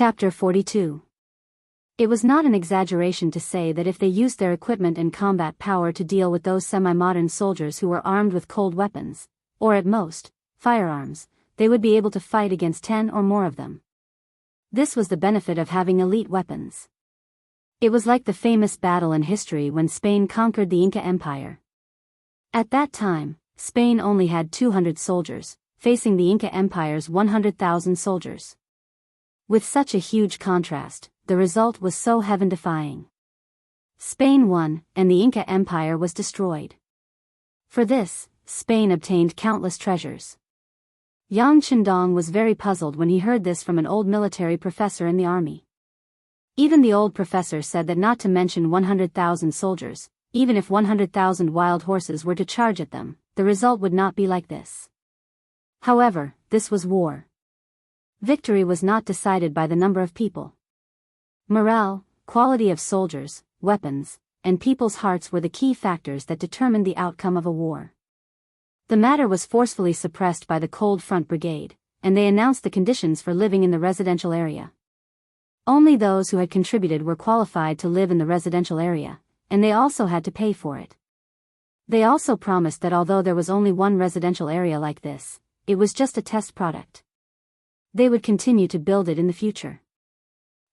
Chapter 42. It was not an exaggeration to say that if they used their equipment and combat power to deal with those semi-modern soldiers who were armed with cold weapons, or at most, firearms, they would be able to fight against 10 or more of them. This was the benefit of having elite weapons. It was like the famous battle in history when Spain conquered the Inca Empire. At that time, Spain only had 200 soldiers, facing the Inca Empire's 100,000 soldiers. With such a huge contrast, the result was so heaven-defying. Spain won, and the Inca Empire was destroyed. For this, Spain obtained countless treasures. Yang Chendong was very puzzled when he heard this from an old military professor in the army. Even the old professor said that not to mention 100,000 soldiers, even if 100,000 wild horses were to charge at them, the result would not be like this. However, this was war. Victory was not decided by the number of people. Morale, quality of soldiers, weapons, and people's hearts were the key factors that determined the outcome of a war. The matter was forcefully suppressed by the Cold Front Brigade, and they announced the conditions for living in the residential area. Only those who had contributed were qualified to live in the residential area, and they also had to pay for it. They also promised that although there was only one residential area like this, it was just a test product. They would continue to build it in the future.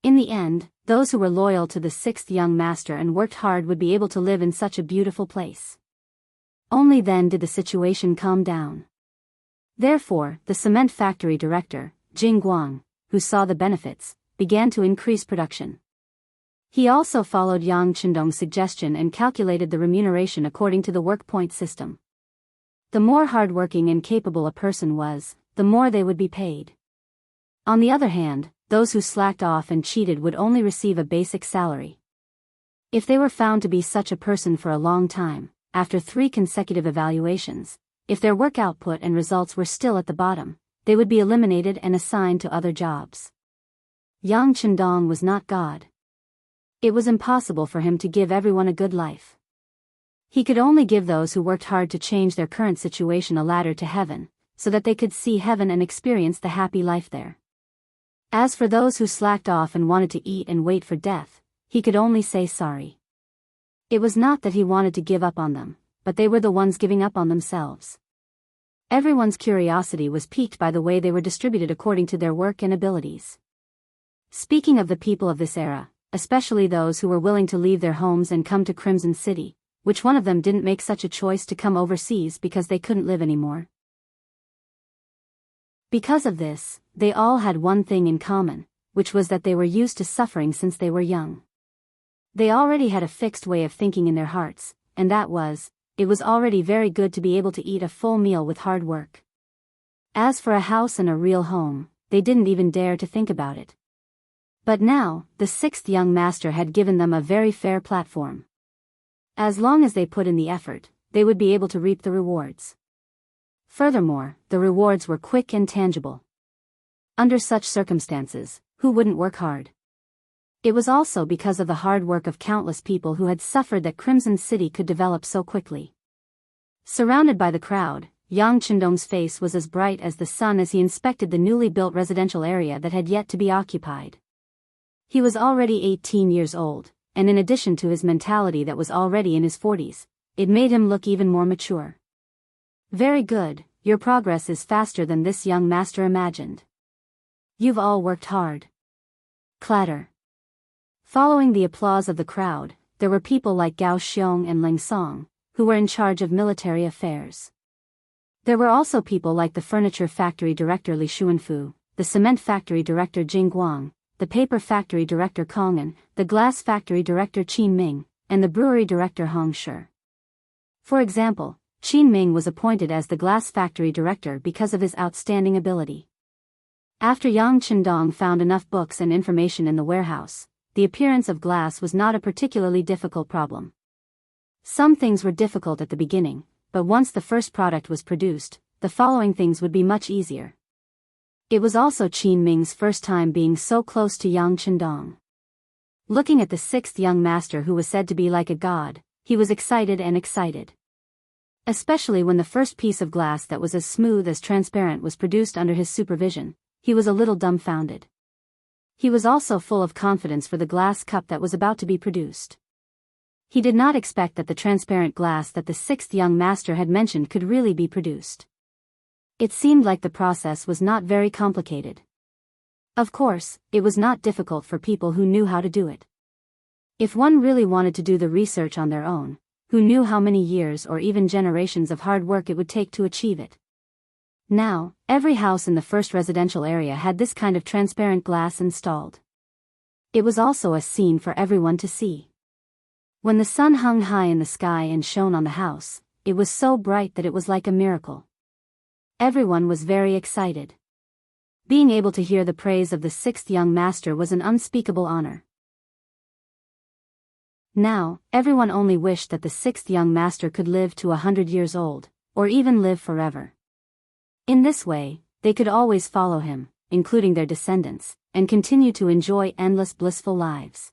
In the end, those who were loyal to the sixth young master and worked hard would be able to live in such a beautiful place. Only then did the situation calm down. Therefore, the cement factory director, Jianghu, who saw the benefits, began to increase production. He also followed Yang Chendong's suggestion and calculated the remuneration according to the work point system. The more hardworking and capable a person was, the more they would be paid. On the other hand, those who slacked off and cheated would only receive a basic salary. If they were found to be such a person for a long time, after 3 consecutive evaluations, if their work output and results were still at the bottom, they would be eliminated and assigned to other jobs. Yang Chendong was not God. It was impossible for him to give everyone a good life. He could only give those who worked hard to change their current situation a ladder to heaven, so that they could see heaven and experience the happy life there. As for those who slacked off and wanted to eat and wait for death, he could only say sorry. It was not that he wanted to give up on them, but they were the ones giving up on themselves. Everyone's curiosity was piqued by the way they were distributed according to their work and abilities. Speaking of the people of this era, especially those who were willing to leave their homes and come to Crimson City, which one of them didn't make such a choice to come overseas because they couldn't live anymore? Because of this, they all had one thing in common, which was that they were used to suffering since they were young. They already had a fixed way of thinking in their hearts, and that was, it was already very good to be able to eat a full meal with hard work. As for a house and a real home, they didn't even dare to think about it. But now, the sixth young master had given them a very fair platform. As long as they put in the effort, they would be able to reap the rewards. Furthermore, the rewards were quick and tangible. Under such circumstances, who wouldn't work hard? It was also because of the hard work of countless people who had suffered that Crimson City could develop so quickly. Surrounded by the crowd, Yang Chendong's face was as bright as the sun as he inspected the newly built residential area that had yet to be occupied. He was already 18 years old, and in addition to his mentality that was already in his 40s, it made him look even more mature. Very good, your progress is faster than this young master imagined. You've all worked hard. Clatter. Following the applause of the crowd, there were people like Gao Xiong and Ling Song, who were in charge of military affairs. There were also people like the furniture factory director Li Xuanfu, the cement factory director Jing Guang, the paper factory director Kongan, the glass factory director Qin Ming, and the brewery director Hong Shi. For example, Qin Ming was appointed as the glass factory director because of his outstanding ability. After Yang Chendong found enough books and information in the warehouse, the appearance of glass was not a particularly difficult problem. Some things were difficult at the beginning, but once the first product was produced, the following things would be much easier. It was also Qin Ming's first time being so close to Yang Chendong. Looking at the sixth young master who was said to be like a god, he was excited. Especially when the first piece of glass that was as smooth as transparent was produced under his supervision, he was a little dumbfounded. He was also full of confidence for the glass cup that was about to be produced. He did not expect that the transparent glass that the sixth young master had mentioned could really be produced. It seemed like the process was not very complicated. Of course, it was not difficult for people who knew how to do it. If one really wanted to do the research on their own, who knew how many years or even generations of hard work it would take to achieve it. Now, every house in the first residential area had this kind of transparent glass installed. It was also a scene for everyone to see. When the sun hung high in the sky and shone on the house, it was so bright that it was like a miracle. Everyone was very excited. Being able to hear the praise of the sixth young master was an unspeakable honor. Now, everyone only wished that the sixth young master could live to 100 years old, or even live forever. In this way, they could always follow him, including their descendants, and continue to enjoy endless blissful lives.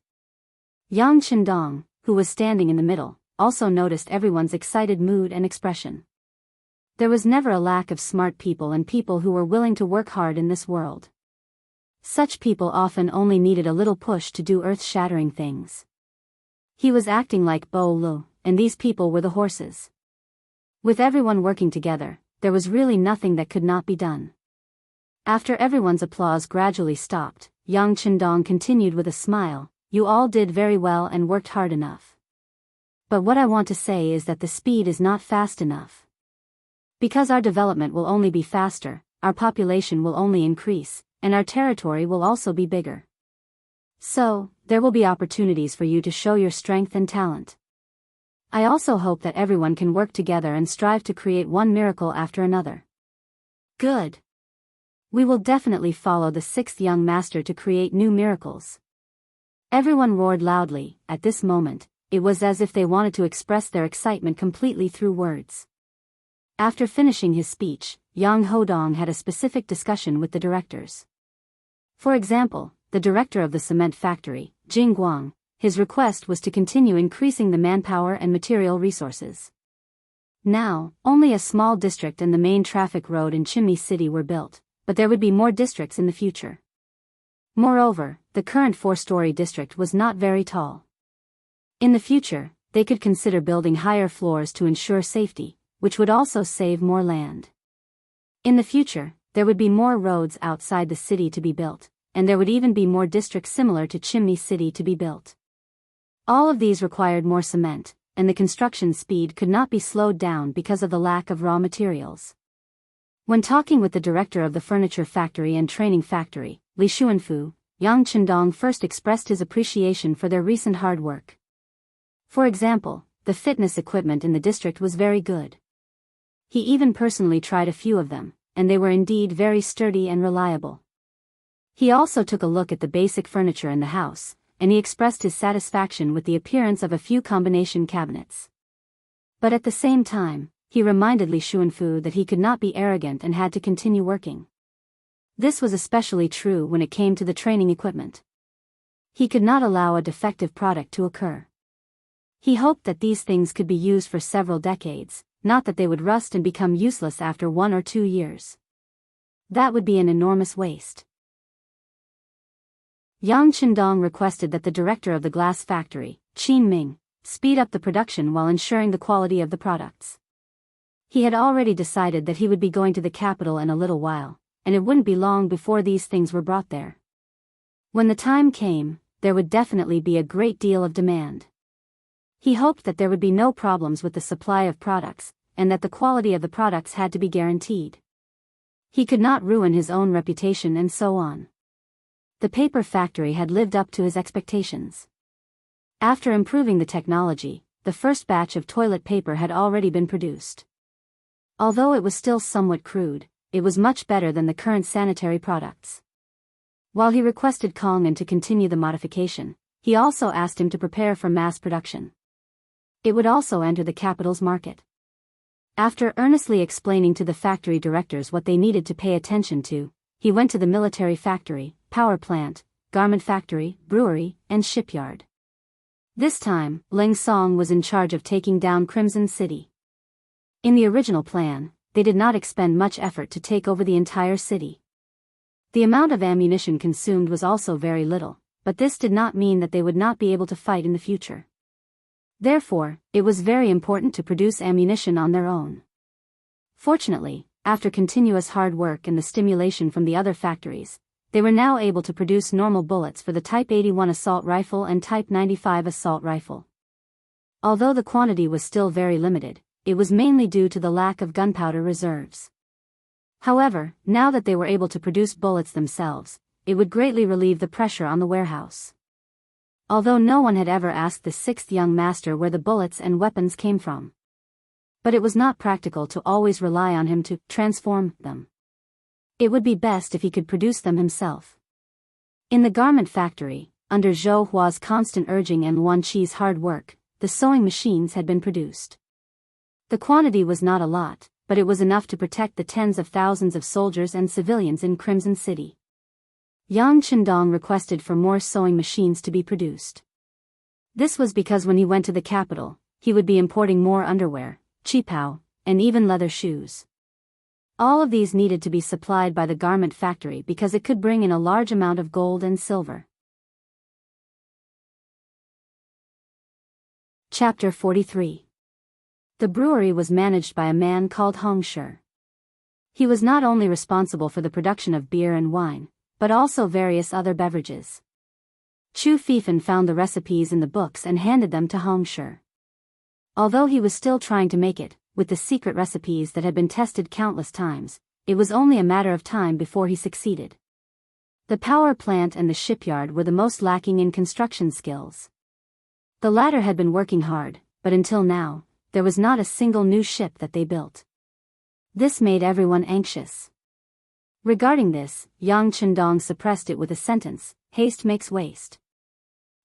Yang Qindong, who was standing in the middle, also noticed everyone's excited mood and expression. There was never a lack of smart people and people who were willing to work hard in this world. Such people often only needed a little push to do earth-shattering things. He was acting like Bo Lu, and these people were the horses. With everyone working together, there was really nothing that could not be done. After everyone's applause gradually stopped, Yang Qindong continued with a smile, "You all did very well and worked hard enough. But what I want to say is that the speed is not fast enough. Because our development will only be faster, our population will only increase, and our territory will also be bigger. So, there will be opportunities for you to show your strength and talent. I also hope that everyone can work together and strive to create one miracle after another." Good. We will definitely follow the sixth young master to create new miracles. Everyone roared loudly. At this moment, it was as if they wanted to express their excitement completely through words. After finishing his speech, Yang Hodong had a specific discussion with the directors. For example, the director of the cement factory, Jing Guang, his request was to continue increasing the manpower and material resources. Now, only a small district and the main traffic road in Chimney City were built, but there would be more districts in the future. Moreover, the current 4-story district was not very tall. In the future, they could consider building higher floors to ensure safety, which would also save more land. In the future, there would be more roads outside the city to be built, and there would even be more districts similar to Chimney City to be built. All of these required more cement, and the construction speed could not be slowed down because of the lack of raw materials. When talking with the director of the furniture factory and training factory, Li Xuanfu, Yang Qindong first expressed his appreciation for their recent hard work. For example, the fitness equipment in the district was very good. He even personally tried a few of them, and they were indeed very sturdy and reliable. He also took a look at the basic furniture in the house, and he expressed his satisfaction with the appearance of a few combination cabinets. But at the same time, he reminded Li Xuanfu that he could not be arrogant and had to continue working. This was especially true when it came to the training equipment. He could not allow a defective product to occur. He hoped that these things could be used for several decades, not that they would rust and become useless after 1 or 2 years. That would be an enormous waste. Yang Qindong requested that the director of the glass factory, Qin Ming, speed up the production while ensuring the quality of the products. He had already decided that he would be going to the capital in a little while, and it wouldn't be long before these things were brought there. When the time came, there would definitely be a great deal of demand. He hoped that there would be no problems with the supply of products, and that the quality of the products had to be guaranteed. He could not ruin his own reputation and so on. The paper factory had lived up to his expectations. After improving the technology, the first batch of toilet paper had already been produced. Although it was still somewhat crude, it was much better than the current sanitary products. While he requested Kong'an to continue the modification, he also asked him to prepare for mass production. It would also enter the capital's market. After earnestly explaining to the factory directors what they needed to pay attention to, he went to the military factory, power plant, garment factory, brewery, and shipyard. This time, Ling Song was in charge of taking down Crimson City. In the original plan, they did not expend much effort to take over the entire city. The amount of ammunition consumed was also very little, but this did not mean that they would not be able to fight in the future. Therefore, it was very important to produce ammunition on their own. Fortunately, after continuous hard work and the stimulation from the other factories, they were now able to produce normal bullets for the Type 81 assault rifle and Type 95 assault rifle. Although the quantity was still very limited, it was mainly due to the lack of gunpowder reserves. However, now that they were able to produce bullets themselves, it would greatly relieve the pressure on the warehouse. Although no one had ever asked the sixth young master where the bullets and weapons came from. But it was not practical to always rely on him to transform them. It would be best if he could produce them himself. In the garment factory, under Zhou Hua's constant urging and Wan Qi's hard work, the sewing machines had been produced. The quantity was not a lot, but it was enough to protect the tens of thousands of soldiers and civilians in Crimson City. Yang Qindong requested for more sewing machines to be produced. This was because when he went to the capital, he would be importing more underwear, qipao, and even leather shoes. All of these needed to be supplied by the garment factory because it could bring in a large amount of gold and silver. Chapter 43. The brewery was managed by a man called Hong Shi. He was not only responsible for the production of beer and wine, but also various other beverages. Chu Fifan found the recipes in the books and handed them to Hong Shi. Although he was still trying to make it, with the secret recipes that had been tested countless times, it was only a matter of time before he succeeded. The power plant and the shipyard were the most lacking in construction skills. The latter had been working hard, but until now, there was not a single new ship that they built. This made everyone anxious. Regarding this, Yang Qindong suppressed it with a sentence, "Haste makes waste."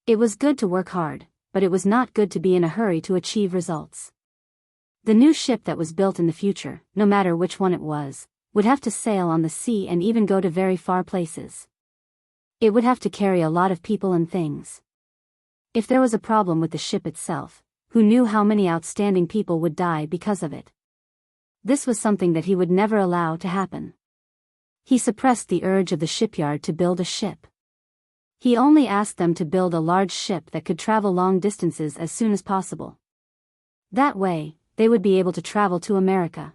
It was good to work hard, but it was not good to be in a hurry to achieve results. The new ship that was built in the future, no matter which one it was, would have to sail on the sea and even go to very far places. It would have to carry a lot of people and things. If there was a problem with the ship itself, who knew how many outstanding people would die because of it? This was something that he would never allow to happen. He suppressed the urge of the shipyard to build a ship. He only asked them to build a large ship that could travel long distances as soon as possible. That way, they would be able to travel to America.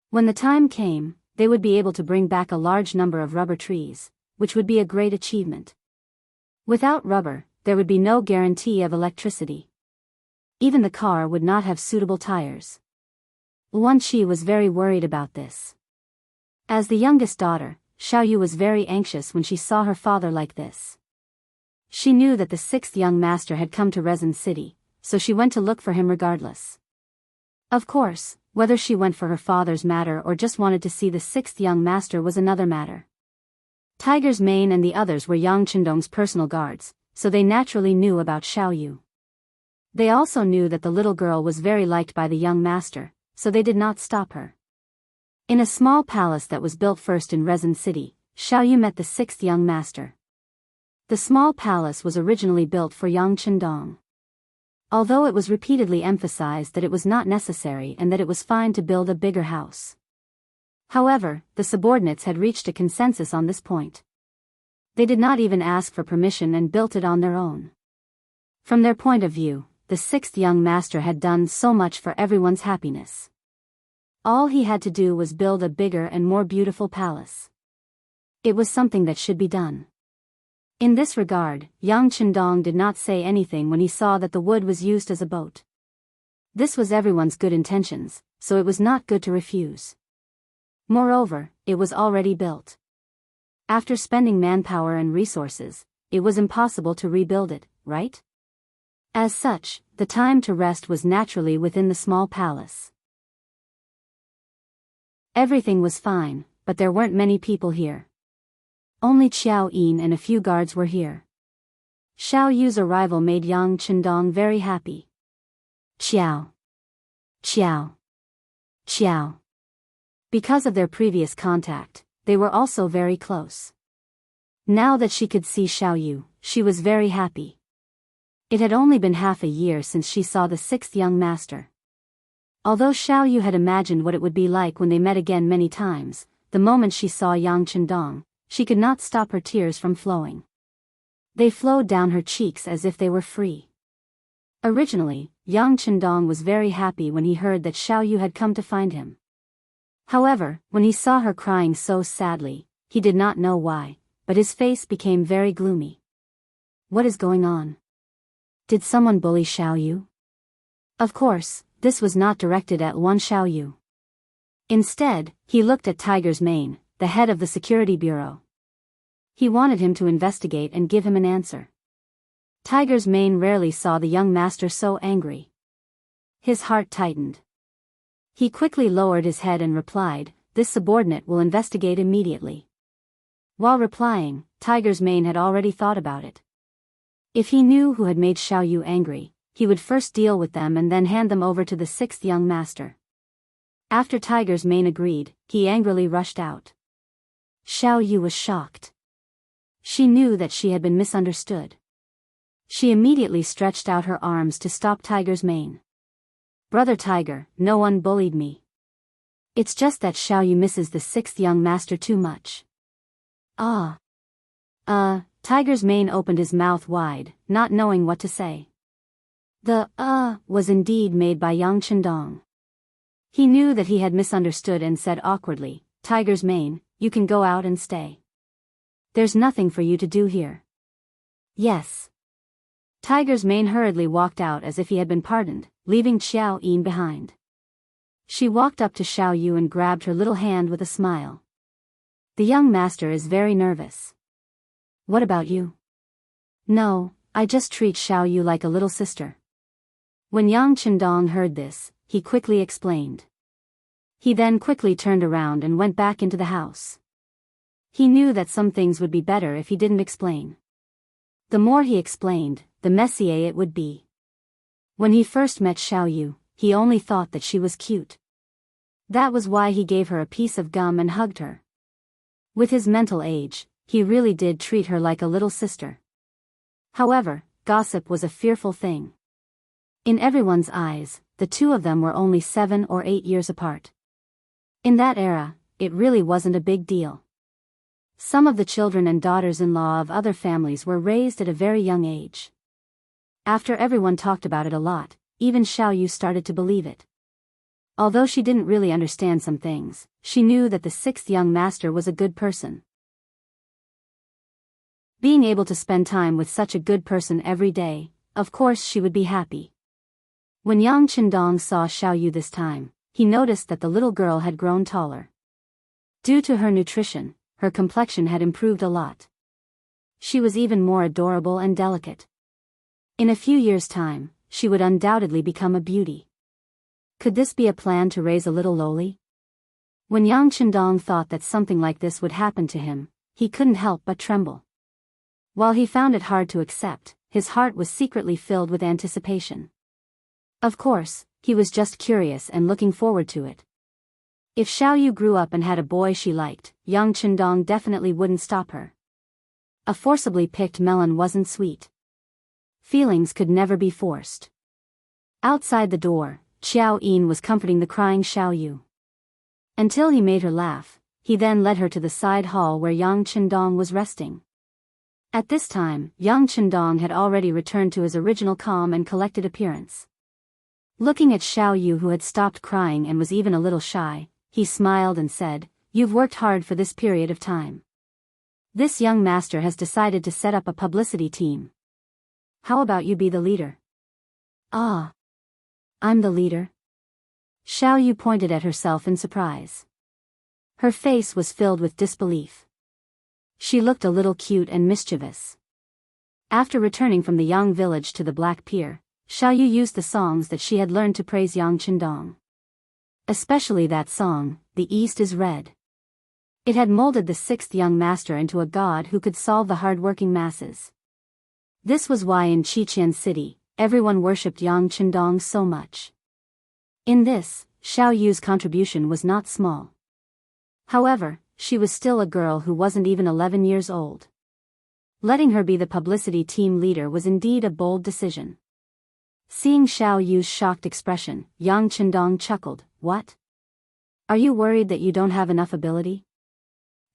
When the time came, they would be able to bring back a large number of rubber trees, which would be a great achievement. Without rubber, there would be no guarantee of electricity. Even the car would not have suitable tires. Wan Qi was very worried about this. As the youngest daughter, Xiaoyu was very anxious when she saw her father like this. She knew that the sixth young master had come to Resin City, so she went to look for him regardless. Of course, whether she went for her father's matter or just wanted to see the sixth young master was another matter. Tiger's Mane and the others were Yang Qindong's personal guards, so they naturally knew about Xiaoyu. They also knew that the little girl was very liked by the young master, so they did not stop her. In a small palace that was built first in Resin City, Xiaoyu met the sixth young master. The small palace was originally built for Yang Qindong. Although it was repeatedly emphasized that it was not necessary and that it was fine to build a bigger house. However, the subordinates had reached a consensus on this point. They did not even ask for permission and built it on their own. From their point of view, the sixth young master had done so much for everyone's happiness. All he had to do was build a bigger and more beautiful palace. It was something that should be done. In this regard, Yang Qindong did not say anything when he saw that the wood was used as a boat. This was everyone's good intentions, so it was not good to refuse. Moreover, it was already built. After spending manpower and resources, it was impossible to rebuild it, right? As such, the time to rest was naturally within the small palace. Everything was fine, but there weren't many people here. Only Qiao Yin and a few guards were here. Xiao Yu's arrival made Yang Qindong very happy. Qiao. Qiao. Qiao. Because of their previous contact, they were also very close. Now that she could see Xiaoyu, she was very happy. It had only been half a year since she saw the sixth young master. Although Xiaoyu had imagined what it would be like when they met again many times, the moment she saw Yang Qindong, she could not stop her tears from flowing. They flowed down her cheeks as if they were free. Originally, Yang Chendong was very happy when he heard that Xiao Yu had come to find him. However, when he saw her crying so sadly, he did not know why, but his face became very gloomy. What is going on? Did someone bully Xiao Yu? Of course, this was not directed at one Xiao Yu. Instead, he looked at Tiger's Mane, the head of the security bureau. He wanted him to investigate and give him an answer. Tiger's Mane rarely saw the young master so angry. His heart tightened. He quickly lowered his head and replied, "This subordinate will investigate immediately." While replying, Tiger's Mane had already thought about it. If he knew who had made Xiao Yu angry, he would first deal with them and then hand them over to the sixth young master. After Tiger's Mane agreed, he angrily rushed out. Xiao Yu was shocked. She knew that she had been misunderstood. She immediately stretched out her arms to stop Tiger's Mane. "Brother Tiger, no one bullied me. It's just that Xiao Yu misses the sixth young master too much." Tiger's Mane opened his mouth wide, not knowing what to say. The was indeed made by Yang Chendong. He knew that he had misunderstood and said awkwardly, "Tiger's Mane, you can go out and stay. There's nothing for you to do here." "Yes." Tiger's Mane hurriedly walked out as if he had been pardoned, leaving Xiao Yin behind. She walked up to Xiao Yu and grabbed her little hand with a smile. "The young master is very nervous. What about you?" "No, I just treat Xiao Yu like a little sister." When Yang Chendong heard this, he quickly explained. He then quickly turned around and went back into the house. He knew that some things would be better if he didn't explain. The more he explained, the messier it would be. When he first met Xiao Yu, he only thought that she was cute. That was why he gave her a piece of gum and hugged her. With his mental age, he really did treat her like a little sister. However, gossip was a fearful thing. In everyone's eyes, the two of them were only 7 or 8 years apart. In that era, it really wasn't a big deal. Some of the children and daughters-in-law of other families were raised at a very young age. After everyone talked about it a lot, even Xiao Yu started to believe it. Although she didn't really understand some things, she knew that the sixth young master was a good person. Being able to spend time with such a good person every day, of course she would be happy. When Yang Chendong saw Xiao Yu this time, he noticed that the little girl had grown taller. Due to her nutrition, her complexion had improved a lot. She was even more adorable and delicate. In a few years' time, she would undoubtedly become a beauty. Could this be a plan to raise a little lowly? When Yang Chendong thought that something like this would happen to him, he couldn't help but tremble. While he found it hard to accept, his heart was secretly filled with anticipation. Of course, he was just curious and looking forward to it. If Xiao Yu grew up and had a boy she liked, Yang Chendong definitely wouldn't stop her. A forcibly picked melon wasn't sweet. Feelings could never be forced. Outside the door, Xiao Yin was comforting the crying Xiao Yu. Until he made her laugh, he then led her to the side hall where Yang Chendong was resting. At this time, Yang Chendong had already returned to his original calm and collected appearance. Looking at Xiao Yu, who had stopped crying and was even a little shy, he smiled and said, "You've worked hard for this period of time. This young master has decided to set up a publicity team. How about you be the leader?" "Ah, I'm the leader?" Xiao Yu pointed at herself in surprise. Her face was filled with disbelief. She looked a little cute and mischievous. After returning from the Yang village to the Black Pier, Xiao Yu used the songs that she had learned to praise Yang Chendong. Especially that song, "The East is Red." It had molded the sixth young master into a god who could solve the hard-working masses. This was why in Qiqian City, everyone worshipped Yang Chendong so much. In this, Xiao Yu's contribution was not small. However, she was still a girl who wasn't even 11 years old. Letting her be the publicity team leader was indeed a bold decision. Seeing Xiao Yu's shocked expression, Yang Chendong chuckled, "What? Are you worried that you don't have enough ability?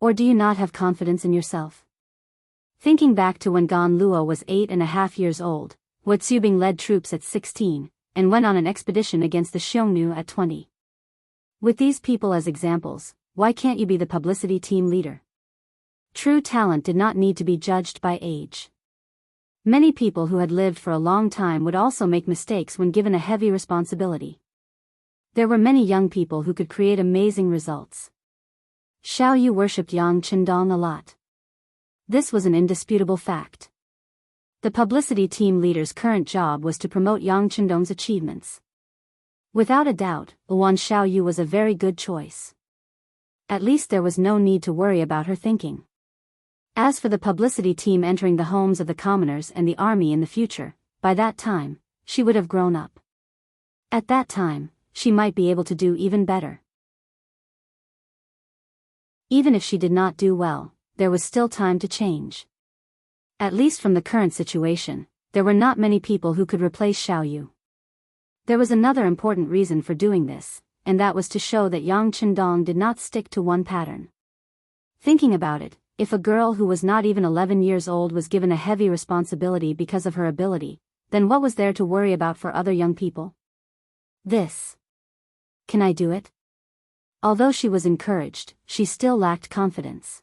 Or do you not have confidence in yourself? Thinking back to when Gan Luo was 8.5 years old, Wuxia Xianxia led troops at 16, and went on an expedition against the Xiongnu at 20. With these people as examples, why can't you be the publicity team leader? True talent did not need to be judged by age. Many people who had lived for a long time would also make mistakes when given a heavy responsibility. There were many young people who could create amazing results. Xiao Yu worshipped Yang Qindong a lot. This was an indisputable fact. The publicity team leader's current job was to promote Yang Qindong's achievements. Without a doubt, Yuan Xiaoyu was a very good choice. At least there was no need to worry about her thinking. As for the publicity team entering the homes of the commoners and the army in the future, by that time, she would have grown up. At that time, she might be able to do even better. Even if she did not do well, there was still time to change. At least from the current situation, there were not many people who could replace Xiao Yu. There was another important reason for doing this, and that was to show that Yang Qindong did not stick to one pattern. Thinking about it, if a girl who was not even 11 years old was given a heavy responsibility because of her ability, then what was there to worry about for other young people? This. Can I do it? Although she was encouraged, she still lacked confidence.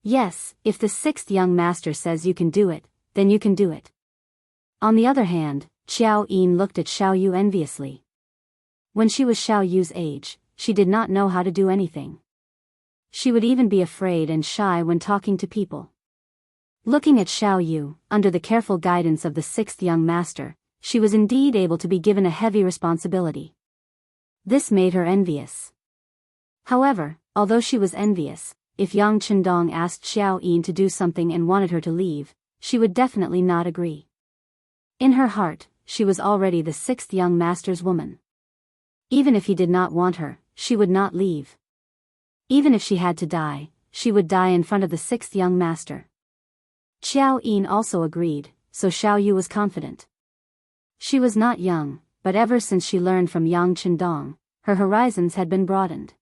Yes, if the sixth young master says you can do it, then you can do it. On the other hand, Xiao Yin looked at Xiao Yu enviously. When she was Xiao Yu's age, she did not know how to do anything. She would even be afraid and shy when talking to people. Looking at Xiao Yu, under the careful guidance of the sixth young master, she was indeed able to be given a heavy responsibility. This made her envious. However, although she was envious, if Yang Qindong asked Xiao Yin to do something and wanted her to leave, she would definitely not agree. In her heart, she was already the sixth young master's woman. Even if he did not want her, she would not leave. Even if she had to die, she would die in front of the sixth young master. Xiao Yin also agreed, so Xiao Yu was confident. She was not young, but ever since she learned from Yang Qindong, her horizons had been broadened.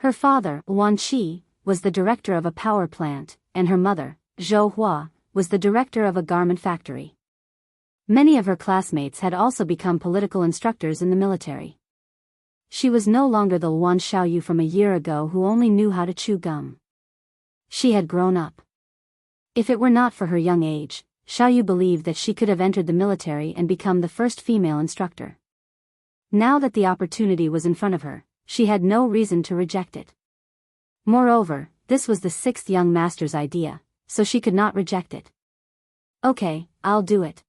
Her father, Wan Qi, was the director of a power plant, and her mother, Zhou Hua, was the director of a garment factory. Many of her classmates had also become political instructors in the military. She was no longer the Wan Xiaoyu from a year ago who only knew how to chew gum. She had grown up. If it were not for her young age, Xiaoyu believed that she could have entered the military and become the first female instructor. Now that the opportunity was in front of her, she had no reason to reject it. Moreover, this was the sixth young master's idea, so she could not reject it. Okay, I'll do it.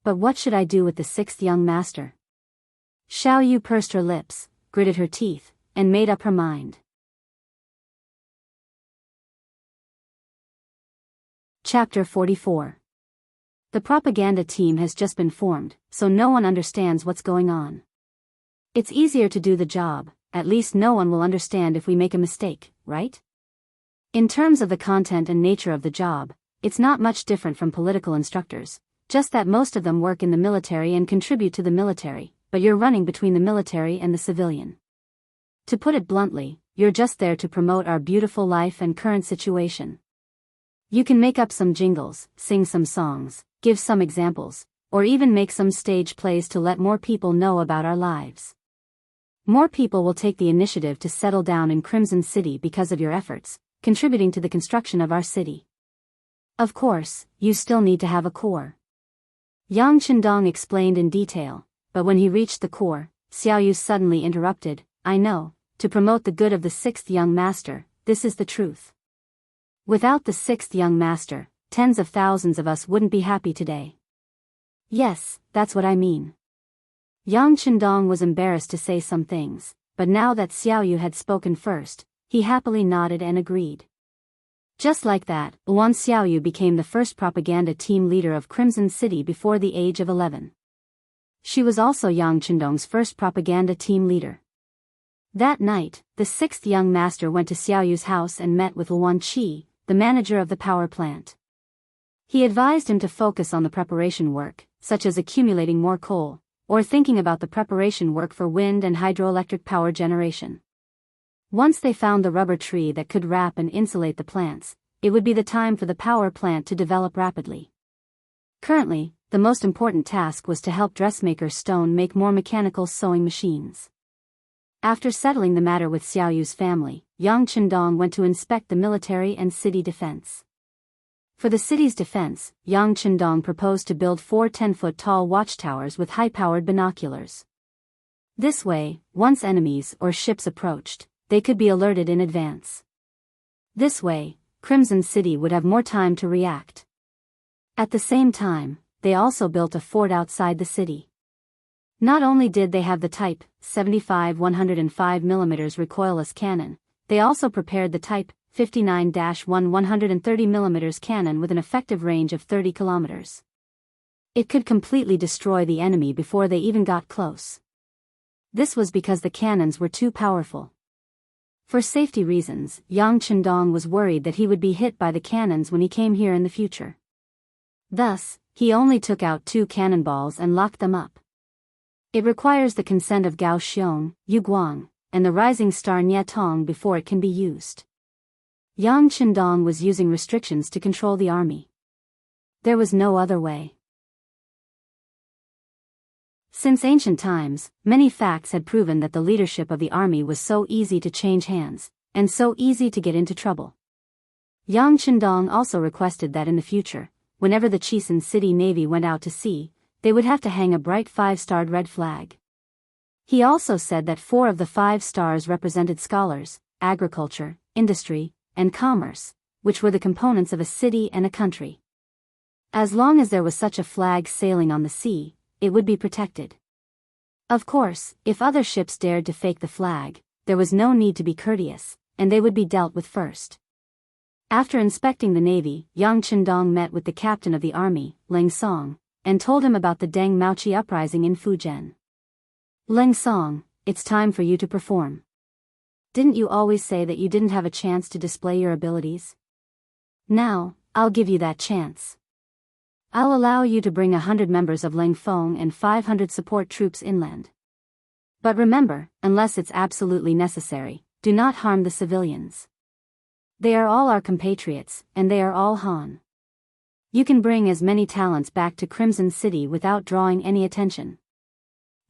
But what should I do with the sixth young master? Xiao Yu pursed her lips, gritted her teeth, and made up her mind. Chapter 44. The propaganda team has just been formed, so no one understands what's going on. It's easier to do the job, at least no one will understand if we make a mistake, right? In terms of the content and nature of the job, it's not much different from political instructors, just that most of them work in the military and contribute to the military, but you're running between the military and the civilian. To put it bluntly, you're just there to promote our beautiful life and current situation. You can make up some jingles, sing some songs, give some examples, or even make some stage plays to let more people know about our lives. More people will take the initiative to settle down in Crimson City because of your efforts, contributing to the construction of our city. Of course, you still need to have a core. Yang Qindong explained in detail, but when he reached the core, Xiao Yu suddenly interrupted, I know, to promote the good of the sixth young master, this is the truth. Without the sixth young master, tens of thousands of us wouldn't be happy today. Yes, that's what I mean. Yang Qindong was embarrassed to say some things, but now that Xiao Yu had spoken first, he happily nodded and agreed. Just like that, Wan Xiaoyu became the first propaganda team leader of Crimson City before the age of 11. She was also Yang Qindong's first propaganda team leader. That night, the sixth young master went to Xiaoyu's house and met with Wan Qi, the manager of the power plant. He advised him to focus on the preparation work, such as accumulating more coal, or thinking about the preparation work for wind and hydroelectric power generation. Once they found the rubber tree that could wrap and insulate the plants, it would be the time for the power plant to develop rapidly. Currently, the most important task was to help dressmaker Stone make more mechanical sewing machines. After settling the matter with Xiaoyu's family, Yang Qindong went to inspect the military and city defense. For the city's defense, Yang Qindong proposed to build 4 10-foot-tall watchtowers with high-powered binoculars. This way, once enemies or ships approached, they could be alerted in advance. This way, Crimson City would have more time to react. At the same time, they also built a fort outside the city. Not only did they have the Type 75 105mm recoilless cannon, they also prepared the Type 59-1 130mm cannon with an effective range of 30 kilometers. It could completely destroy the enemy before they even got close. This was because the cannons were too powerful. For safety reasons, Yang Qindong was worried that he would be hit by the cannons when he came here in the future. Thus, he only took out 2 cannonballs and locked them up. It requires the consent of Gao Xiong, Yu Guang, and the rising star Nie Tong before it can be used. Yang Qindong was using restrictions to control the army. There was no other way. Since ancient times, many facts had proven that the leadership of the army was so easy to change hands, and so easy to get into trouble. Yang Qindong also requested that in the future, whenever the Chisan City Navy went out to sea, they would have to hang a bright 5-starred red flag. He also said that 4 of the 5 stars represented scholars, agriculture, industry, and commerce, which were the components of a city and a country. As long as there was such a flag sailing on the sea, it would be protected. Of course, if other ships dared to fake the flag, there was no need to be courteous, and they would be dealt with first. After inspecting the navy, Yang Qindong met with the captain of the army, Leng Song, and told him about the Deng Maoqi uprising in Fujian. Leng Song, it's time for you to perform. Didn't you always say that you didn't have a chance to display your abilities? Now, I'll give you that chance. I'll allow you to bring 100 members of Leng Feng and 500 support troops inland. But remember, unless it's absolutely necessary, do not harm the civilians. They are all our compatriots, and they are all Han. You can bring as many talents back to Crimson City without drawing any attention.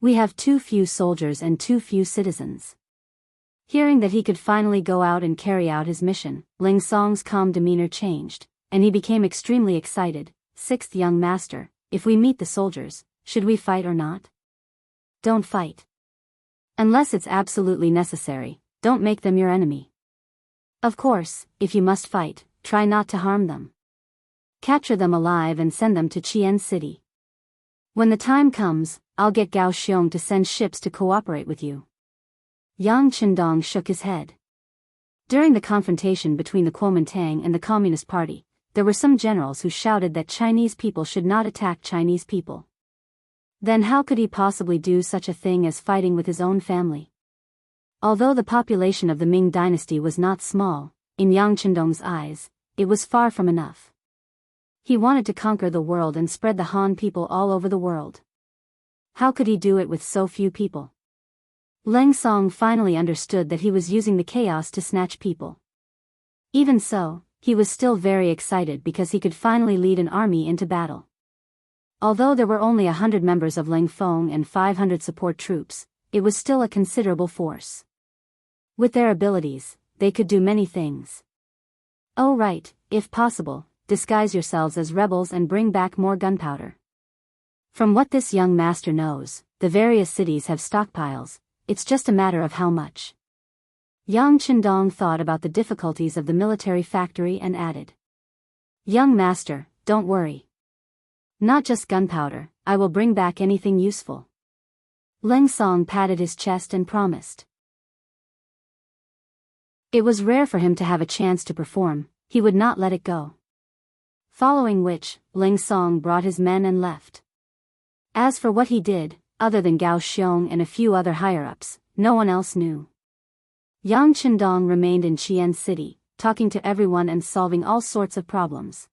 We have too few soldiers and too few citizens. Hearing that he could finally go out and carry out his mission, Ling Song's calm demeanor changed, and he became extremely excited. 6th young master, if we meet the soldiers, should we fight or not? Don't fight. Unless it's absolutely necessary, don't make them your enemy. Of course, if you must fight, try not to harm them. Capture them alive and send them to Qian City. When the time comes, I'll get Gao Xiong to send ships to cooperate with you. Yang Qindong shook his head. During the confrontation between the Kuomintang and the Communist Party, there were some generals who shouted that Chinese people should not attack Chinese people. Then how could he possibly do such a thing as fighting with his own family? Although the population of the Ming dynasty was not small, in Yang Qindong's eyes, it was far from enough. He wanted to conquer the world and spread the Han people all over the world. How could he do it with so few people? Leng Song finally understood that he was using the chaos to snatch people. Even so, he was still very excited because he could finally lead an army into battle. Although there were only 100 members of Leng Feng and 500 support troops, it was still a considerable force. With their abilities, they could do many things. Oh right, if possible, disguise yourselves as rebels and bring back more gunpowder. From what this young master knows, the various cities have stockpiles, it's just a matter of how much. Yang Qindong thought about the difficulties of the military factory and added. Young master, don't worry. Not just gunpowder, I will bring back anything useful. Leng Song patted his chest and promised. It was rare for him to have a chance to perform, he would not let it go. Following which, Leng Song brought his men and left. As for what he did, other than Gao Xiong and a few other higher-ups, no one else knew. Yang Qindong remained in Qian City, talking to everyone and solving all sorts of problems.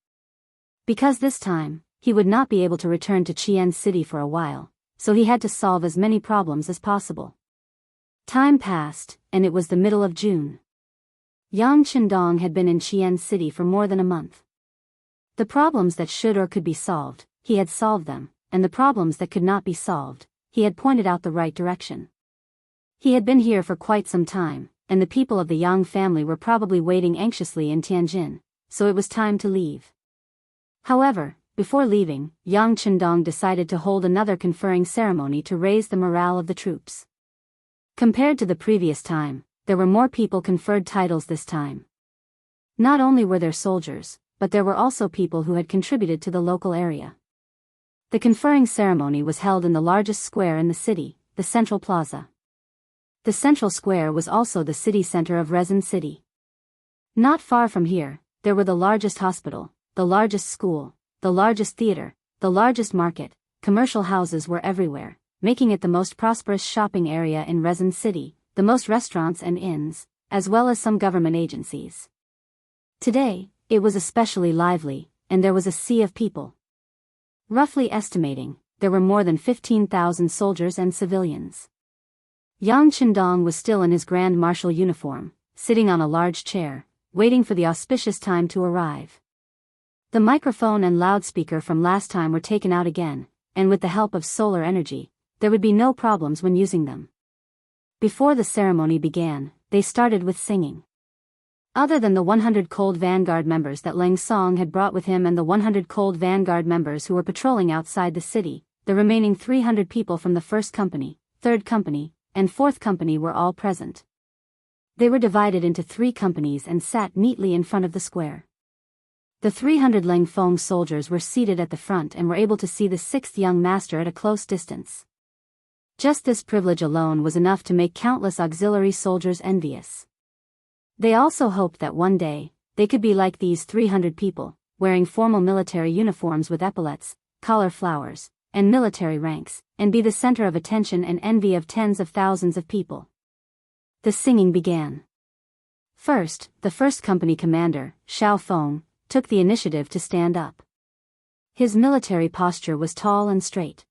Because this time, he would not be able to return to Qian City for a while, so he had to solve as many problems as possible. Time passed, and it was the middle of June. Yang Qindong had been in Qian City for more than a month. The problems that should or could be solved, he had solved them, and the problems that could not be solved, he had pointed out the right direction. He had been here for quite some time, and the people of the Yang family were probably waiting anxiously in Tianjin, so it was time to leave. However, before leaving, Yang Qindong decided to hold another conferring ceremony to raise the morale of the troops. Compared to the previous time, there were more people conferred titles this time. Not only were there soldiers, but there were also people who had contributed to the local area. The conferring ceremony was held in the largest square in the city, the Central Plaza. The Central Square was also the city center of Rezin City. Not far from here, there were the largest hospital, the largest school, the largest theater, the largest market. Commercial houses were everywhere, making it the most prosperous shopping area in Rezin City, the most restaurants and inns, as well as some government agencies. Today, it was especially lively, and there was a sea of people. Roughly estimating, there were more than 15,000 soldiers and civilians. Yang Qindong was still in his Grand Marshal uniform, sitting on a large chair, waiting for the auspicious time to arrive. The microphone and loudspeaker from last time were taken out again, and with the help of solar energy, there would be no problems when using them. Before the ceremony began, they started with singing. Other than the 100 Cold Vanguard members that Leng Song had brought with him and the 100 Cold Vanguard members who were patrolling outside the city, the remaining 300 people from the 1st Company, 3rd Company, and 4th Company were all present. They were divided into 3 companies and sat neatly in front of the square. The 300 Leng Feng soldiers were seated at the front and were able to see the 6th young master at a close distance. Just this privilege alone was enough to make countless auxiliary soldiers envious. They also hoped that one day, they could be like these 300 people, wearing formal military uniforms with epaulets, collar flowers, and military ranks, and be the center of attention and envy of tens of thousands of people. The singing began. First, the 1st Company commander, Xiao Feng, took the initiative to stand up. His military posture was tall and straight.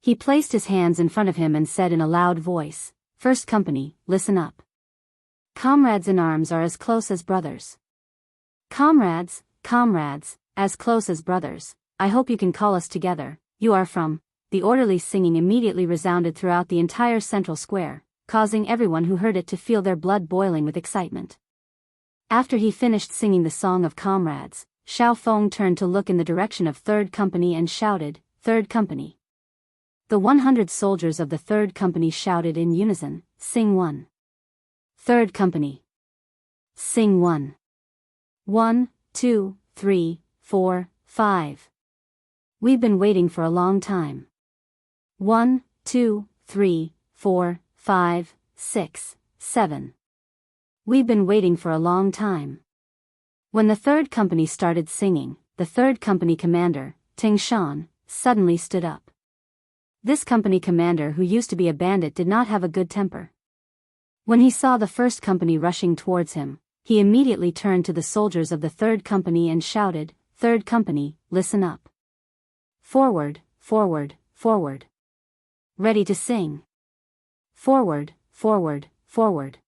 He placed his hands in front of him and said in a loud voice, "First Company, listen up. Comrades in arms are as close as brothers. Comrades, as close as brothers, I hope you can call us together, you are from." The orderly singing immediately resounded throughout the entire central square, causing everyone who heard it to feel their blood boiling with excitement. After he finished singing the song of comrades, Xiao Feng turned to look in the direction of 3rd Company and shouted, "3rd Company." The 100 soldiers of the 3rd Company shouted in unison, "Sing 1. 3rd Company. Sing 1. 1, 2, 3, 4, 5. We've been waiting for a long time. 1, 2, 3, 4, 5, 6, 7. We've been waiting for a long time." When the 3rd Company started singing, the 3rd Company commander, Ting Shan, suddenly stood up. This company commander who used to be a bandit did not have a good temper. When he saw the 1st Company rushing towards him, he immediately turned to the soldiers of the 3rd Company and shouted, "3rd Company, listen up. Forward, forward, forward. Ready to sing. Forward, forward, forward.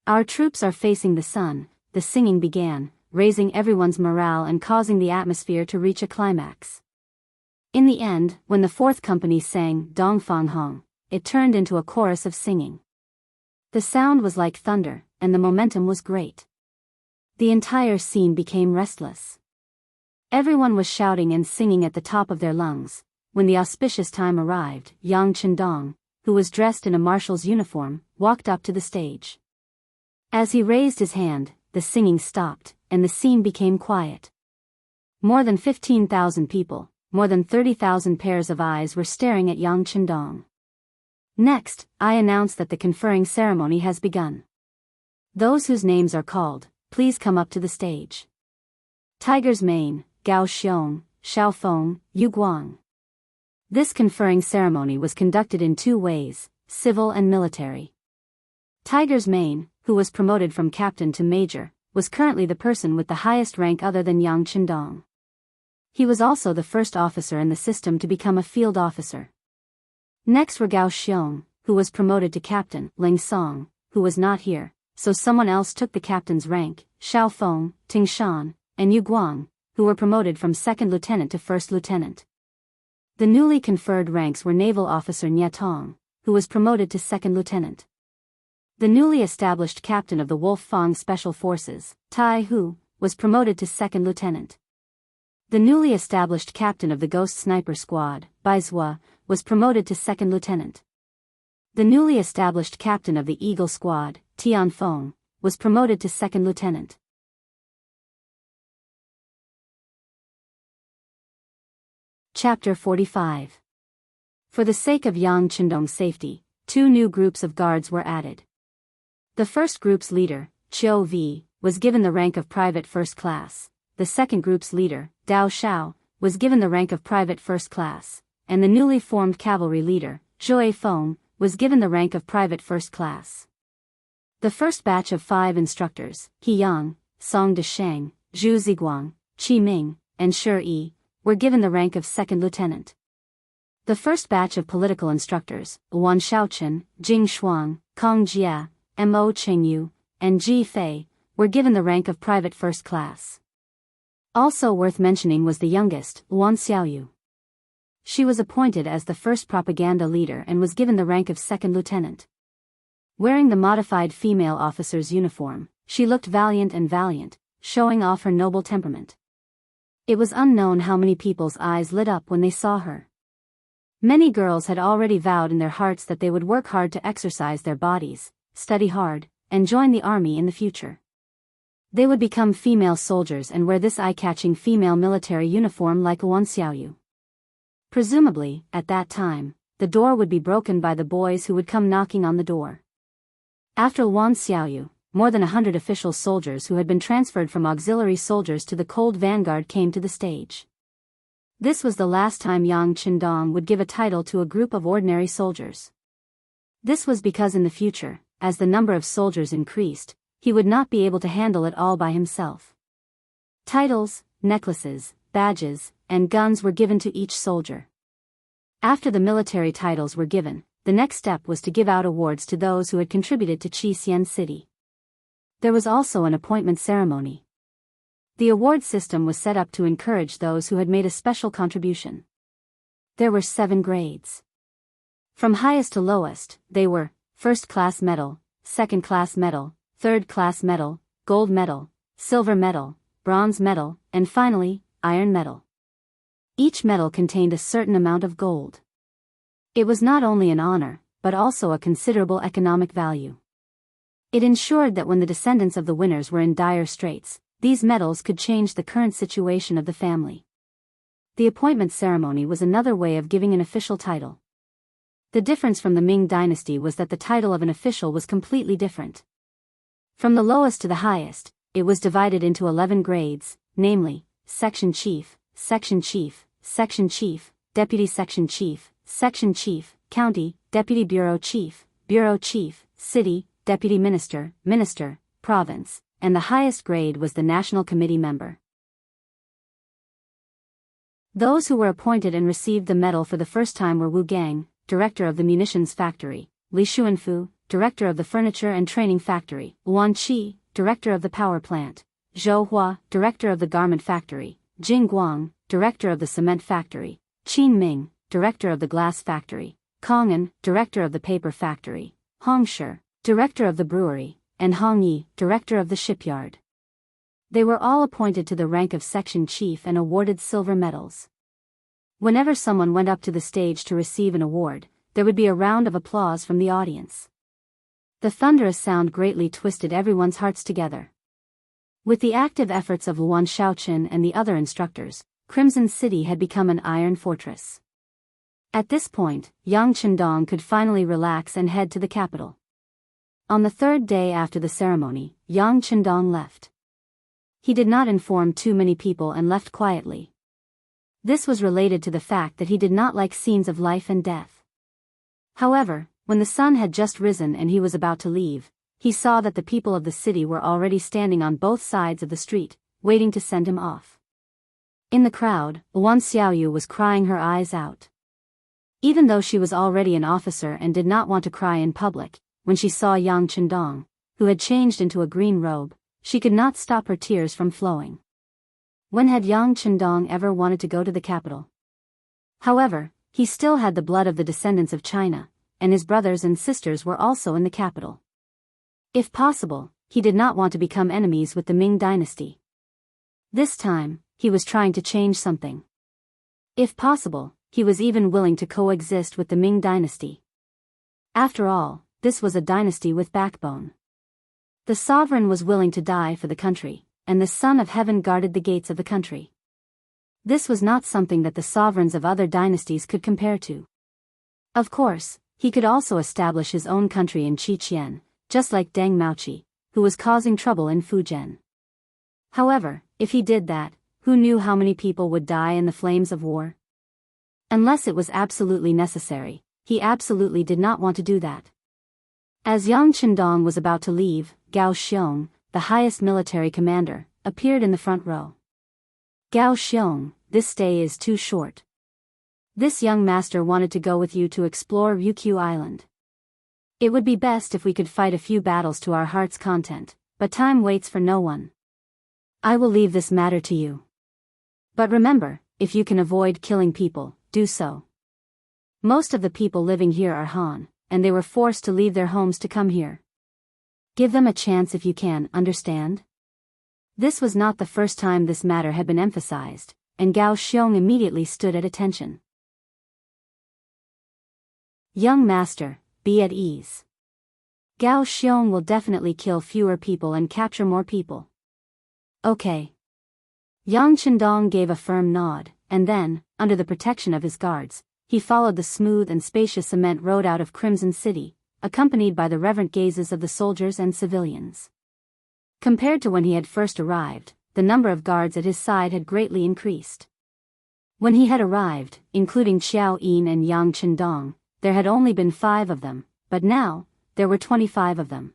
Our troops are facing the sun." The singing began, raising everyone's morale and causing the atmosphere to reach a climax. In the end, when the 4th Company sang Dong Fang Hong, it turned into a chorus of singing. The sound was like thunder, and the momentum was great. The entire scene became restless. Everyone was shouting and singing at the top of their lungs. When the auspicious time arrived, Yang Qindong, who was dressed in a marshal's uniform, walked up to the stage. As he raised his hand, the singing stopped, and the scene became quiet. More than 15,000 people, more than 30,000 pairs of eyes were staring at Yang Qindong. Next, I announce that the conferring ceremony has begun. Those whose names are called, please come up to the stage. Tiger's Mane, Gao Xiong, Xiao Feng, Yu Guang. This conferring ceremony was conducted in 2 ways, civil and military. Tiger's Mane, who was promoted from captain to major, was currently the person with the highest rank other than Yang Qindong. He was also the first officer in the system to become a field officer. Next were Gao Xiong, who was promoted to captain, Ling Song, who was not here, so someone else took the captain's rank, Xiao Feng, Ting Shan, and Yu Guang, who were promoted from second lieutenant to first lieutenant. The newly conferred ranks were naval officer Nye Tong, who was promoted to second lieutenant. The newly established captain of the Wolf Fang Special Forces, Tai Hu, was promoted to second lieutenant. The newly established captain of the Ghost Sniper Squad, Bai Zhua, was promoted to second lieutenant. The newly established captain of the Eagle Squad, Tian Feng, was promoted to second lieutenant. Chapter 45. For the sake of Yang Qindong's safety, 2 new groups of guards were added. The first group's leader, Qiu Vi, was given the rank of private first class. The second group's leader, Dao Shao, was given the rank of private first class, and the newly formed cavalry leader, Zhou Feng, was given the rank of private first class. The first batch of 5 instructors, He Yang, Song Desheng, Zhu Ziguang, Qi Ming, and Shi Yi, were given the rank of second lieutenant. The first batch of political instructors, Wan Shaochen, Jing Shuang, Kong Jia, Mo Qingyu, and Ji Fei, were given the rank of private first class. Also worth mentioning was the youngest, Wan Xiaoyu. She was appointed as the first propaganda leader and was given the rank of second lieutenant. Wearing the modified female officer's uniform, she looked valiant, showing off her noble temperament. It was unknown how many people's eyes lit up when they saw her. Many girls had already vowed in their hearts that they would work hard to exercise their bodies, study hard, and join the army in the future. They would become female soldiers and wear this eye-catching female military uniform like Wan Xiaoyu. Presumably, at that time, the door would be broken by the boys who would come knocking on the door. After Wan Xiaoyu, more than 100 official soldiers who had been transferred from auxiliary soldiers to the Cold Vanguard came to the stage. This was the last time Yang Qindong would give a title to a group of ordinary soldiers. This was because in the future, as the number of soldiers increased, he would not be able to handle it all by himself. Titles, necklaces, badges, and guns were given to each soldier. After the military titles were given, the next step was to give out awards to those who had contributed to Xian City. There was also an appointment ceremony. The award system was set up to encourage those who had made a special contribution. There were 7 grades. From highest to lowest, they were first class medal, second class medal, third class medal, gold medal, silver medal, bronze medal, and finally, iron medal. Each medal contained a certain amount of gold. It was not only an honor, but also a considerable economic value. It ensured that when the descendants of the winners were in dire straits, these medals could change the current situation of the family. The appointment ceremony was another way of giving an official title. The difference from the Ming Dynasty was that the title of an official was completely different. From the lowest to the highest, it was divided into 11 grades, namely, Section Chief, Section Chief, Section Chief, Deputy Section Chief, Section Chief, County, Deputy Bureau Chief, City, Deputy Minister, Minister, Province, and the highest grade was the National Committee member. Those who were appointed and received the medal for the first time were Wu Gang, director of the munitions factory, Li Xuanfu, director of the furniture and training factory, Wan Qi, director of the power plant, Zhou Hua, director of the garment factory, Jing Guang, director of the cement factory, Qin Ming, director of the glass factory, Kong'an, director of the paper factory, Hong Shi, director of the brewery, and Hong Yi, director of the shipyard. They were all appointed to the rank of section chief and awarded silver medals. Whenever someone went up to the stage to receive an award, there would be a round of applause from the audience. The thunderous sound greatly twisted everyone's hearts together. With the active efforts of Luan Shaochen and the other instructors, Crimson City had become an iron fortress. At this point, Yang Qindong could finally relax and head to the capital. On the 3rd day after the ceremony, Yang Qindong left. He did not inform too many people and left quietly. This was related to the fact that he did not like scenes of life and death. However, when the sun had just risen and he was about to leave, he saw that the people of the city were already standing on both sides of the street, waiting to send him off. In the crowd, Wan Xiaoyu was crying her eyes out. Even though she was already an officer and did not want to cry in public, when she saw Yang Chendong, who had changed into a green robe, she could not stop her tears from flowing. When had Yang Chendong ever wanted to go to the capital? However, he still had the blood of the descendants of China, and his brothers and sisters were also in the capital. If possible, he did not want to become enemies with the Ming dynasty. This time, he was trying to change something. If possible, he was even willing to coexist with the Ming dynasty. After all, this was a dynasty with backbone. The sovereign was willing to die for the country, and the Son of Heaven guarded the gates of the country. This was not something that the sovereigns of other dynasties could compare to. Of course, he could also establish his own country in Qiqian, just like Deng Maoqi, who was causing trouble in Fujian. However, if he did that, who knew how many people would die in the flames of war? Unless it was absolutely necessary, he absolutely did not want to do that. As Yang Chendong was about to leave, Gao Xiong, the highest military commander, appeared in the front row. Gao Xiong, this stay is too short. This young master wanted to go with you to explore Wuxia Island. It would be best if we could fight a few battles to our heart's content, but time waits for no one. I will leave this matter to you. But remember, if you can avoid killing people, do so. Most of the people living here are Han, and they were forced to leave their homes to come here. Give them a chance if you can, understand? This was not the first time this matter had been emphasized, and Gao Xiong immediately stood at attention. Young master, be at ease. Gao Xiong will definitely kill fewer people and capture more people. Okay. Yang Chendong gave a firm nod, and then, under the protection of his guards, he followed the smooth and spacious cement road out of Crimson City, accompanied by the reverent gazes of the soldiers and civilians. Compared to when he had first arrived, the number of guards at his side had greatly increased. When he had arrived, including Xiao Yin and Yang Chendong, there had only been 5 of them, but now, there were 25 of them.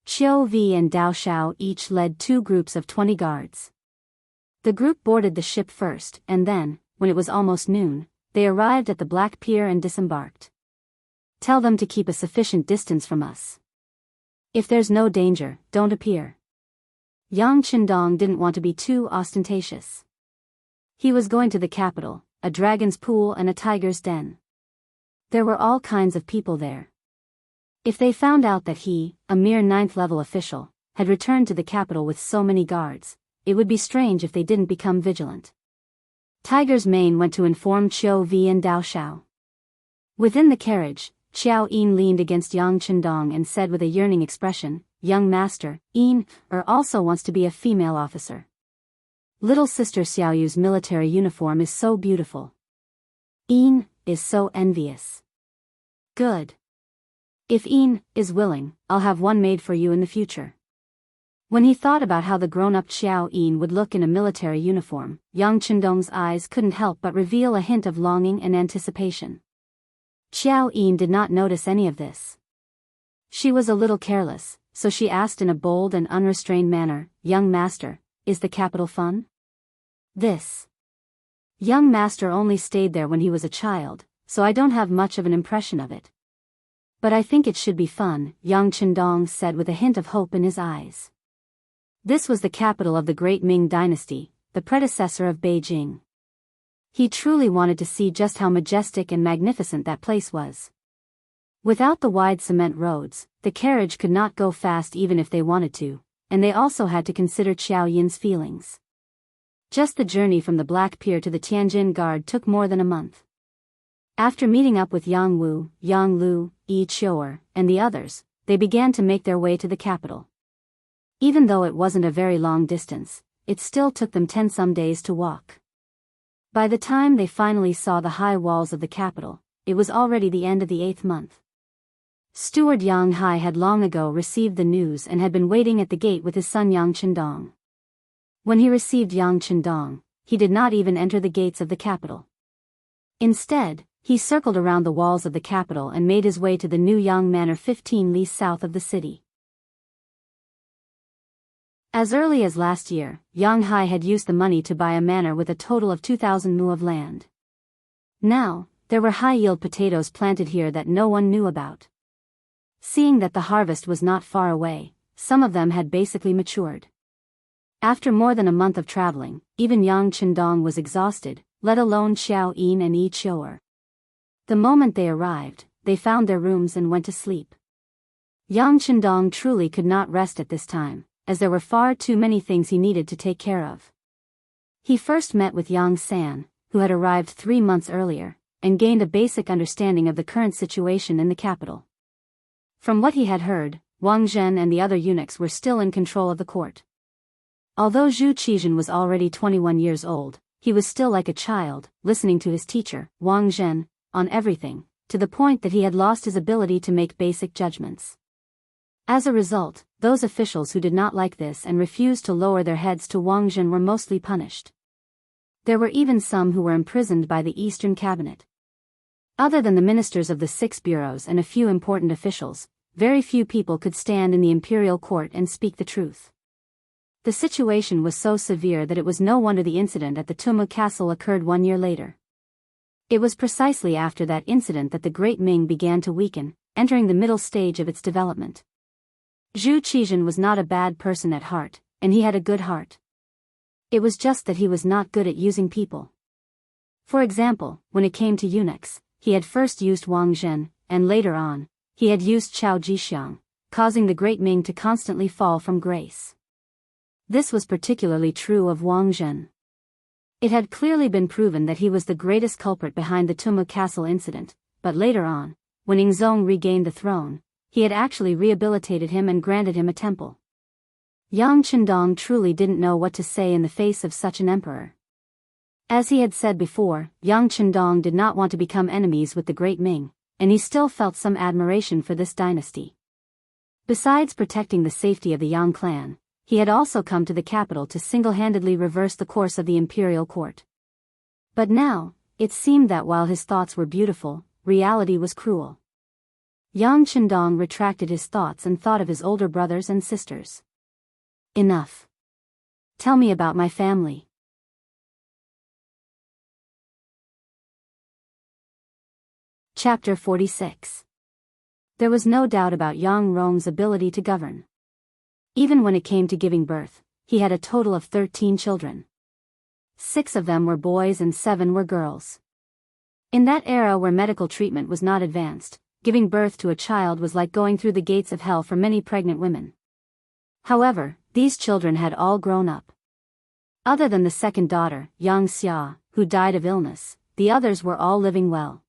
Xiao Vi and Dao Shao each led 2 groups of 20 guards. The group boarded the ship first, and then, when it was almost noon, they arrived at the Black Pier and disembarked. Tell them to keep a sufficient distance from us. If there's no danger, don't appear. Yang Chendong didn't want to be too ostentatious. He was going to the capital, a dragon's pool and a tiger's den. There were all kinds of people there. If they found out that he, a mere 9th-level official, had returned to the capital with so many guards, it would be strange if they didn't become vigilant. Tiger's Mane went to inform Qiu Vi and Dao Shao. Within the carriage, Xiao Yin leaned against Yang Chendong and said with a yearning expression, "Young master, Yin, also wants to be a female officer. Little sister Xiaoyu's military uniform is so beautiful. Yin is so envious." Good. If Yin is willing, I'll have one made for you in the future. When he thought about how the grown-up Xiao Yin would look in a military uniform, Yang Chendong's eyes couldn't help but reveal a hint of longing and anticipation. Xiao Yin did not notice any of this. She was a little careless, so she asked in a bold and unrestrained manner, "Young master, is the capital fun?" This young master only stayed there when he was a child, so I don't have much of an impression of it. But I think it should be fun, Yang Chendong said with a hint of hope in his eyes. This was the capital of the great Ming dynasty, the predecessor of Beijing. He truly wanted to see just how majestic and magnificent that place was. Without the wide cement roads, the carriage could not go fast even if they wanted to, and they also had to consider Xiao Yin's feelings. Just the journey from the Black Pier to the Tianjin Guard took more than a month. After meeting up with Yang Wu, Yang Lu, Yi Qiu'er, and the others, they began to make their way to the capital. Even though it wasn't a very long distance, it still took them 10-some days to walk. By the time they finally saw the high walls of the capital, it was already the end of the 8th month. Steward Yang Hai had long ago received the news and had been waiting at the gate with his son Yang Chendong. When he received Yang Chendong, he did not even enter the gates of the capital. Instead, he circled around the walls of the capital and made his way to the new Yang Manor 15 li south of the city. As early as last year, Yang Hai had used the money to buy a manor with a total of 2,000 mu of land. Now, there were high-yield potatoes planted here that no one knew about. Seeing that the harvest was not far away, some of them had basically matured. After more than a month of traveling, even Yang Qindong was exhausted, let alone Xiao Yin and Yi Chou'er. The moment they arrived, they found their rooms and went to sleep. Yang Qindong truly could not rest at this time, as there were far too many things he needed to take care of. He first met with Yang San, who had arrived 3 months earlier, and gained a basic understanding of the current situation in the capital. From what he had heard, Wang Zhen and the other eunuchs were still in control of the court. Although Zhu Qizhen was already 21 years old, he was still like a child, listening to his teacher, Wang Zhen, on everything, to the point that he had lost his ability to make basic judgments. As a result, those officials who did not like this and refused to lower their heads to Wang Zhen were mostly punished. There were even some who were imprisoned by the Eastern Cabinet. Other than the ministers of the 6 bureaus and a few important officials, very few people could stand in the imperial court and speak the truth. The situation was so severe that it was no wonder the incident at the Tumu Castle occurred 1 year later. It was precisely after that incident that the Great Ming began to weaken, entering the middle stage of its development. Zhu Qizhen was not a bad person at heart, and he had a good heart. It was just that he was not good at using people. For example, when it came to eunuchs, he had first used Wang Zhen, and later on, he had used Chao Jixiang, causing the Great Ming to constantly fall from grace. This was particularly true of Wang Zhen. It had clearly been proven that he was the greatest culprit behind the Tumu Castle incident, but later on, when Yingzong regained the throne, he had actually rehabilitated him and granted him a temple. Yang Qindong truly didn't know what to say in the face of such an emperor. As he had said before, Yang Qindong did not want to become enemies with the Great Ming, and he still felt some admiration for this dynasty. Besides protecting the safety of the Yang clan, he had also come to the capital to single-handedly reverse the course of the imperial court. But now, it seemed that while his thoughts were beautiful, reality was cruel. Yang Qindong retracted his thoughts and thought of his older brothers and sisters. Enough. Tell me about my family. Chapter 46. There was no doubt about Yang Rong's ability to govern. Even when it came to giving birth, he had a total of 13 children. 6 of them were boys and 7 were girls. In that era where medical treatment was not advanced, giving birth to a child was like going through the gates of hell for many pregnant women. However, these children had all grown up. Other than the second daughter, Yang Xia, who died of illness, the others were all living well.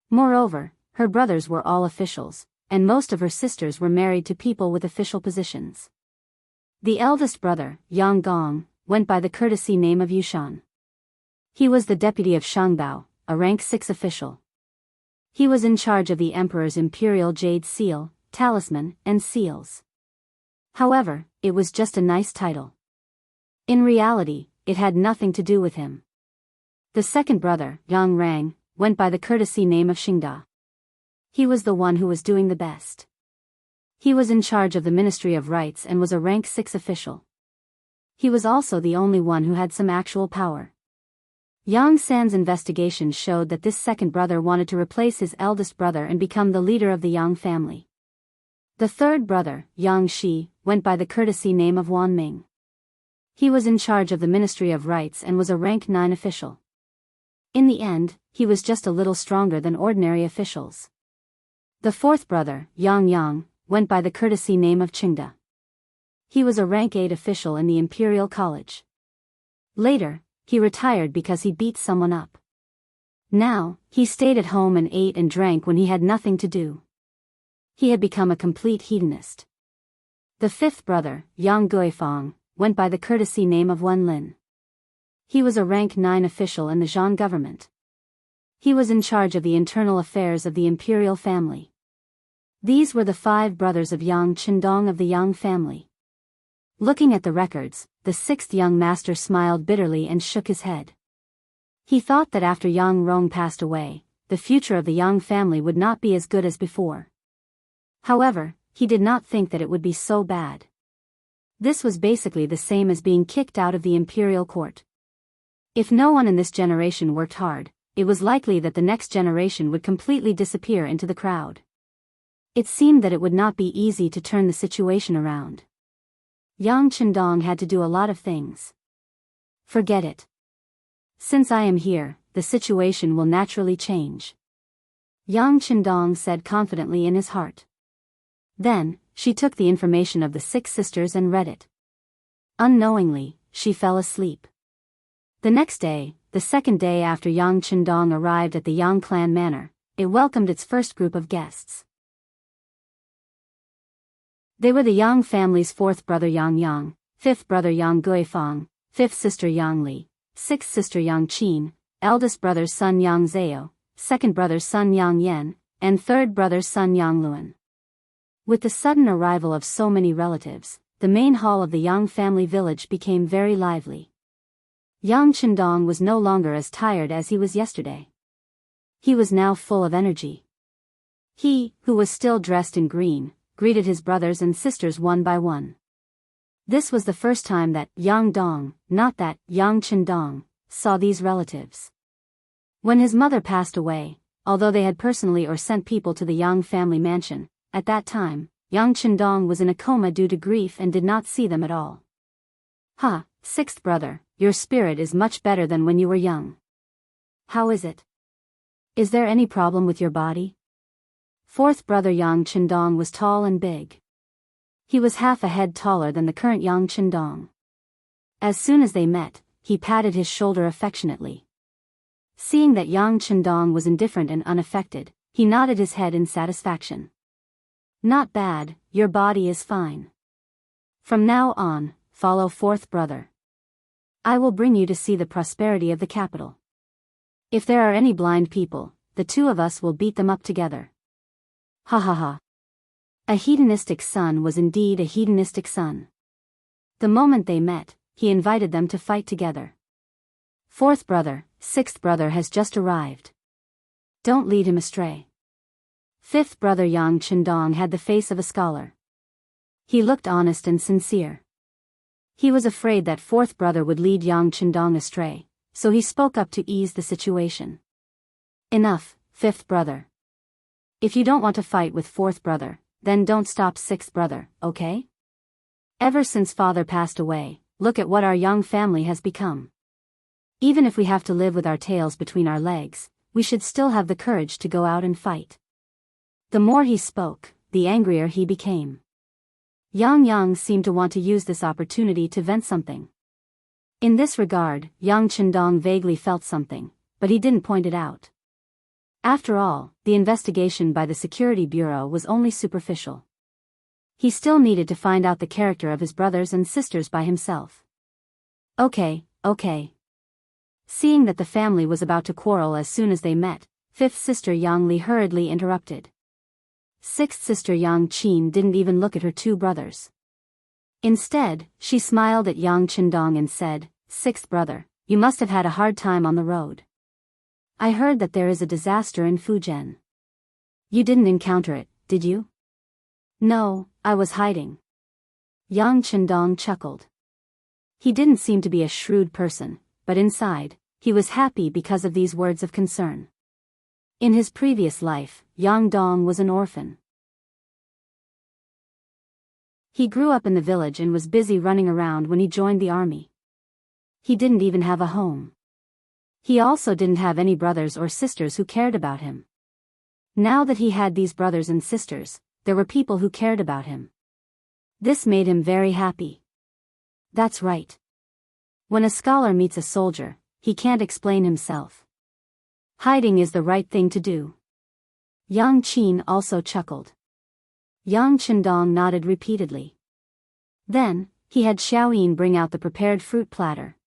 Moreover, her brothers were all officials, and most of her sisters were married to people with official positions. The eldest brother, Yang Gong, went by the courtesy name of Yushan. He was the deputy of Shangbao, a rank 6 official. He was in charge of the emperor's imperial jade seal, talisman, and seals. However, it was just a nice title. In reality, it had nothing to do with him. The second brother, Yang Rang, went by the courtesy name of Xingda. He was the one who was doing the best. He was in charge of the Ministry of Rights and was a rank 6 official. He was also the only one who had some actual power. Yang San's investigation showed that this second brother wanted to replace his eldest brother and become the leader of the Yang family. The third brother, Yang Shi, went by the courtesy name of Wan Ming. He was in charge of the Ministry of Rights and was a rank 9 official. In the end, he was just a little stronger than ordinary officials. The fourth brother, Yang Yang, went by the courtesy name of Qingda. He was a rank 8 official in the Imperial College. Later, he retired because he beat someone up. Now, he stayed at home and ate and drank when he had nothing to do. He had become a complete hedonist. The fifth brother, Yang Guifang, went by the courtesy name of Wen Lin. He was a rank 9 official in the Zhang government. He was in charge of the internal affairs of the imperial family. These were the 5 brothers of Yang Qindong of the Yang family. Looking at the records, the 6th young master smiled bitterly and shook his head. He thought that after Yang Rong passed away, the future of the Yang family would not be as good as before. However, he did not think that it would be so bad. This was basically the same as being kicked out of the imperial court. If no one in this generation worked hard, it was likely that the next generation would completely disappear into the crowd. It seemed that it would not be easy to turn the situation around. Yang Chendong had to do a lot of things. Forget it. Since I am here, the situation will naturally change. Yang Chendong said confidently in his heart. Then, she took the information of the 6 sisters and read it. Unknowingly, she fell asleep. The next day, the second day after Yang Chendong arrived at the Yang clan manor, it welcomed its first group of guests. They were the Yang family's 4th brother Yang Yang, 5th brother Yang Guifang, 5th sister Yang Li, 6th sister Yang Qin, eldest brother's son Yang Zhao, 2nd brother's son Yang Yan, and 3rd brother's son Yang Luan. With the sudden arrival of so many relatives, the main hall of the Yang family village became very lively. Yang Chendong was no longer as tired as he was yesterday. He was now full of energy. He, who was still dressed in green, greeted his brothers and sisters one by one. This was the first time that Yang Dong, not that Yang Chendong, saw these relatives. When his mother passed away, although they had personally or sent people to the Yang family mansion, at that time, Yang Chendong was in a coma due to grief and did not see them at all. "Ha, 6th brother, your spirit is much better than when you were young. How is it? Is there any problem with your body?" 4th brother Yang Chendong was tall and big. He was half a head taller than the current Yang Chendong. As soon as they met, he patted his shoulder affectionately. Seeing that Yang Chendong was indifferent and unaffected, he nodded his head in satisfaction. "Not bad, your body is fine. From now on, follow 4th brother. I will bring you to see the prosperity of the capital. If there are any blind people, the 2 of us will beat them up together." Ha ha ha. A hedonistic son was indeed a hedonistic son. The moment they met, he invited them to fight together. "4th brother, 6th brother has just arrived. Don't lead him astray." 5th brother Yang Chendong had the face of a scholar. He looked honest and sincere. He was afraid that 4th brother would lead Yang Chendong astray, so he spoke up to ease the situation. "Enough, 5th brother. If you don't want to fight with 4th brother, then don't stop 6th brother, okay? Ever since father passed away, look at what our Yang family has become. Even if we have to live with our tails between our legs, we should still have the courage to go out and fight." The more he spoke, the angrier he became. Yang Yang seemed to want to use this opportunity to vent something. In this regard, Yang Chendong vaguely felt something, but he didn't point it out. After all, the investigation by the Security Bureau was only superficial. He still needed to find out the character of his brothers and sisters by himself. Okay. Seeing that the family was about to quarrel as soon as they met, 5th sister Yang Li hurriedly interrupted. 6th sister Yang Qin didn't even look at her 2 brothers. Instead, she smiled at Yang Chendong and said, "6th brother, you must have had a hard time on the road. I heard that there is a disaster in Fujian. You didn't encounter it, did you?" "No, I was hiding." Yang Chendong chuckled. He didn't seem to be a shrewd person, but inside, he was happy because of these words of concern. In his previous life, Yang Dong was an orphan. He grew up in the village and was busy running around when he joined the army. He didn't even have a home. He also didn't have any brothers or sisters who cared about him. Now that he had these brothers and sisters, there were people who cared about him. This made him very happy. That's right. When a scholar meets a soldier, he can't explain himself. Hiding is the right thing to do. Yang Qin also chuckled. Yang Chendong nodded repeatedly. Then, he had Xiaoyin bring out the prepared fruit platter.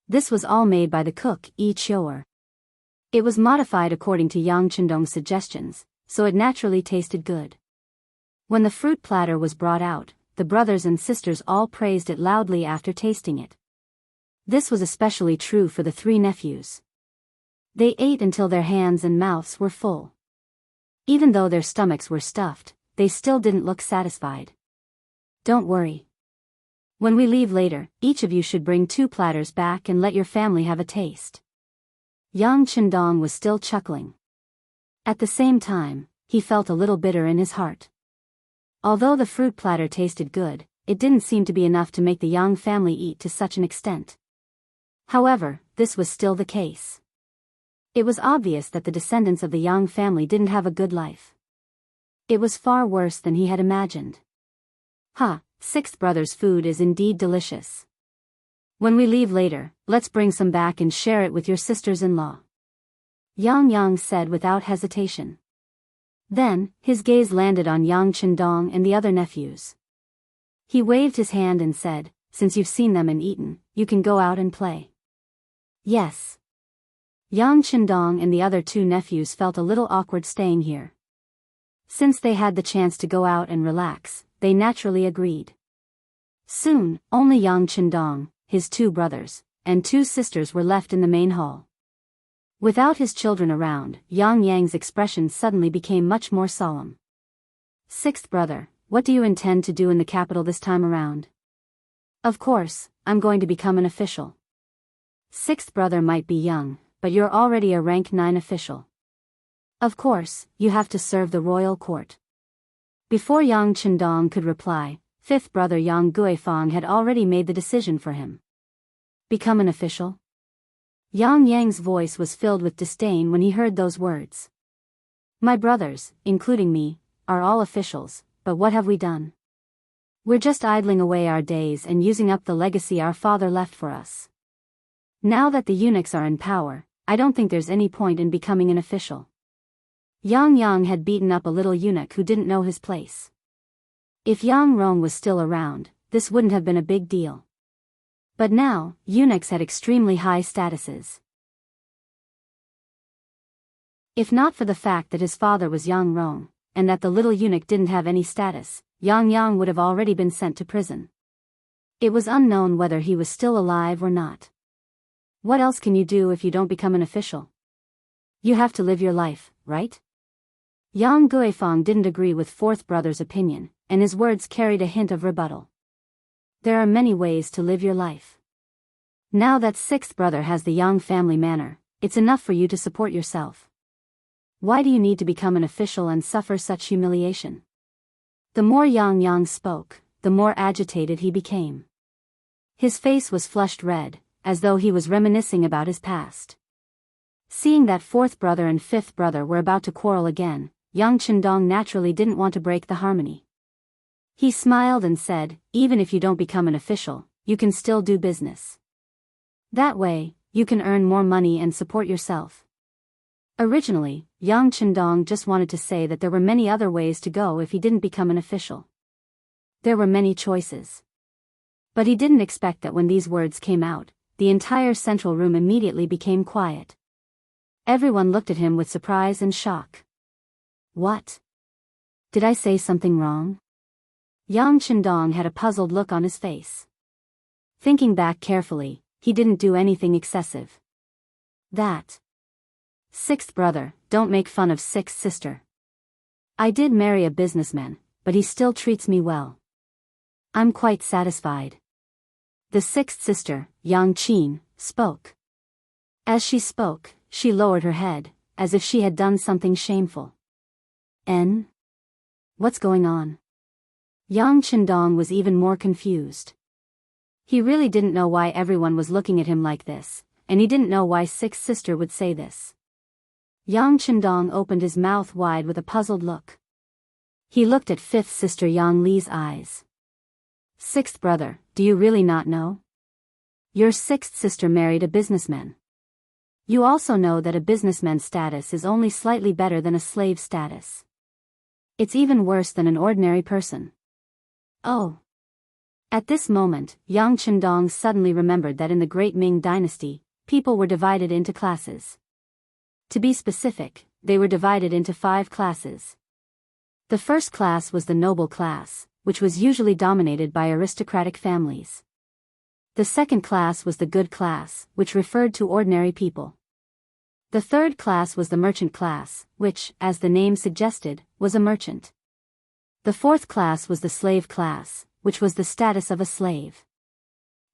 This was all made by the cook, Yi Chou'er. It was modified according to Yang Chendong's suggestions, so it naturally tasted good. When the fruit platter was brought out, the brothers and sisters all praised it loudly after tasting it. This was especially true for the 3 nephews. They ate until their hands and mouths were full. Even though their stomachs were stuffed, they still didn't look satisfied. "Don't worry. When we leave later, each of you should bring 2 platters back and let your family have a taste." Yang Chendong was still chuckling. At the same time, he felt a little bitter in his heart. Although the fruit platter tasted good, it didn't seem to be enough to make the Yang family eat to such an extent. However, this was still the case. It was obvious that the descendants of the Yang family didn't have a good life. It was far worse than he had imagined. Sixth brother's food is indeed delicious. When we leave later, let's bring some back and share it with your sisters-in-law. Yang said without hesitation. Then, his gaze landed on Yang Chendong and the other nephews. He waved his hand and said, since you've seen them and eaten, you can go out and play. Yes. Yang Chendong and the other two nephews felt a little awkward staying here. Since they had the chance to go out and relax, they naturally agreed. Soon, only Yang Chendong, his two brothers, and two sisters were left in the main hall. Without his children around, Yang's expression suddenly became much more solemn. Sixth brother, what do you intend to do in the capital this time around? Of course, I'm going to become an official. Sixth brother might be young, but you're already a rank 9 official. Of course, you have to serve the royal court. Before Yang Chendong could reply, fifth brother Yang Guifang had already made the decision for him. Become an official? Yang's voice was filled with disdain when he heard those words. My brothers, including me, are all officials, but what have we done? We're just idling away our days and using up the legacy our father left for us. Now that the eunuchs are in power, I don't think there's any point in becoming an official. Yang had beaten up a little eunuch who didn't know his place. If Yang Rong was still around, this wouldn't have been a big deal. But now, eunuchs had extremely high statuses. If not for the fact that his father was Yang Rong, and that the little eunuch didn't have any status, Yang would have already been sent to prison. It was unknown whether he was still alive or not. What else can you do if you don't become an official? You have to live your life, right? Yang Guifang didn't agree with fourth brother's opinion, and his words carried a hint of rebuttal. There are many ways to live your life. Now that sixth brother has the Yang family manor, it's enough for you to support yourself. Why do you need to become an official and suffer such humiliation? The more Yang spoke, the more agitated he became. His face was flushed red, as though he was reminiscing about his past. Seeing that fourth brother and fifth brother were about to quarrel again, Yang Chendong naturally didn't want to break the harmony. He smiled and said, even if you don't become an official, you can still do business. That way, you can earn more money and support yourself. Originally, Yang Chendong just wanted to say that there were many other ways to go if he didn't become an official. There were many choices. But he didn't expect that when these words came out, the entire central room immediately became quiet. Everyone looked at him with surprise and shock. What? Did I say something wrong? Yang Chendong had a puzzled look on his face. Thinking back carefully, he didn't do anything excessive. That. Sixth brother, don't make fun of sixth sister. I did marry a businessman, but he still treats me well. I'm quite satisfied. The sixth sister, Yang Qin, spoke. As she spoke, she lowered her head, as if she had done something shameful. What's going on? Yang Chendong was even more confused. He really didn't know why everyone was looking at him like this, and he didn't know why sixth sister would say this. Yang Chendong opened his mouth wide with a puzzled look. He looked at fifth sister Yang Li's eyes. Sixth brother, do you really not know? Your sixth sister married a businessman. You also know that a businessman's status is only slightly better than a slave status. It's even worse than an ordinary person. Oh. At this moment, Yang Chendong suddenly remembered that in the Great Ming Dynasty, people were divided into classes. To be specific, they were divided into 5 classes. The first class was the noble class, which was usually dominated by aristocratic families. The second class was the good class, which referred to ordinary people. The third class was the merchant class, which, as the name suggested, was a merchant. The fourth class was the slave class, which was the status of a slave.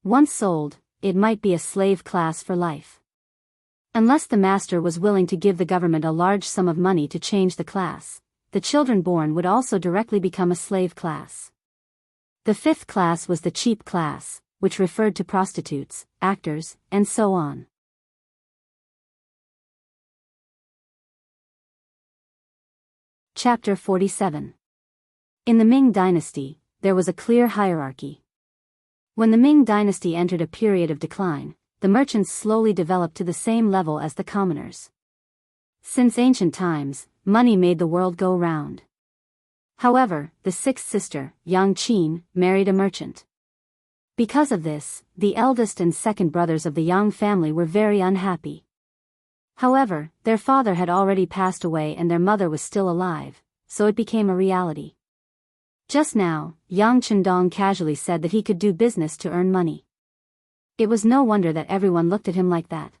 Once sold, it might be a slave class for life. Unless the master was willing to give the government a large sum of money to change the class, the children born would also directly become a slave class. The fifth class was the cheap class, which referred to prostitutes, actors, and so on. Chapter 47. In the Ming Dynasty, there was a clear hierarchy. When the Ming Dynasty entered a period of decline, the merchants slowly developed to the same level as the commoners. Since ancient times, money made the world go round. However, the sixth sister, Yang Qin, married a merchant. Because of this, the eldest and second brothers of the Yang family were very unhappy. However, their father had already passed away and their mother was still alive, so it became a reality. Just now, Yang Chendong casually said that he could do business to earn money. It was no wonder that everyone looked at him like that.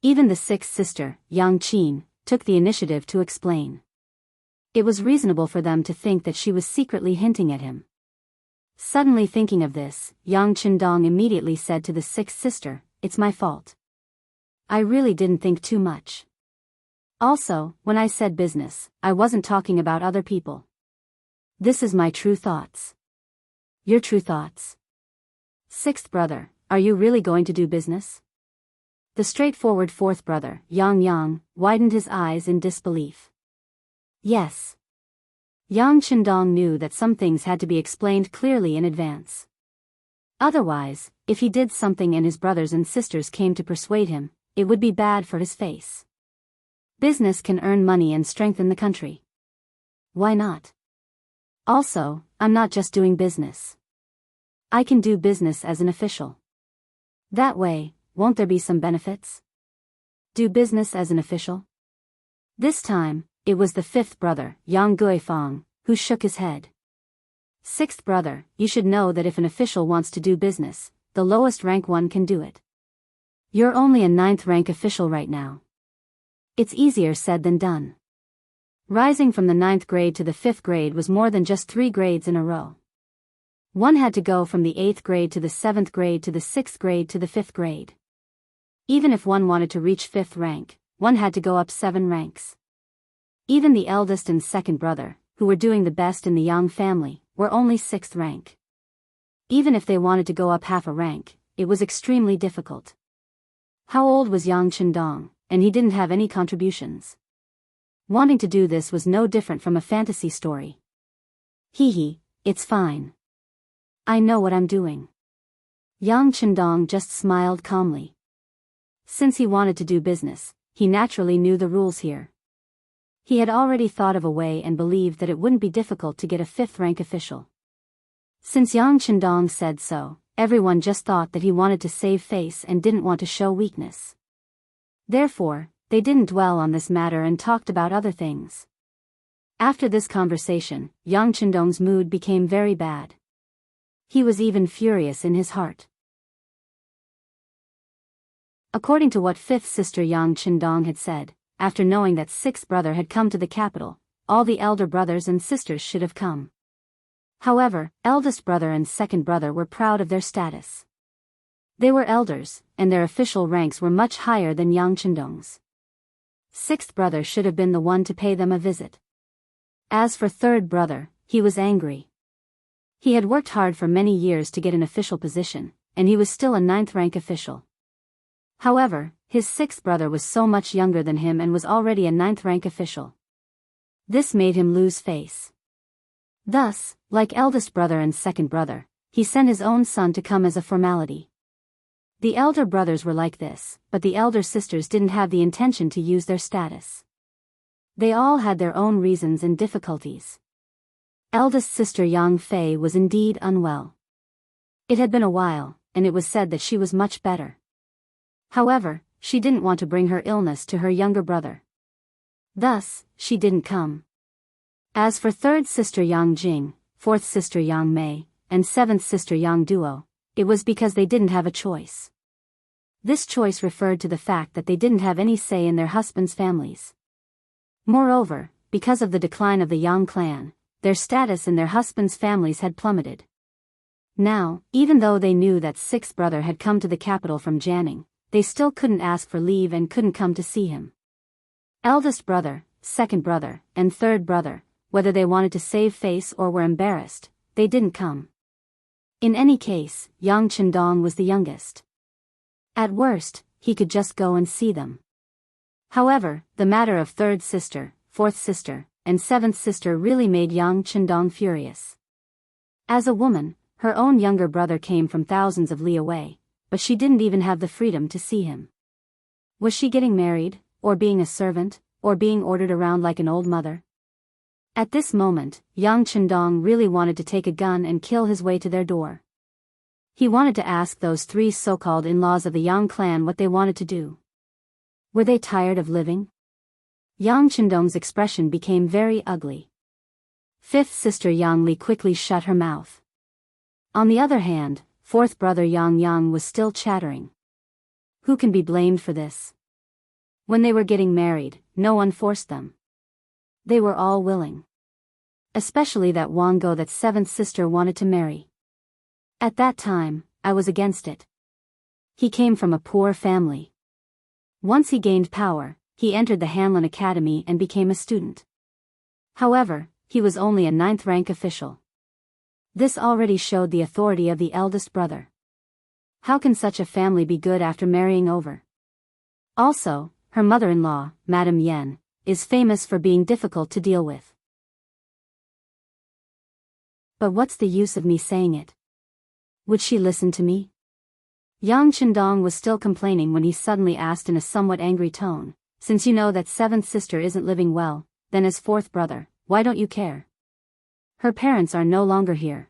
Even the sixth sister, Yang Qin, took the initiative to explain. It was reasonable for them to think that she was secretly hinting at him. Suddenly thinking of this, Yang Chendong immediately said to the sixth sister, "It's my fault. I really didn't think too much. Also, when I said business, I wasn't talking about other people. This is my true thoughts." "Your true thoughts?" "Sixth brother, are you really going to do business?" The straightforward fourth brother, Yang, widened his eyes in disbelief. Yes. Yang Chendong knew that some things had to be explained clearly in advance. Otherwise, if he did something and his brothers and sisters came to persuade him, it would be bad for his face. Business can earn money and strengthen the country. Why not? Also, I'm not just doing business. I can do business as an official. That way, won't there be some benefits? Do business as an official? This time, it was the fifth brother, Yang Guifang, who shook his head. "Sixth brother, you should know that if an official wants to do business, the lowest rank one can do it. You're only a ninth rank official right now. It's easier said than done." Rising from the 9th grade to the 5th grade was more than just 3 grades in a row. One had to go from the 8th grade to the 7th grade to the 6th grade to the 5th grade. Even if one wanted to reach 5th rank, one had to go up 7 ranks. Even the eldest and second brother, who were doing the best in the Yang family, were only 6th rank. Even if they wanted to go up half a rank, it was extremely difficult. How old was Yang Chendong, and he didn't have any contributions. Wanting to do this was no different from a fantasy story. Hee, it's fine. I know what I'm doing. Yang Chendong just smiled calmly. Since he wanted to do business, he naturally knew the rules here. He had already thought of a way and believed that it wouldn't be difficult to get a 5th rank official. Since Yang Chendong said so, everyone just thought that he wanted to save face and didn't want to show weakness. Therefore, they didn't dwell on this matter and talked about other things. After this conversation, Yang Chendong's mood became very bad. He was even furious in his heart. According to what 5th sister Yang Chendong had said, after knowing that 6th brother had come to the capital, all the elder brothers and sisters should have come. However, eldest brother and second brother were proud of their status. They were elders, and their official ranks were much higher than Yang Chendong's. 6th brother should have been the one to pay them a visit. As for 3rd brother, he was angry. He had worked hard for many years to get an official position, and he was still a 9th rank official. However, his 6th brother was so much younger than him and was already a 9th rank official. This made him lose face. Thus, like eldest brother and second brother, he sent his own son to come as a formality. The elder brothers were like this, but the elder sisters didn't have the intention to use their status. They all had their own reasons and difficulties. Eldest sister Yang Fei was indeed unwell. It had been a while, and it was said that she was much better. However, she didn't want to bring her illness to her younger brother. Thus, she didn't come. As for 3rd sister Yang Jing, 4th sister Yang Mei, and 7th sister Yang Duo, it was because they didn't have a choice. This choice referred to the fact that they didn't have any say in their husbands' families. Moreover, because of the decline of the Yang clan, their status in their husbands' families had plummeted. Now, even though they knew that 6th brother had come to the capital from Jianghu, they still couldn't ask for leave and couldn't come to see him. Eldest brother, second brother, and third brother, whether they wanted to save face or were embarrassed, they didn't come. In any case, Yang Chendong was the youngest. At worst, he could just go and see them. However, the matter of third sister, fourth sister, and seventh sister really made Yang Chendong furious. As a woman, her own younger brother came from thousands of li away, but she didn't even have the freedom to see him. Was she getting married, or being a servant, or being ordered around like an old mother? At this moment, Yang Chendong really wanted to take a gun and kill his way to their door. He wanted to ask those three so-called in-laws of the Yang clan what they wanted to do. Were they tired of living? Yang Chendong's expression became very ugly. Fifth sister Yang Li quickly shut her mouth. On the other hand, fourth brother Yang Yang was still chattering. Who can be blamed for this? When they were getting married, no one forced them. They were all willing. Especially that Wang Go that seventh sister wanted to marry. At that time, I was against it. He came from a poor family. Once he gained power, he entered the Hanlin Academy and became a student. However, he was only a 9th rank official. This already showed the authority of the eldest brother. How can such a family be good after marrying over? Also, her mother-in-law, Madame Yen, is famous for being difficult to deal with. But what's the use of me saying it? Would she listen to me? Yang Chendong was still complaining when he suddenly asked in a somewhat angry tone, since you know that seventh sister isn't living well, then as fourth brother, why don't you care? Her parents are no longer here.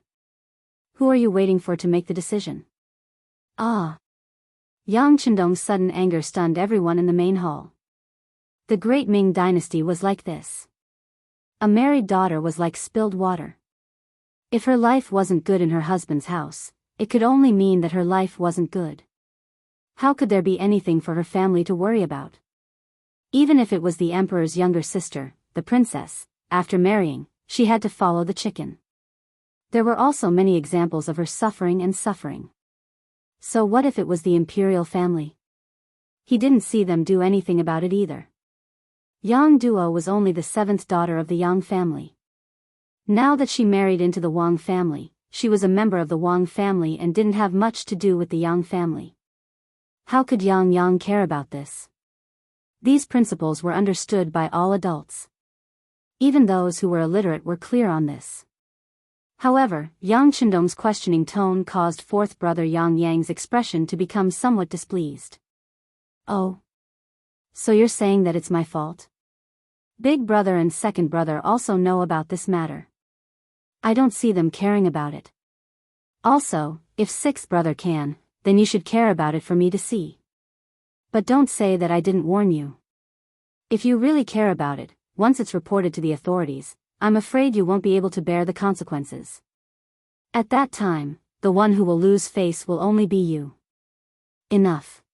Who are you waiting for to make the decision? Ah! Yang Chendong's sudden anger stunned everyone in the main hall. The great Ming dynasty was like this. A married daughter was like spilled water. If her life wasn't good in her husband's house, it could only mean that her life wasn't good. How could there be anything for her family to worry about? Even if it was the emperor's younger sister, the princess, after marrying, she had to follow the chicken. There were also many examples of her suffering and suffering. So what if it was the imperial family? He didn't see them do anything about it either. Yang Duo was only the 7th daughter of the Yang family. Now that she married into the Wang family, she was a member of the Wang family and didn't have much to do with the Yang family. How could Yang care about this? These principles were understood by all adults. Even those who were illiterate were clear on this. However, Yang Chendong's questioning tone caused fourth brother Yang Yang's expression to become somewhat displeased. Oh. So you're saying that it's my fault? Big brother and second brother also know about this matter. I don't see them caring about it. Also, if sixth brother can, then you should care about it for me to see. But don't say that I didn't warn you. If you really care about it, once it's reported to the authorities, I'm afraid you won't be able to bear the consequences. At that time, the one who will lose face will only be you. Enough.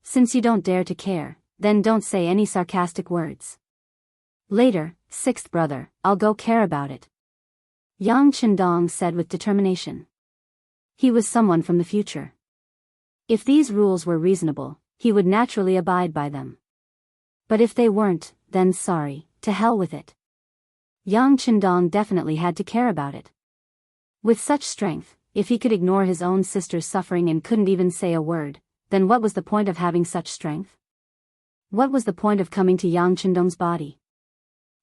Since you don't dare to care, then don't say any sarcastic words. Later, sixth brother, I'll go care about it. Yang Chendong said with determination. He was someone from the future. If these rules were reasonable, he would naturally abide by them. But if they weren't, then sorry, to hell with it. Yang Chendong definitely had to care about it. With such strength, if he could ignore his own sister's suffering and couldn't even say a word, then what was the point of having such strength? What was the point of coming to Yang Chendong's body?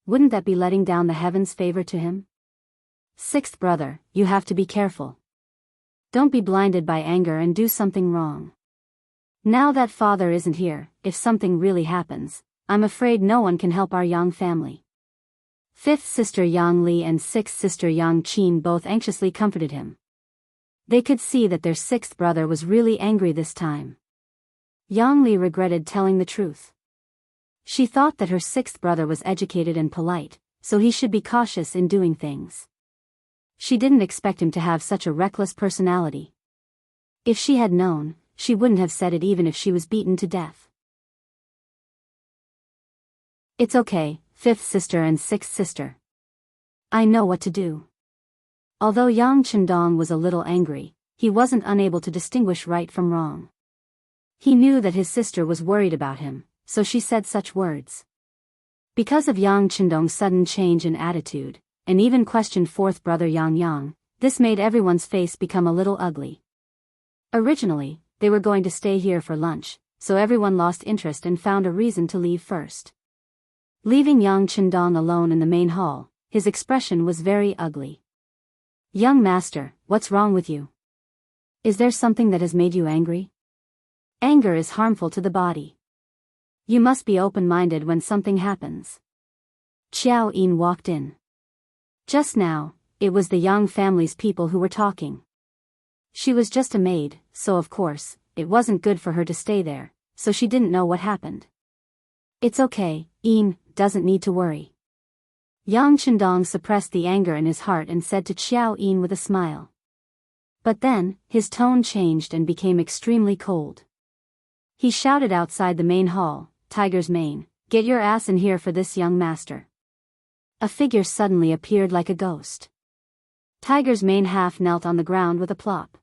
Wouldn't that be letting down the heavens' favor to him? Sixth brother, you have to be careful. Don't be blinded by anger and do something wrong. Now that father isn't here, if something really happens, I'm afraid no one can help our Yang family. Fifth sister Yang Li and sixth sister Yang Qin both anxiously comforted him. They could see that their sixth brother was really angry this time. Yang Li regretted telling the truth. She thought that her sixth brother was educated and polite, so he should be cautious in doing things. She didn't expect him to have such a reckless personality. If she had known, she wouldn't have said it even if she was beaten to death. It's okay, fifth sister and sixth sister. I know what to do. Although Yang Chendong was a little angry, he wasn't unable to distinguish right from wrong. He knew that his sister was worried about him, so she said such words. Because of Yang Qindong's sudden change in attitude, and even questioned fourth brother Yang Yang, this made everyone's face become a little ugly. Originally, they were going to stay here for lunch, so everyone lost interest and found a reason to leave first. Leaving Yang Qindong alone in the main hall, his expression was very ugly. "Young master, what's wrong with you? Is there something that has made you angry? Anger is harmful to the body. You must be open-minded when something happens." Xiao Yin walked in. Just now, it was the Yang family's people who were talking. She was just a maid, so of course, it wasn't good for her to stay there, so she didn't know what happened. "It's okay, Yin doesn't need to worry." Yang Qindong suppressed the anger in his heart and said to Xiao Yin with a smile. But then, his tone changed and became extremely cold. He shouted outside the main hall, "Tiger's mane, get your ass in here for this young master." A figure suddenly appeared like a ghost. Tiger's mane half knelt on the ground with a plop.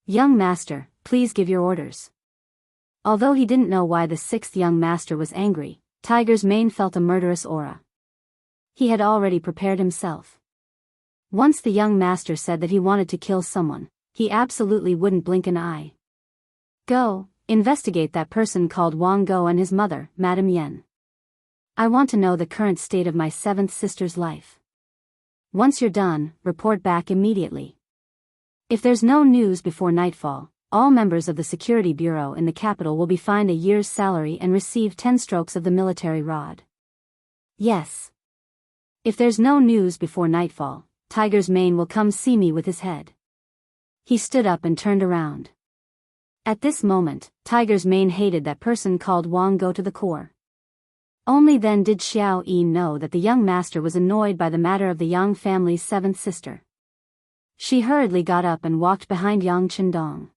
"Young master, please give your orders." Although he didn't know why the sixth young master was angry, Tiger's mane felt a murderous aura. He had already prepared himself. Once the young master said that he wanted to kill someone, he absolutely wouldn't blink an eye. "Go, investigate that person called Wang Go and his mother, Madame Yen. I want to know the current state of my seventh sister's life. Once you're done, report back immediately. If there's no news before nightfall, all members of the security bureau in the capital will be fined a year's salary and receive 10 strokes of the military rod." "Yes. If there's no news before nightfall, Tiger's mane will come see me with his head." He stood up and turned around. At this moment, Tiger's mane hated that person called Wang Go to the core. Only then did Xiao Yin know that the young master was annoyed by the matter of the Yang family's seventh sister. She hurriedly got up and walked behind Yang Qindong.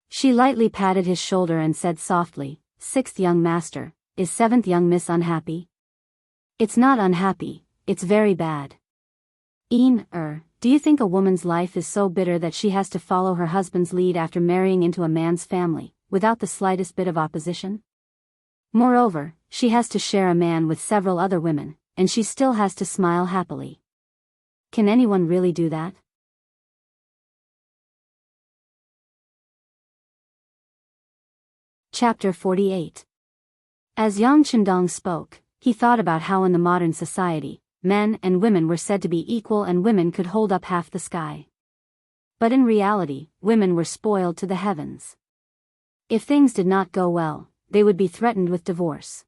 She lightly patted his shoulder and said softly, "Sixth young master, is seventh young miss unhappy?" "It's not unhappy, it's very bad." "Yin, do you think a woman's life is so bitter that she has to follow her husband's lead after marrying into a man's family, without the slightest bit of opposition? Moreover, she has to share a man with several other women, and she still has to smile happily. Can anyone really do that?" Chapter 48. As Yang Qindong spoke, he thought about how in the modern society, men and women were said to be equal and women could hold up half the sky. But in reality, women were spoiled to the heavens. If things did not go well, they would be threatened with divorce.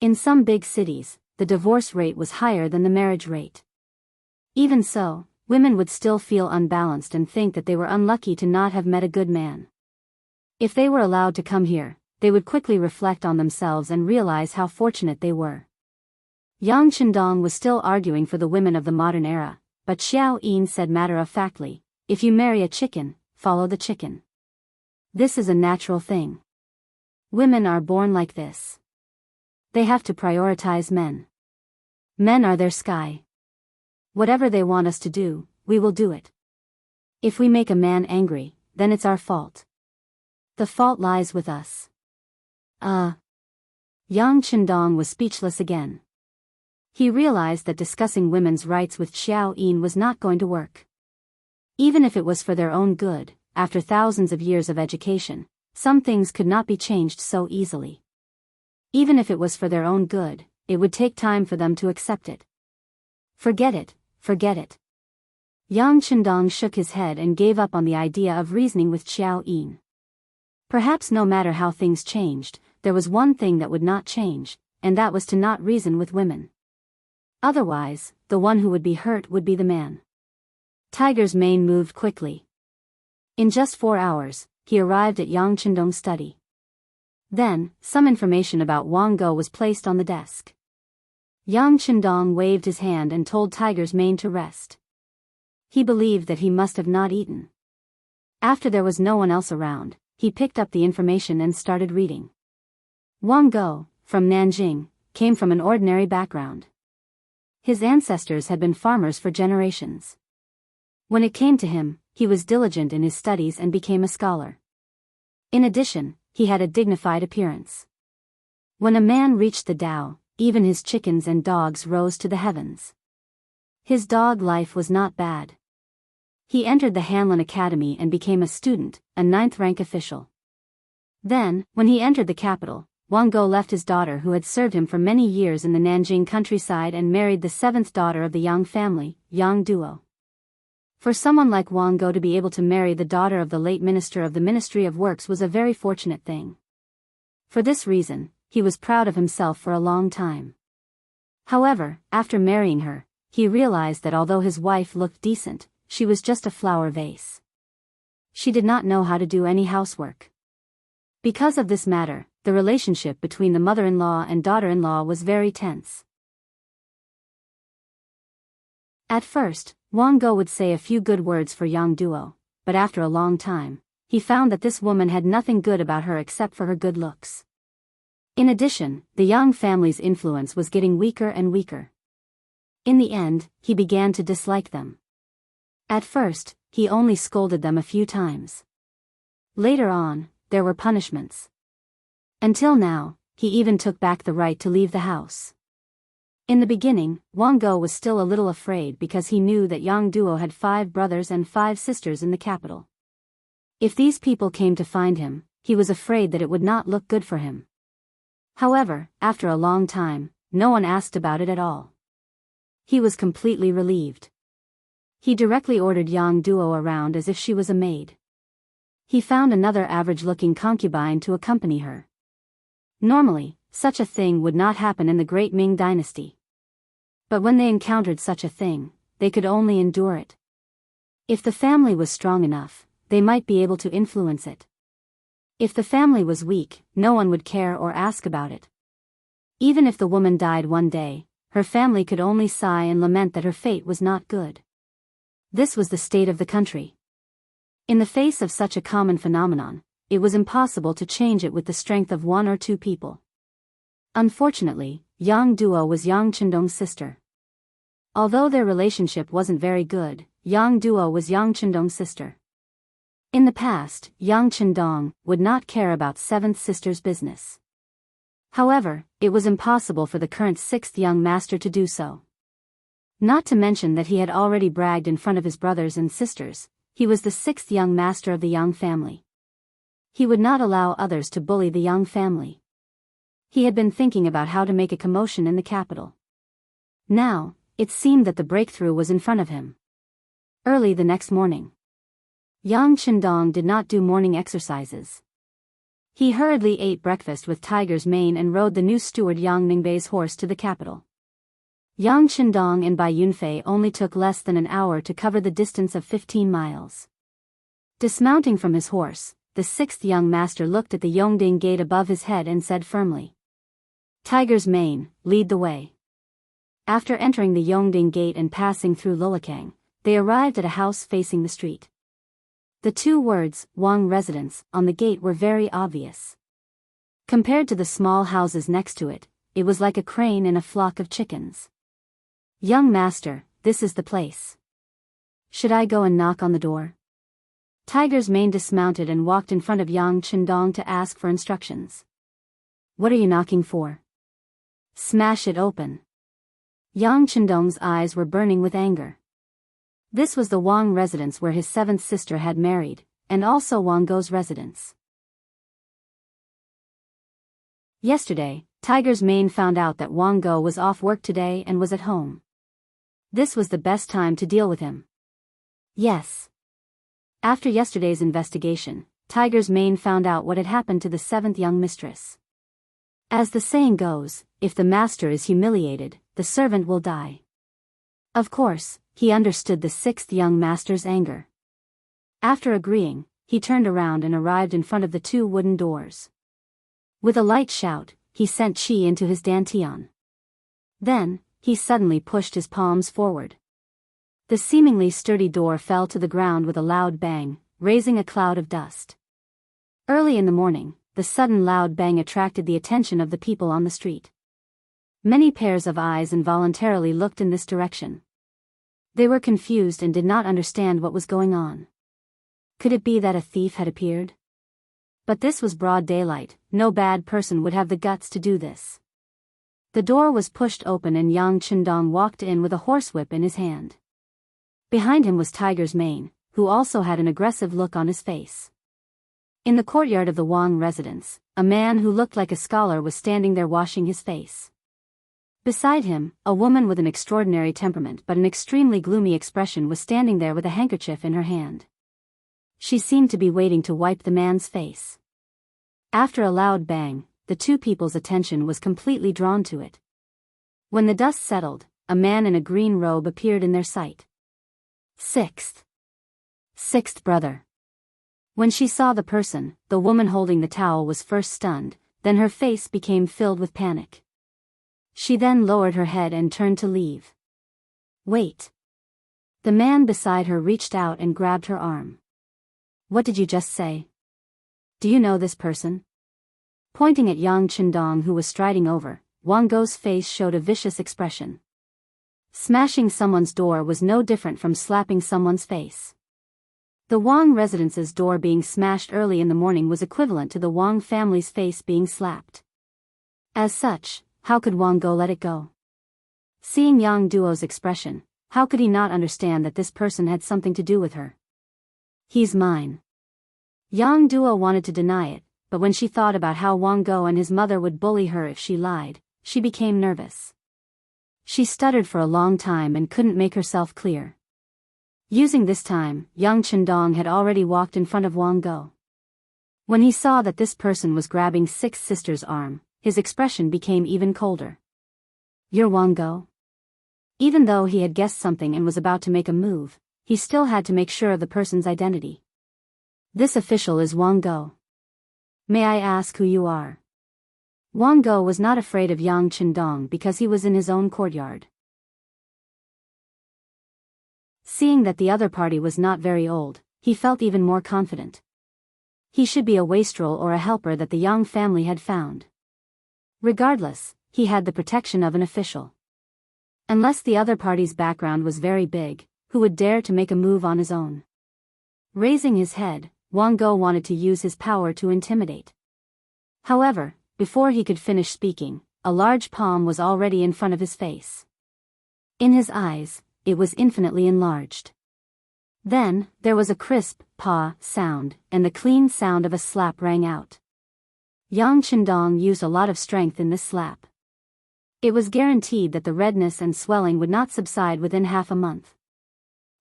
In some big cities, the divorce rate was higher than the marriage rate. Even so, women would still feel unbalanced and think that they were unlucky to not have met a good man. If they were allowed to come here, they would quickly reflect on themselves and realize how fortunate they were. Yang Qindong was still arguing for the women of the modern era, but Xiao Yin said matter-of-factly, "If you marry a chicken, follow the chicken. This is a natural thing. Women are born like this. They have to prioritize men. Men are their sky. Whatever they want us to do, we will do it. If we make a man angry, then it's our fault. The fault lies with us." Yang Qindong was speechless again. He realized that discussing women's rights with Xiao Yin was not going to work. Even if it was for their own good, after thousands of years of education, some things could not be changed so easily. Even if it was for their own good, it would take time for them to accept it. Forget it, forget it. Yang Qindong shook his head and gave up on the idea of reasoning with Xiao Yin. Perhaps no matter how things changed, there was one thing that would not change, and that was to not reason with women. Otherwise, the one who would be hurt would be the man. Tiger's mane moved quickly. In just 4 hours, he arrived at Yang Qindong's study. Then, some information about Wang Go was placed on the desk. Yang Qindong waved his hand and told Tiger's mane to rest. He believed that he must have not eaten. After there was no one else around, he picked up the information and started reading. Wang Go, from Nanjing, came from an ordinary background. His ancestors had been farmers for generations. When it came to him, he was diligent in his studies and became a scholar. In addition, he had a dignified appearance. When a man reached the Dao, even his chickens and dogs rose to the heavens. His dog life was not bad. He entered the Hanlin Academy and became a student, a 9th-rank official. Then, when he entered the capital, Wang Go left his daughter who had served him for many years in the Nanjing countryside and married the 7th daughter of the Yang family, Yang Duo. For someone like Wang Go to be able to marry the daughter of the late minister of the Ministry of Works was a very fortunate thing. For this reason, he was proud of himself for a long time. However, after marrying her, he realized that although his wife looked decent, she was just a flower vase. She did not know how to do any housework. Because of this matter, the relationship between the mother-in-law and daughter-in-law was very tense. At first, Wang Go would say a few good words for Yang Duo, but after a long time, he found that this woman had nothing good about her except for her good looks. In addition, the Yang family's influence was getting weaker and weaker. In the end, he began to dislike them. At first, he only scolded them a few times. Later on, there were punishments. Until now, he even took back the right to leave the house. In the beginning, Wang Go was still a little afraid because he knew that Yang Duo had 5 brothers and 5 sisters in the capital. If these people came to find him, he was afraid that it would not look good for him. However, after a long time, no one asked about it at all. He was completely relieved. He directly ordered Yang Duo around as if she was a maid. He found another average-looking concubine to accompany her. Normally, such a thing would not happen in the Great Ming Dynasty. But when they encountered such a thing, they could only endure it. If the family was strong enough, they might be able to influence it. If the family was weak, no one would care or ask about it. Even if the woman died one day, her family could only sigh and lament that her fate was not good. This was the state of the country. In the face of such a common phenomenon, it was impossible to change it with the strength of 1 or 2 people. Unfortunately, Yang Duo was Yang Chendong's sister. Although their relationship wasn't very good, Yang Duo was Yang Chendong's sister. In the past, Yang Chendong would not care about 7th sister's business. However, it was impossible for the current 6th young master to do so. Not to mention that he had already bragged in front of his brothers and sisters, he was the 6th young master of the Yang family. He would not allow others to bully the Yang family. He had been thinking about how to make a commotion in the capital. Now, it seemed that the breakthrough was in front of him. Early the next morning, Yang Chendong did not do morning exercises. He hurriedly ate breakfast with Tiger's Mane and rode the new steward Yang Ningbei's horse to the capital. Yang Chendong and Bai Yunfei only took less than an hour to cover the distance of 15 miles. Dismounting from his horse, the 6th young master looked at the Yongding gate above his head and said firmly, "Tiger's Mane, lead the way." After entering the Yongding gate and passing through Lolakang, they arrived at a house facing the street. The 2 words, Wang Residence, on the gate were very obvious. Compared to the small houses next to it, it was like a crane in a flock of chickens. "Young master, this is the place. Should I go and knock on the door?" Tiger's Mane dismounted and walked in front of Yang Chendong to ask for instructions. "What are you knocking for?" "Smash it open." Yang Chendong's eyes were burning with anger. This was the Wang residence where his 7th sister had married, and also Wang Go's residence. Yesterday, Tiger's Mane found out that Wang Go was off work today and was at home. This was the best time to deal with him. Yes. After yesterday's investigation, Tiger's Mane found out what had happened to the 7th young mistress. As the saying goes, if the master is humiliated, the servant will die. Of course, he understood the 6th young master's anger. After agreeing, he turned around and arrived in front of the 2 wooden doors. With a light shout, he sent Qi into his dantian. Then, he suddenly pushed his palms forward. The seemingly sturdy door fell to the ground with a loud bang, raising a cloud of dust. Early in the morning, the sudden loud bang attracted the attention of the people on the street. Many pairs of eyes involuntarily looked in this direction. They were confused and did not understand what was going on. Could it be that a thief had appeared? But this was broad daylight, no bad person would have the guts to do this. The door was pushed open and Yang Chendong walked in with a horsewhip in his hand. Behind him was Tiger's Mane, who also had an aggressive look on his face. In the courtyard of the Wang residence, a man who looked like a scholar was standing there washing his face. Beside him, a woman with an extraordinary temperament but an extremely gloomy expression was standing there with a handkerchief in her hand. She seemed to be waiting to wipe the man's face. After a loud bang, the two people's attention was completely drawn to it. When the dust settled, a man in a green robe appeared in their sight. Sixth brother. When she saw the person, the woman holding the towel was first stunned, then her face became filled with panic. She then lowered her head and turned to leave. Wait. The man beside her reached out and grabbed her arm. What did you just say? Do you know this person? Pointing at Yang Chendong who was striding over, Wang Gou's face showed a vicious expression. Smashing someone's door was no different from slapping someone's face. The Wang residence's door being smashed early in the morning was equivalent to the Wang family's face being slapped. As such, how could Wang Gou let it go? Seeing Yang Duo's expression, how could he not understand that this person had something to do with her? He's mine. Yang Duo wanted to deny it, but when she thought about how Wang Gou and his mother would bully her if she lied, she became nervous. She stuttered for a long time and couldn't make herself clear. Using this time, Yang Chendong had already walked in front of Wang Gou. When he saw that this person was grabbing Six Sisters' arm, his expression became even colder. You're Wang Gou? Even though he had guessed something and was about to make a move, he still had to make sure of the person's identity. This official is Wang Gou. May I ask who you are? Wang Gou was not afraid of Yang Chendong because he was in his own courtyard. Seeing that the other party was not very old, he felt even more confident. He should be a wastrel or a helper that the Yang family had found. Regardless, he had the protection of an official. Unless the other party's background was very big, who would dare to make a move on his own? Raising his head, Wang Gou wanted to use his power to intimidate. However, before he could finish speaking, a large palm was already in front of his face. In his eyes, it was infinitely enlarged. Then, there was a crisp, "paw" sound, and the clean sound of a slap rang out. Yang Chendong used a lot of strength in this slap. It was guaranteed that the redness and swelling would not subside within half a month.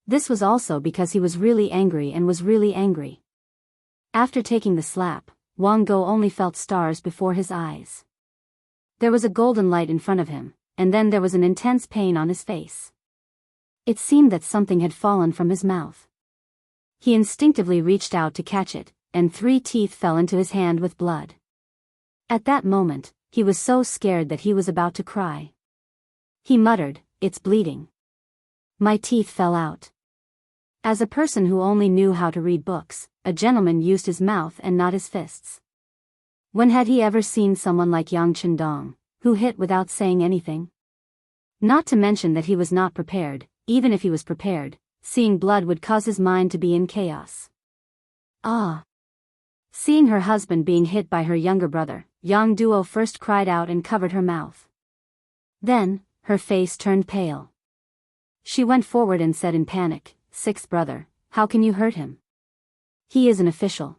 This was also because he was really angry and was really angry. After taking the slap, Wang Gou only felt stars before his eyes. There was a golden light in front of him, and then there was an intense pain on his face. It seemed that something had fallen from his mouth. He instinctively reached out to catch it, and 3 teeth fell into his hand with blood. At that moment, he was so scared that he was about to cry. He muttered, "It's bleeding. My teeth fell out." As a person who only knew how to read books, a gentleman used his mouth and not his fists. When had he ever seen someone like Yang Chendong, who hit without saying anything? Not to mention that he was not prepared. Even if he was prepared, seeing blood would cause his mind to be in chaos. Ah! Seeing her husband being hit by her younger brother, Yang Duo first cried out and covered her mouth. Then, her face turned pale. She went forward and said in panic, "Sixth brother, how can you hurt him? He is an official.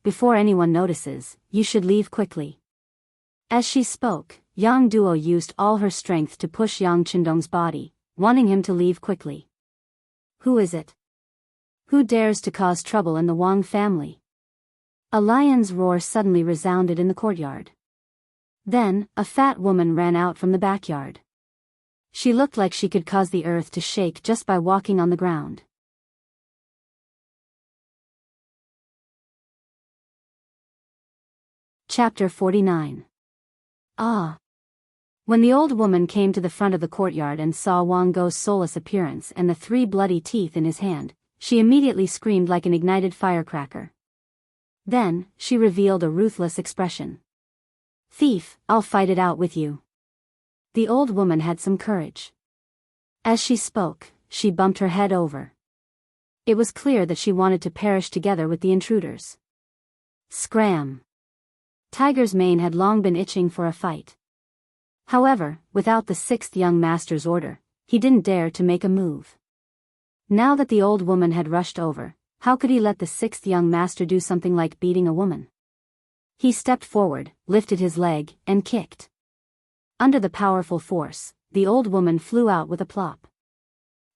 Before anyone notices, you should leave quickly." As she spoke, Yang Duo used all her strength to push Yang Chendong's body, wanting him to leave quickly. Who is it? Who dares to cause trouble in the Wang family? A lion's roar suddenly resounded in the courtyard. Then, a fat woman ran out from the backyard. She looked like she could cause the earth to shake just by walking on the ground. Chapter 49. Ah! When the old woman came to the front of the courtyard and saw Wang Gou's soulless appearance and the 3 bloody teeth in his hand, she immediately screamed like an ignited firecracker. Then, she revealed a ruthless expression. "Thief, I'll fight it out with you." The old woman had some courage. As she spoke, she bumped her head over. It was clear that she wanted to perish together with the intruders. Scram! Tiger's mane had long been itching for a fight. However, without the sixth young master's order, he didn't dare to make a move. Now that the old woman had rushed over, how could he let the sixth young master do something like beating a woman? He stepped forward, lifted his leg, and kicked. Under the powerful force, the old woman flew out with a plop.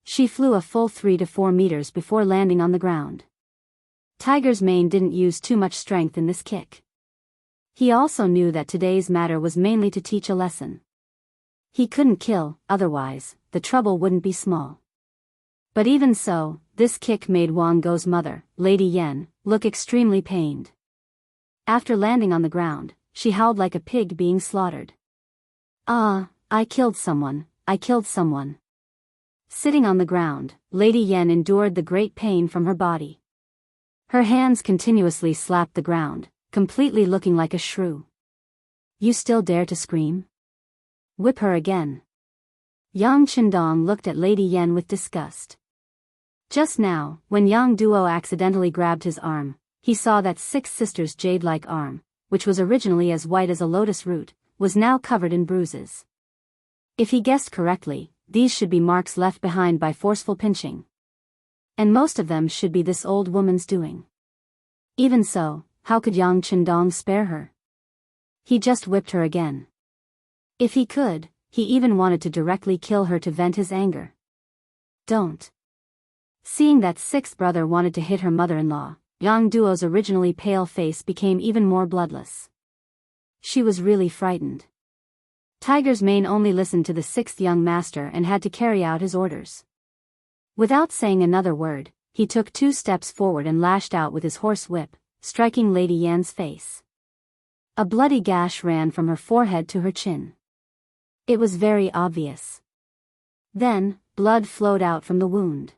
She flew a full 3 to 4 meters before landing on the ground. Tiger's mane didn't use too much strength in this kick. He also knew that today's matter was mainly to teach a lesson. He couldn't kill, otherwise, the trouble wouldn't be small. But even so, this kick made Wang Go's mother, Lady Yan, look extremely pained. After landing on the ground, she howled like a pig being slaughtered. "Ah, I killed someone, I killed someone." Sitting on the ground, Lady Yan endured the great pain from her body. Her hands continuously slapped the ground, completely looking like a shrew. "You still dare to scream? Whip her again." Yang Qindong looked at Lady Yan with disgust. Just now, when Yang Duo accidentally grabbed his arm, he saw that Six Sisters' jade-like arm, which was originally as white as a lotus root, was now covered in bruises. If he guessed correctly, these should be marks left behind by forceful pinching. And most of them should be this old woman's doing. Even so, how could Yang Qindong spare her? He just whipped her again. If he could, he even wanted to directly kill her to vent his anger. "Don't." Seeing that sixth brother wanted to hit her mother-in-law, Yang Duo's originally pale face became even more bloodless. She was really frightened. Tiger's mane only listened to the sixth young master and had to carry out his orders. Without saying another word, he took 2 steps forward and lashed out with his horse whip, striking Lady Yan's face. A bloody gash ran from her forehead to her chin. It was very obvious. Then, blood flowed out from the wound.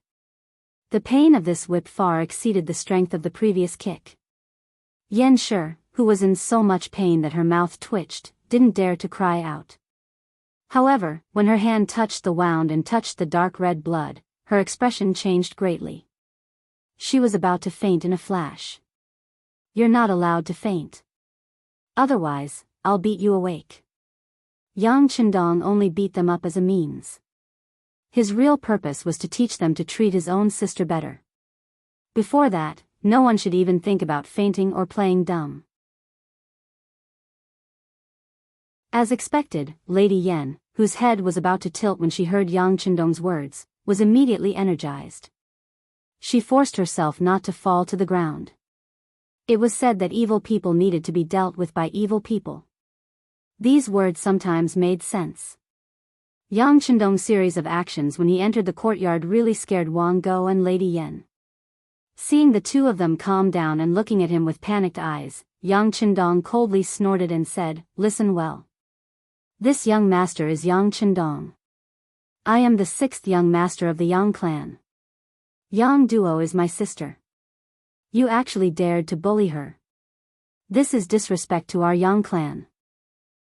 The pain of this whip far exceeded the strength of the previous kick. Yan Shi, who was in so much pain that her mouth twitched, didn't dare to cry out. However, when her hand touched the wound and touched the dark red blood, her expression changed greatly. She was about to faint in a flash. "You're not allowed to faint. Otherwise, I'll beat you awake." Yang Qindong only beat them up as a means. His real purpose was to teach them to treat his own sister better. Before that, no one should even think about fainting or playing dumb. As expected, Lady Yan, whose head was about to tilt when she heard Yang Qindong's words, was immediately energized. She forced herself not to fall to the ground. It was said that evil people needed to be dealt with by evil people. These words sometimes made sense. Yang Qindong's series of actions when he entered the courtyard really scared Wang Go and Lady Yan. Seeing the two of them calm down and looking at him with panicked eyes, Yang Qindong coldly snorted and said, "Listen well. This young master is Yang Qindong. I am the 6th young master of the Yang clan. Yang Duo is my sister. You actually dared to bully her. This is disrespect to our Yang clan.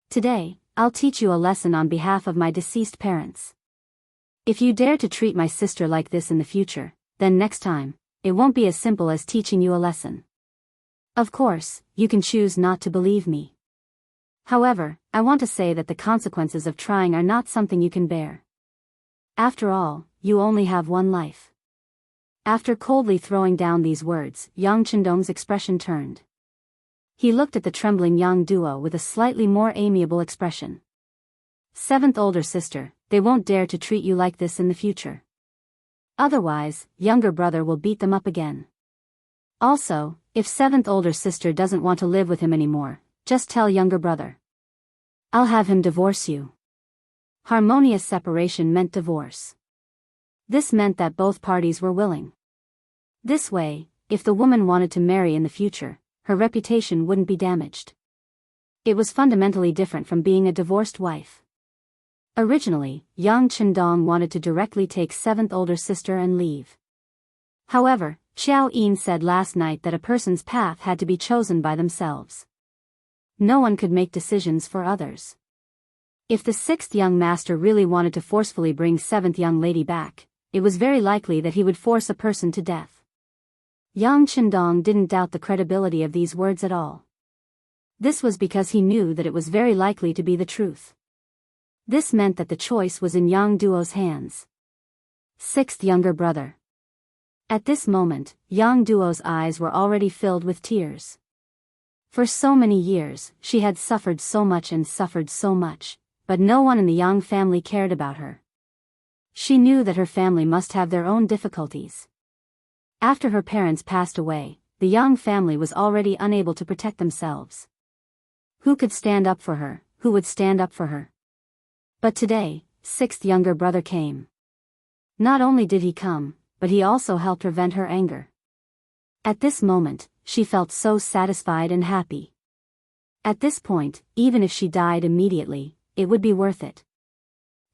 Today, I'll teach you a lesson on behalf of my deceased parents. If you dare to treat my sister like this in the future, then next time, it won't be as simple as teaching you a lesson. Of course, you can choose not to believe me. However, I want to say that the consequences of trying are not something you can bear. After all, you only have one life." After coldly throwing down these words, Yang Qindong's expression turned. He looked at the trembling Yang Duo with a slightly more amiable expression. "Seventh older sister, they won't dare to treat you like this in the future. Otherwise, younger brother will beat them up again. Also, if seventh older sister doesn't want to live with him anymore, just tell younger brother. I'll have him divorce you." Harmonious separation meant divorce. This meant that both parties were willing. This way, if the woman wanted to marry in the future, her reputation wouldn't be damaged. It was fundamentally different from being a divorced wife. Originally, Yang Qindong wanted to directly take seventh older sister and leave. However, Xiao Yin said last night that a person's path had to be chosen by themselves. No one could make decisions for others. If the 6th young master really wanted to forcefully bring 7th young lady back, it was very likely that he would force a person to death. Yang Qindong didn't doubt the credibility of these words at all. This was because he knew that it was very likely to be the truth. This meant that the choice was in Yang Duo's hands. Sixth younger brother. At this moment, Yang Duo's eyes were already filled with tears. For so many years, she had suffered so much, but no one in the Yang family cared about her. She knew that her family must have their own difficulties. After her parents passed away, the Yang family was already unable to protect themselves. Who could stand up for her? Who would stand up for her? But today, sixth younger brother came. Not only did he come, but he also helped her vent her anger. At this moment, she felt so satisfied and happy. At this point, even if she died immediately, it would be worth it.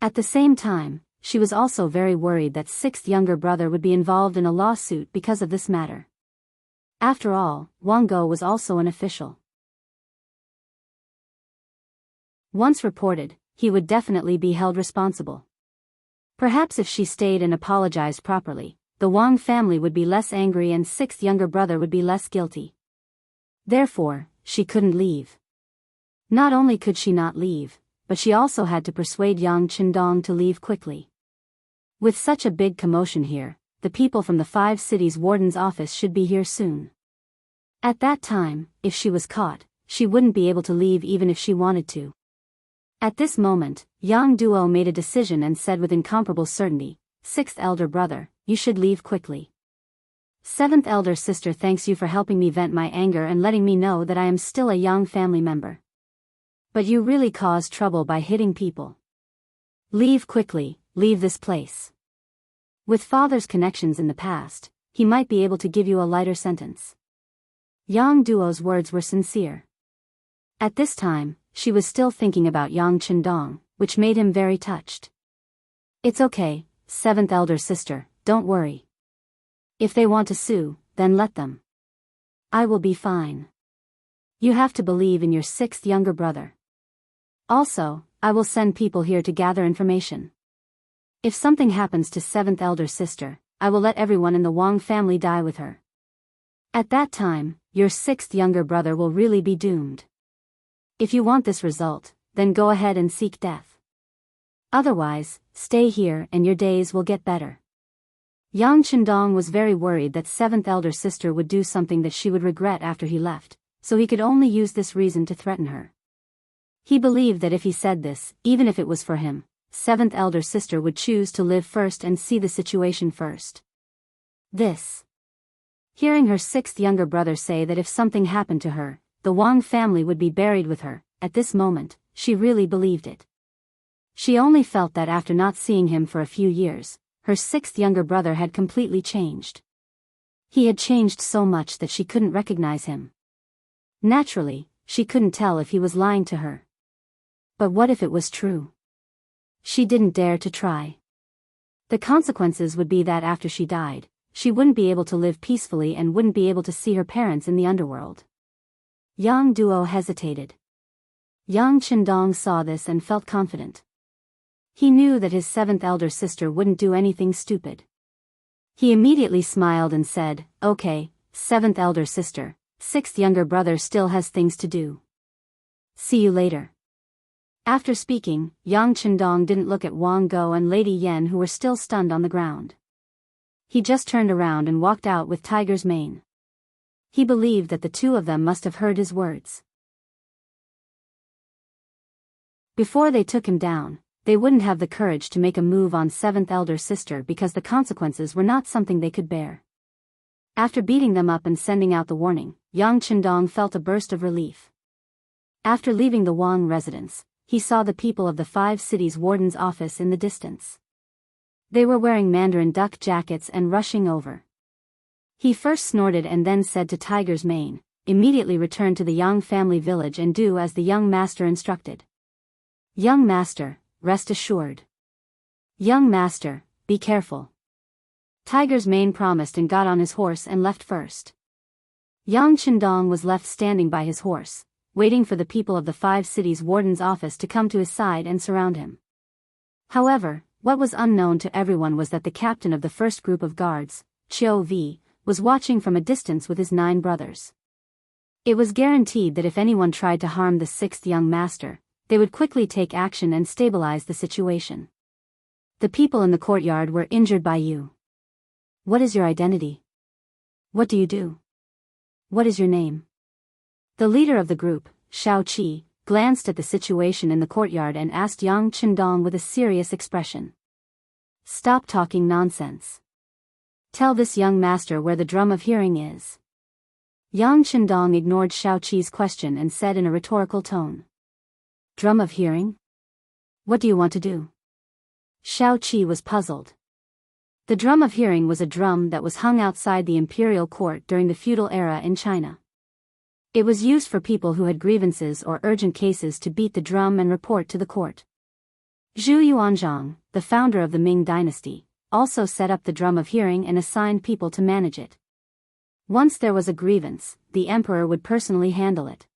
At the same time, she was also very worried that sixth younger brother would be involved in a lawsuit because of this matter. After all, Wang Go was also an official. Once reported, he would definitely be held responsible. Perhaps if she stayed and apologized properly, the Wang family would be less angry and sixth younger brother would be less guilty. Therefore, she couldn't leave. Not only could she not leave, but she also had to persuade Yang Qindong to leave quickly. With such a big commotion here, the people from the 5 cities warden's office should be here soon. At that time, if she was caught, she wouldn't be able to leave even if she wanted to. At this moment, Yang Duo made a decision and said with incomparable certainty, "Sixth elder brother, you should leave quickly. Seventh elder sister thanks you for helping me vent my anger and letting me know that I am still a Yang family member. But you really caused trouble by hitting people. Leave quickly, leave this place. With father's connections in the past, he might be able to give you a lighter sentence." Yang Duo's words were sincere. At this time, she was still thinking about Yang Qindong, which made him very touched. "It's okay, seventh elder sister, don't worry. If they want to sue, then let them. I will be fine. You have to believe in your sixth younger brother. Also, I will send people here to gather information. If something happens to seventh elder sister, I will let everyone in the Wang family die with her. At that time, your sixth younger brother will really be doomed. If you want this result, then go ahead and seek death. Otherwise, stay here and your days will get better." Yang Qindong was very worried that seventh elder sister would do something that she would regret after he left, so he could only use this reason to threaten her. He believed that if he said this, even if it was for him, seventh elder sister would choose to live first and see the situation first. Hearing her sixth younger brother say that if something happened to her, the Wang family would be buried with her, at this moment, she really believed it. She only felt that after not seeing him for a few years, her sixth younger brother had completely changed. He had changed so much that she couldn't recognize him. Naturally, she couldn't tell if he was lying to her. But what if it was true? She didn't dare to try. The consequences would be that after she died, she wouldn't be able to live peacefully and wouldn't be able to see her parents in the underworld. Yang Duo hesitated. Yang Qindong saw this and felt confident. He knew that his seventh elder sister wouldn't do anything stupid. He immediately smiled and said, "Okay, seventh elder sister, sixth younger brother still has things to do. See you later." After speaking, Yang Qindong didn't look at Wang Go and Lady Yan who were still stunned on the ground. He just turned around and walked out with Tiger's mane. He believed that the two of them must have heard his words. Before they took him down, they wouldn't have the courage to make a move on seventh elder sister because the consequences were not something they could bear. After beating them up and sending out the warning, Yang Qindong felt a burst of relief. After leaving the Wang residence, he saw the people of the 5 cities warden's office in the distance. They were wearing mandarin duck jackets and rushing over. He first snorted and then said to Tiger's mane, "Immediately return to the Yang family village and do as the young master instructed. Young master, rest assured. Young master, be careful." Tiger's mane promised and got on his horse and left first. Yang Qindong was left standing by his horse, waiting for the people of the 5 cities warden's office to come to his side and surround him. However, what was unknown to everyone was that the captain of the first group of guards, Qiu Vi, was watching from a distance with his 9 brothers. It was guaranteed that if anyone tried to harm the 6th young master, they would quickly take action and stabilize the situation. The people in the courtyard were injured by you. What is your identity? What do you do? What is your name? The leader of the group, Shao Qi, glanced at the situation in the courtyard and asked Yang Qindong with a serious expression. Stop talking nonsense. Tell this young master where the drum of hearing is. Yang Qindong ignored Shao Qi's question and said in a rhetorical tone. Drum of hearing? What do you want to do? Shao Qi was puzzled. The drum of hearing was a drum that was hung outside the imperial court during the feudal era in China. It was used for people who had grievances or urgent cases to beat the drum and report to the court. Zhu Yuanzhang, the founder of the Ming Dynasty, also set up the drum of hearing and assigned people to manage it. Once there was a grievance, the emperor would personally handle it.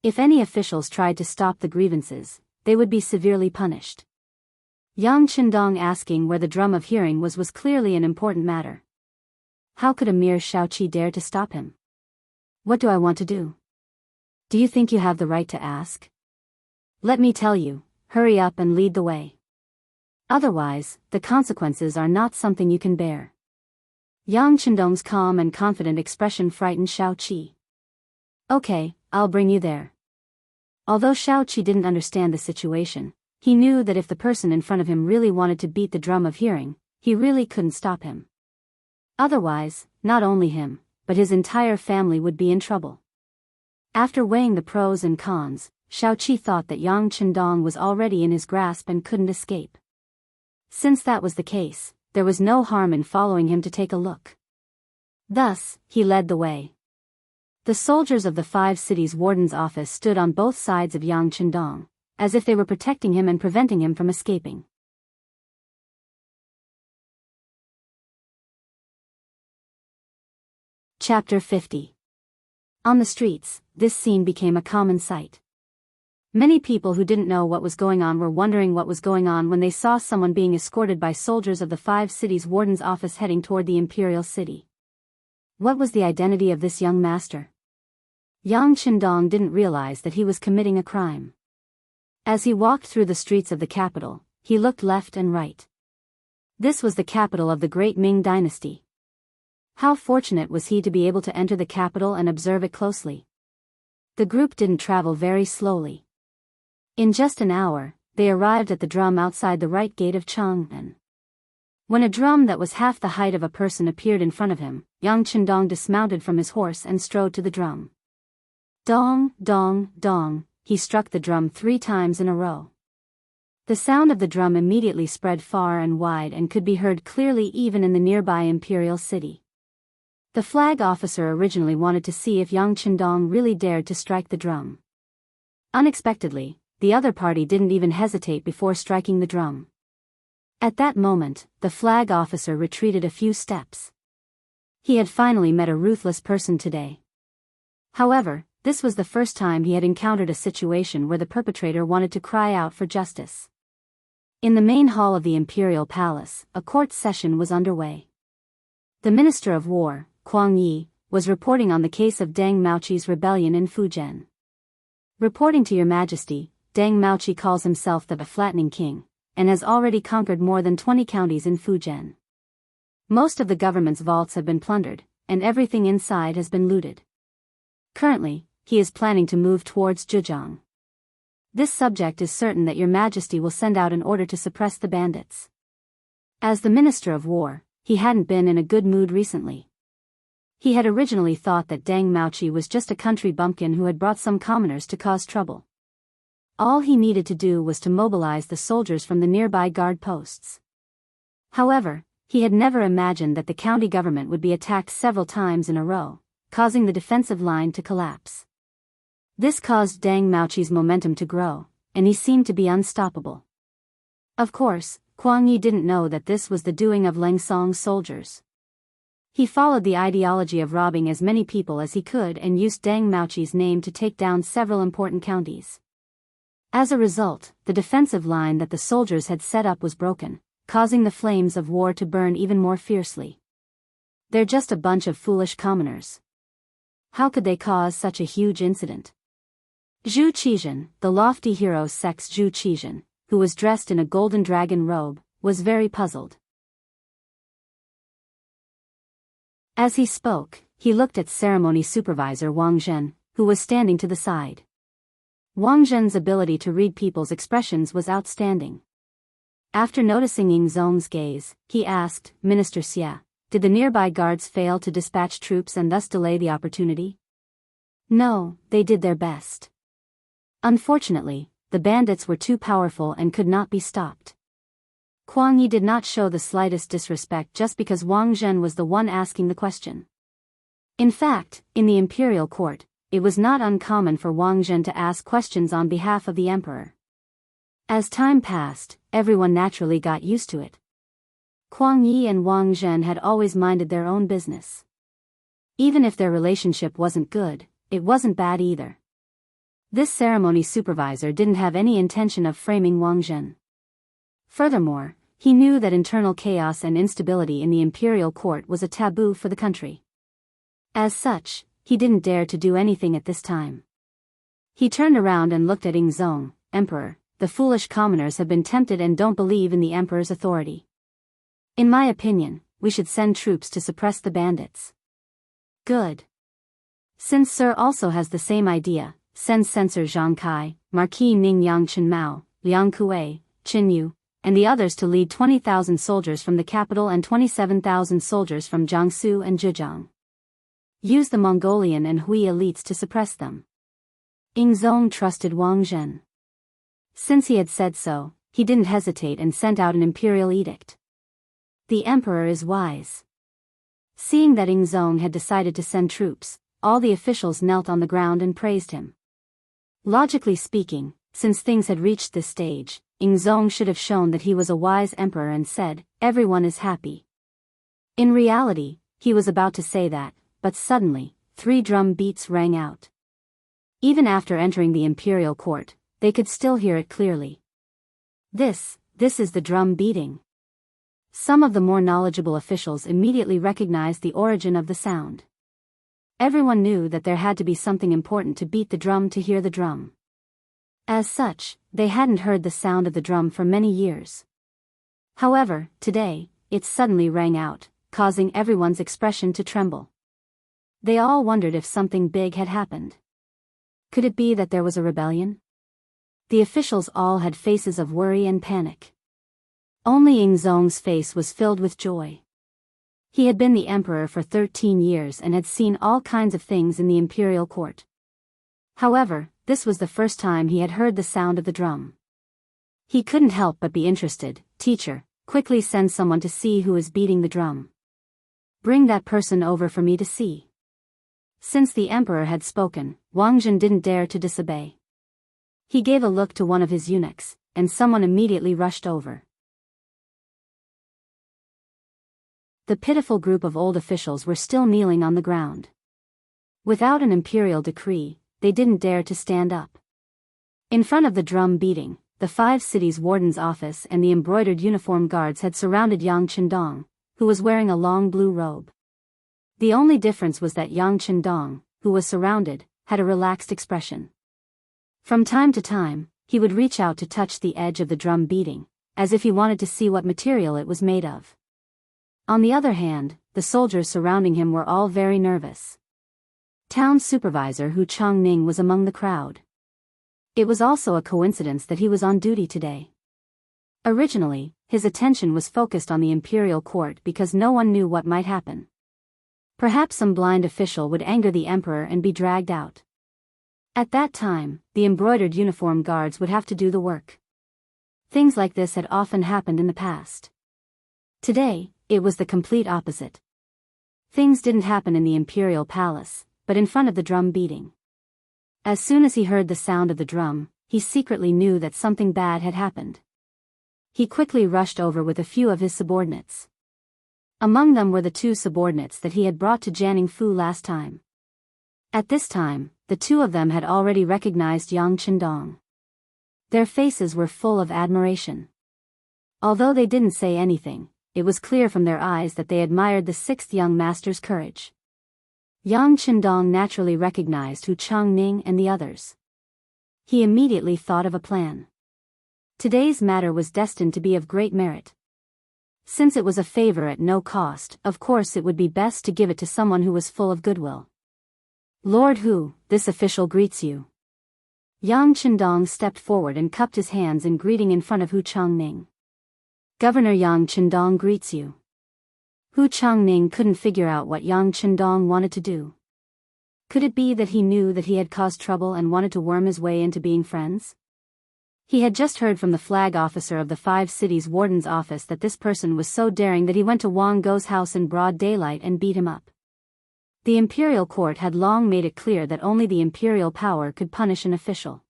If any officials tried to stop the grievances, they would be severely punished. Yang Qindong asking where the drum of hearing was clearly an important matter. How could a mere Shao Qi dare to stop him? What do I want to do? Do you think you have the right to ask? Let me tell you, hurry up and lead the way. Otherwise, the consequences are not something you can bear. Yang Qindong's calm and confident expression frightened Shao Qi. Okay, I'll bring you there. Although Shao Qi didn't understand the situation, he knew that if the person in front of him really wanted to beat the drum of hearing, he really couldn't stop him. Otherwise, not only him, but his entire family would be in trouble. After weighing the pros and cons, Shao Qi thought that Yang Qindong was already in his grasp and couldn't escape. Since that was the case, there was no harm in following him to take a look. Thus, he led the way. The soldiers of the 5 cities' warden's office stood on both sides of Yang Qindong, as if they were protecting him and preventing him from escaping. Chapter 50. On the streets, this scene became a common sight. Many people who didn't know what was going on were wondering what was going on when they saw someone being escorted by soldiers of the 5 cities' warden's office heading toward the imperial city. What was the identity of this young master? Yang Qindong didn't realize that he was committing a crime. As he walked through the streets of the capital, he looked left and right. This was the capital of the great Ming Dynasty. How fortunate was he to be able to enter the capital and observe it closely. The group didn't travel very slowly. In just an hour, they arrived at the drum outside the right gate of Chang'an. When a drum that was half the height of a person appeared in front of him, Yang Qindong dismounted from his horse and strode to the drum. Dong, dong, dong, he struck the drum 3 times in a row. The sound of the drum immediately spread far and wide and could be heard clearly even in the nearby imperial city. The flag officer originally wanted to see if Yang Qindong really dared to strike the drum. Unexpectedly, the other party didn't even hesitate before striking the drum. At that moment, the flag officer retreated a few steps. He had finally met a ruthless person today. However, this was the first time he had encountered a situation where the perpetrator wanted to cry out for justice. In the main hall of the imperial palace, a court session was underway. The Minister of War, Kuang Yi, was reporting on the case of Deng Maoqi's rebellion in Fujian. Reporting to Your Majesty, Deng Maoqi calls himself the flattening king, and has already conquered more than 20 counties in Fujian. Most of the government's vaults have been plundered, and everything inside has been looted. Currently, he is planning to move towards Zhejiang. This subject is certain that Your Majesty will send out an order to suppress the bandits. As the Minister of War, he hadn't been in a good mood recently. He had originally thought that Deng Maoqi was just a country bumpkin who had brought some commoners to cause trouble. All he needed to do was to mobilize the soldiers from the nearby guard posts. However, he had never imagined that the county government would be attacked several times in a row, causing the defensive line to collapse. This caused Deng Maoqi's momentum to grow, and he seemed to be unstoppable. Of course, Kuang Yi didn't know that this was the doing of Leng Song's soldiers. He followed the ideology of robbing as many people as he could and used Deng Maoqi's name to take down several important counties. As a result, the defensive line that the soldiers had set up was broken, causing the flames of war to burn even more fiercely. They're just a bunch of foolish commoners. How could they cause such a huge incident? Zhu Qizhen, the lofty hero sex Zhu Qizhen, who was dressed in a golden dragon robe, was very puzzled. As he spoke, he looked at ceremony supervisor Wang Zhen, who was standing to the side. Wang Zhen's ability to read people's expressions was outstanding. After noticing Ying Zong's gaze, he asked, Minister Xia, did the nearby guards fail to dispatch troops and thus delay the opportunity? No, they did their best. Unfortunately, the bandits were too powerful and could not be stopped. Kuang Yi did not show the slightest disrespect just because Wang Zhen was the one asking the question. In fact, in the imperial court, it was not uncommon for Wang Zhen to ask questions on behalf of the emperor. As time passed, everyone naturally got used to it. Kuang Yi and Wang Zhen had always minded their own business. Even if their relationship wasn't good, it wasn't bad either. This ceremony supervisor didn't have any intention of framing Wang Zhen. Furthermore, he knew that internal chaos and instability in the imperial court was a taboo for the country. As such, he didn't dare to do anything at this time. He turned around and looked at Ying Zong, Emperor, the foolish commoners have been tempted and don't believe in the emperor's authority. In my opinion, we should send troops to suppress the bandits. Good. Since Sir also has the same idea, send Censor Zhang Kai, Marquis Ning Yang Chen Mao, Liang Kuei, Qin Yu, and the others to lead 20,000 soldiers from the capital and 27,000 soldiers from Jiangsu and Zhejiang. Use the Mongolian and Hui elites to suppress them. Ying Zong trusted Wang Zhen. Since he had said so, he didn't hesitate and sent out an imperial edict. The emperor is wise. Seeing that Ying Zong had decided to send troops, all the officials knelt on the ground and praised him. Logically speaking, since things had reached this stage, Ying Zong should have shown that he was a wise emperor and said, everyone is happy. In reality, he was about to say that, but suddenly, 3 drum beats rang out. Even after entering the imperial court, they could still hear it clearly. This is the drum beating. Some of the more knowledgeable officials immediately recognized the origin of the sound. Everyone knew that there had to be something important to beat the drum to hear the drum. As such, they hadn't heard the sound of the drum for many years. However, today, it suddenly rang out, causing everyone's expression to tremble. They all wondered if something big had happened. Could it be that there was a rebellion? The officials all had faces of worry and panic. Only Ying Zong's face was filled with joy. He had been the emperor for 13 years and had seen all kinds of things in the imperial court. However, this was the first time he had heard the sound of the drum. He couldn't help but be interested. Teacher, quickly send someone to see who is beating the drum. Bring that person over for me to see. Since the emperor had spoken, Wang Zhen didn't dare to disobey. He gave a look to one of his eunuchs, and someone immediately rushed over. The pitiful group of old officials were still kneeling on the ground. Without an imperial decree, they didn't dare to stand up. In front of the drum beating, the 5 cities' warden's office and the embroidered uniform guards had surrounded Yang Chendong, who was wearing a long blue robe. The only difference was that Yang Chendong, who was surrounded, had a relaxed expression. From time to time, he would reach out to touch the edge of the drum beating, as if he wanted to see what material it was made of. On the other hand, the soldiers surrounding him were all very nervous. Town supervisor Hu Changning was among the crowd. It was also a coincidence that he was on duty today. Originally, his attention was focused on the imperial court because no one knew what might happen. Perhaps some blind official would anger the emperor and be dragged out. At that time, the embroidered uniform guards would have to do the work. Things like this had often happened in the past. Today, it was the complete opposite. Things didn't happen in the imperial palace, but in front of the drum beating. As soon as he heard the sound of the drum, he secretly knew that something bad had happened. He quickly rushed over with a few of his subordinates. Among them were the 2 subordinates that he had brought to Jianghu Fu last time. At this time, the 2 of them had already recognized Yang Chendong. Their faces were full of admiration. Although they didn't say anything, it was clear from their eyes that they admired the sixth young master's courage. Yang Qindong naturally recognized Hu Changning and the others. He immediately thought of a plan. Today's matter was destined to be of great merit. Since it was a favor at no cost, of course it would be best to give it to someone who was full of goodwill. Lord Hu, this official greets you. Yang Qindong stepped forward and cupped his hands in greeting in front of Hu Changning. Governor Yang Qindong greets you. Hu Changning couldn't figure out what Yang Qindong wanted to do. Could it be that he knew that he had caused trouble and wanted to worm his way into being friends? He had just heard from the flag officer of the 5 cities warden's office that this person was so daring that he went to Wang Go's house in broad daylight and beat him up. The imperial court had long made it clear that only the imperial power could punish an official.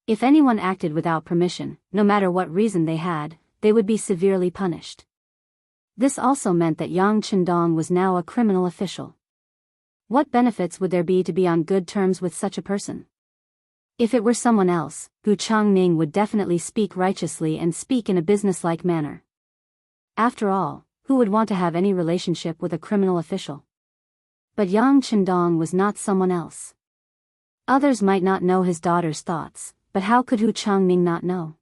If anyone acted without permission, no matter what reason they had, they would be severely punished. This also meant that Yang Qindong was now a criminal official. What benefits would there be to be on good terms with such a person? If it were someone else, Hu Changning would definitely speak righteously and speak in a businesslike manner. After all, who would want to have any relationship with a criminal official? But Yang Qindong was not someone else. Others might not know his daughter's thoughts, but how could Hu Changning not know?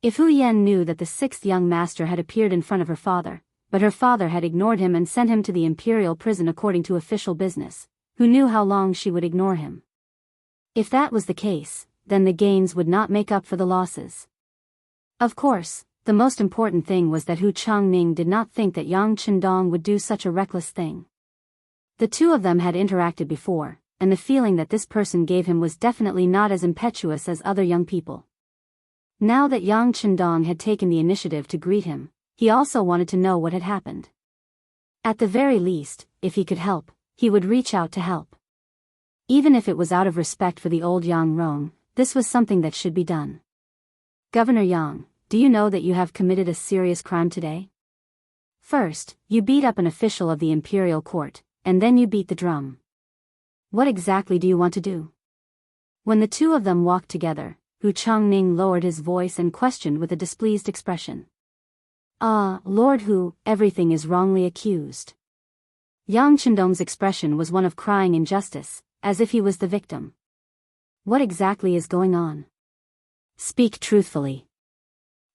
If Hu Yan knew that the sixth young master had appeared in front of her father, but her father had ignored him and sent him to the imperial prison according to official business, who knew how long she would ignore him? If that was the case, then the gains would not make up for the losses. Of course, the most important thing was that Hu Changning did not think that Yang Qindong would do such a reckless thing. The two of them had interacted before, and the feeling that this person gave him was definitely not as impetuous as other young people. Now that Yang Qindong had taken the initiative to greet him, he also wanted to know what had happened. At the very least, if he could help, he would reach out to help. Even if it was out of respect for the old Yang Rong, this was something that should be done. Governor Yang, do you know that you have committed a serious crime today? First, you beat up an official of the imperial court, and then you beat the drum. What exactly do you want to do? When the two of them walked together, Hu Changning lowered his voice and questioned with a displeased expression. Lord Hu, everything is wrongly accused. Yang Qindong's expression was one of crying injustice, as if he was the victim. What exactly is going on? Speak truthfully.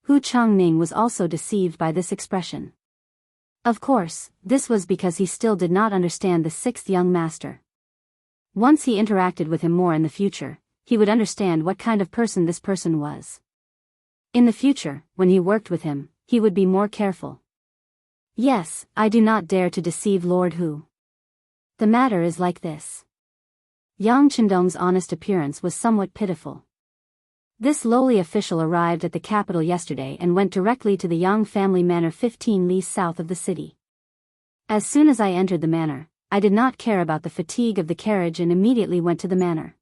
Hu Changning was also deceived by this expression. Of course, this was because he still did not understand the sixth young master. Once he interacted with him more in the future, he would understand what kind of person this person was. In the future, when he worked with him, he would be more careful. Yes, I do not dare to deceive Lord Hu. The matter is like this. Yang Qindong's honest appearance was somewhat pitiful. This lowly official arrived at the capital yesterday and went directly to the Yang family manor 15 li south of the city. As soon as I entered the manor, I did not care about the fatigue of the carriage and immediately went to the manor.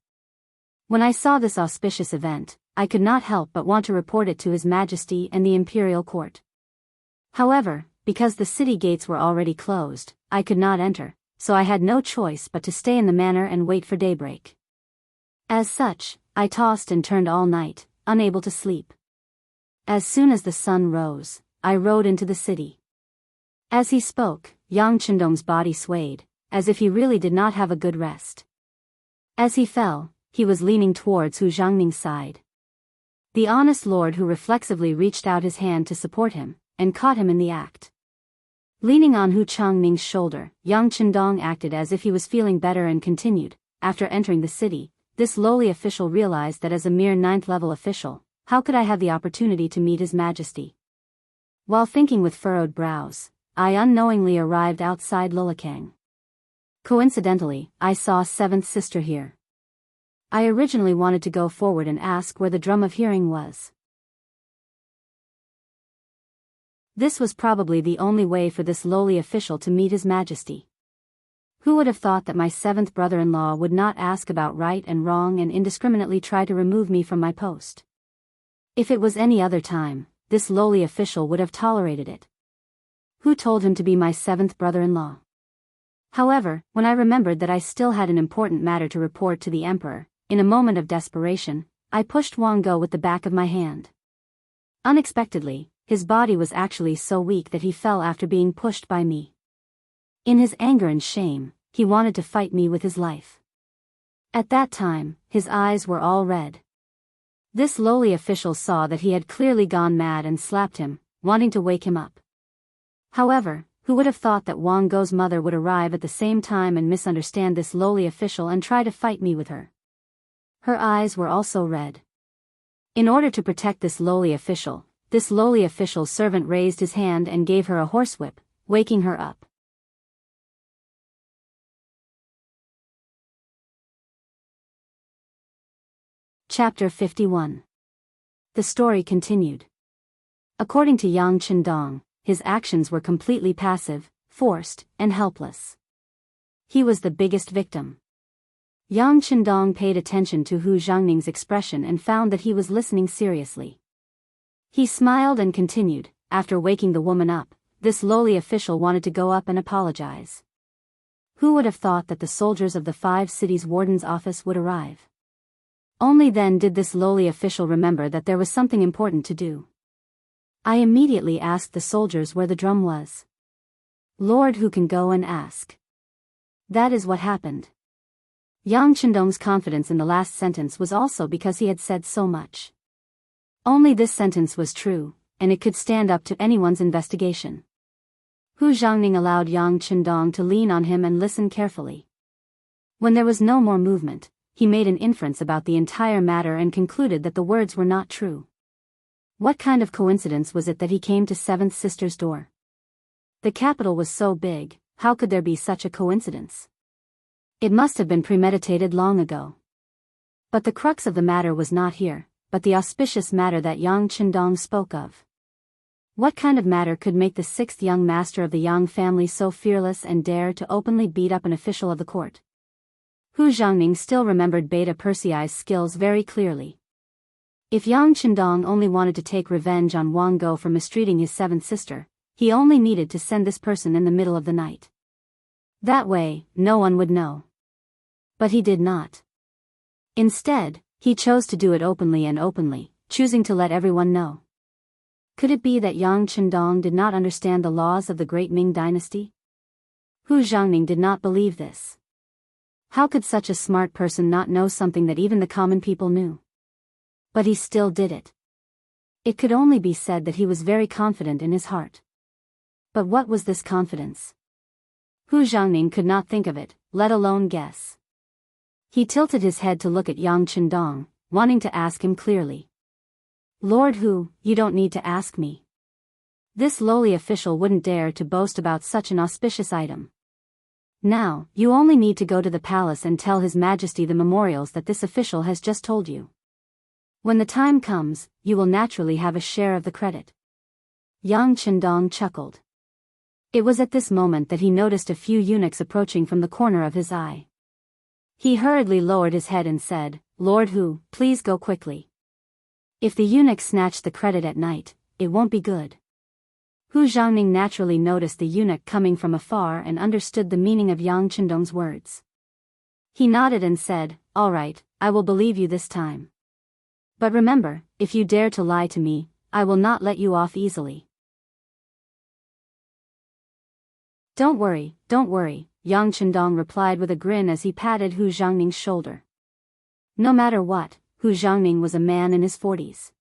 When I saw this auspicious event, I could not help but want to report it to His Majesty and the imperial court. However, because the city gates were already closed, I could not enter, so I had no choice but to stay in the manor and wait for daybreak. As such, I tossed and turned all night, unable to sleep. As soon as the sun rose, I rode into the city. As he spoke, Yang Qindong's body swayed, as if he really did not have a good rest. As he fell, he was leaning towards Hu Zhangning's side. The honest lord Hu reflexively reached out his hand to support him, and caught him in the act. Leaning on Hu Changning's shoulder, Yang Qindong acted as if he was feeling better and continued. After entering the city, this lowly official realized that as a mere 9th-level official, how could I have the opportunity to meet His Majesty? While thinking with furrowed brows, I unknowingly arrived outside Lulakang. Coincidentally, I saw 7th sister here. I originally wanted to go forward and ask where the drum of hearing was. This was probably the only way for this lowly official to meet His Majesty. Who would have thought that my 7th brother-in-law would not ask about right and wrong and indiscriminately try to remove me from my post? If it was any other time, this lowly official would have tolerated it. Who told him to be my 7th brother-in-law? However, when I remembered that I still had an important matter to report to the emperor, in a moment of desperation, I pushed Wang Go with the back of my hand. Unexpectedly, his body was actually so weak that he fell after being pushed by me. In his anger and shame, he wanted to fight me with his life. At that time, his eyes were all red. This lowly official saw that he had clearly gone mad and slapped him, wanting to wake him up. However, who would have thought that Wang Go's mother would arrive at the same time and misunderstand this lowly official and try to fight me with her? Her eyes were also red. In order to protect this lowly official's servant raised his hand and gave her a horsewhip, waking her up. Chapter 51. The story continued. According to Yang Qindong, his actions were completely passive, forced, and helpless. He was the biggest victim. Yang Qindong paid attention to Hu Zhangning's expression and found that he was listening seriously. He smiled and continued, after waking the woman up, this lowly official wanted to go up and apologize. Who would have thought that the soldiers of the 5 cities warden's office would arrive? Only then did this lowly official remember that there was something important to do. I immediately asked the soldiers where the drum was. Lord Hu can go and ask. That is what happened. Yang Qindong's confidence in the last sentence was also because he had said so much. Only this sentence was true, and it could stand up to anyone's investigation. Hu Zhangning allowed Yang Qindong to lean on him and listen carefully. When there was no more movement, he made an inference about the entire matter and concluded that the words were not true. What kind of coincidence was it that he came to 7th Sister's door? The capital was so big, how could there be such a coincidence? It must have been premeditated long ago. But the crux of the matter was not here, but the auspicious matter that Yang Qindong spoke of. What kind of matter could make the 6th young master of the Yang family so fearless and dare to openly beat up an official of the court? Hu Zhangning still remembered Beta Persei's skills very clearly. If Yang Qindong only wanted to take revenge on Wang Go for mistreating his 7th sister, he only needed to send this person in the middle of the night. That way, no one would know. But he did not. Instead, he chose to do it openly, choosing to let everyone know. Could it be that Yang Qindong did not understand the laws of the great Ming dynasty? Hu Zhangning did not believe this. How could such a smart person not know something that even the common people knew? But he still did it. It could only be said that he was very confident in his heart. But what was this confidence? Hu Zhangning could not think of it, let alone guess. He tilted his head to look at Yang Qindong, wanting to ask him clearly. Lord Hu, you don't need to ask me. This lowly official wouldn't dare to boast about such an auspicious item. Now, you only need to go to the palace and tell His Majesty the memorials that this official has just told you. When the time comes, you will naturally have a share of the credit. Yang Qindong chuckled. It was at this moment that he noticed a few eunuchs approaching from the corner of his eye. He hurriedly lowered his head and said, Lord Hu, please go quickly. If the eunuchs snatch the credit at night, it won't be good. Hu Zhangning naturally noticed the eunuch coming from afar and understood the meaning of Yang Qindong's words. He nodded and said, All right, I will believe you this time. But remember, if you dare to lie to me, I will not let you off easily. Don't worry, Yang Qindong replied with a grin as he patted Hu Zhangning's shoulder. No matter what, Hu Zhangning was a man in his 40s.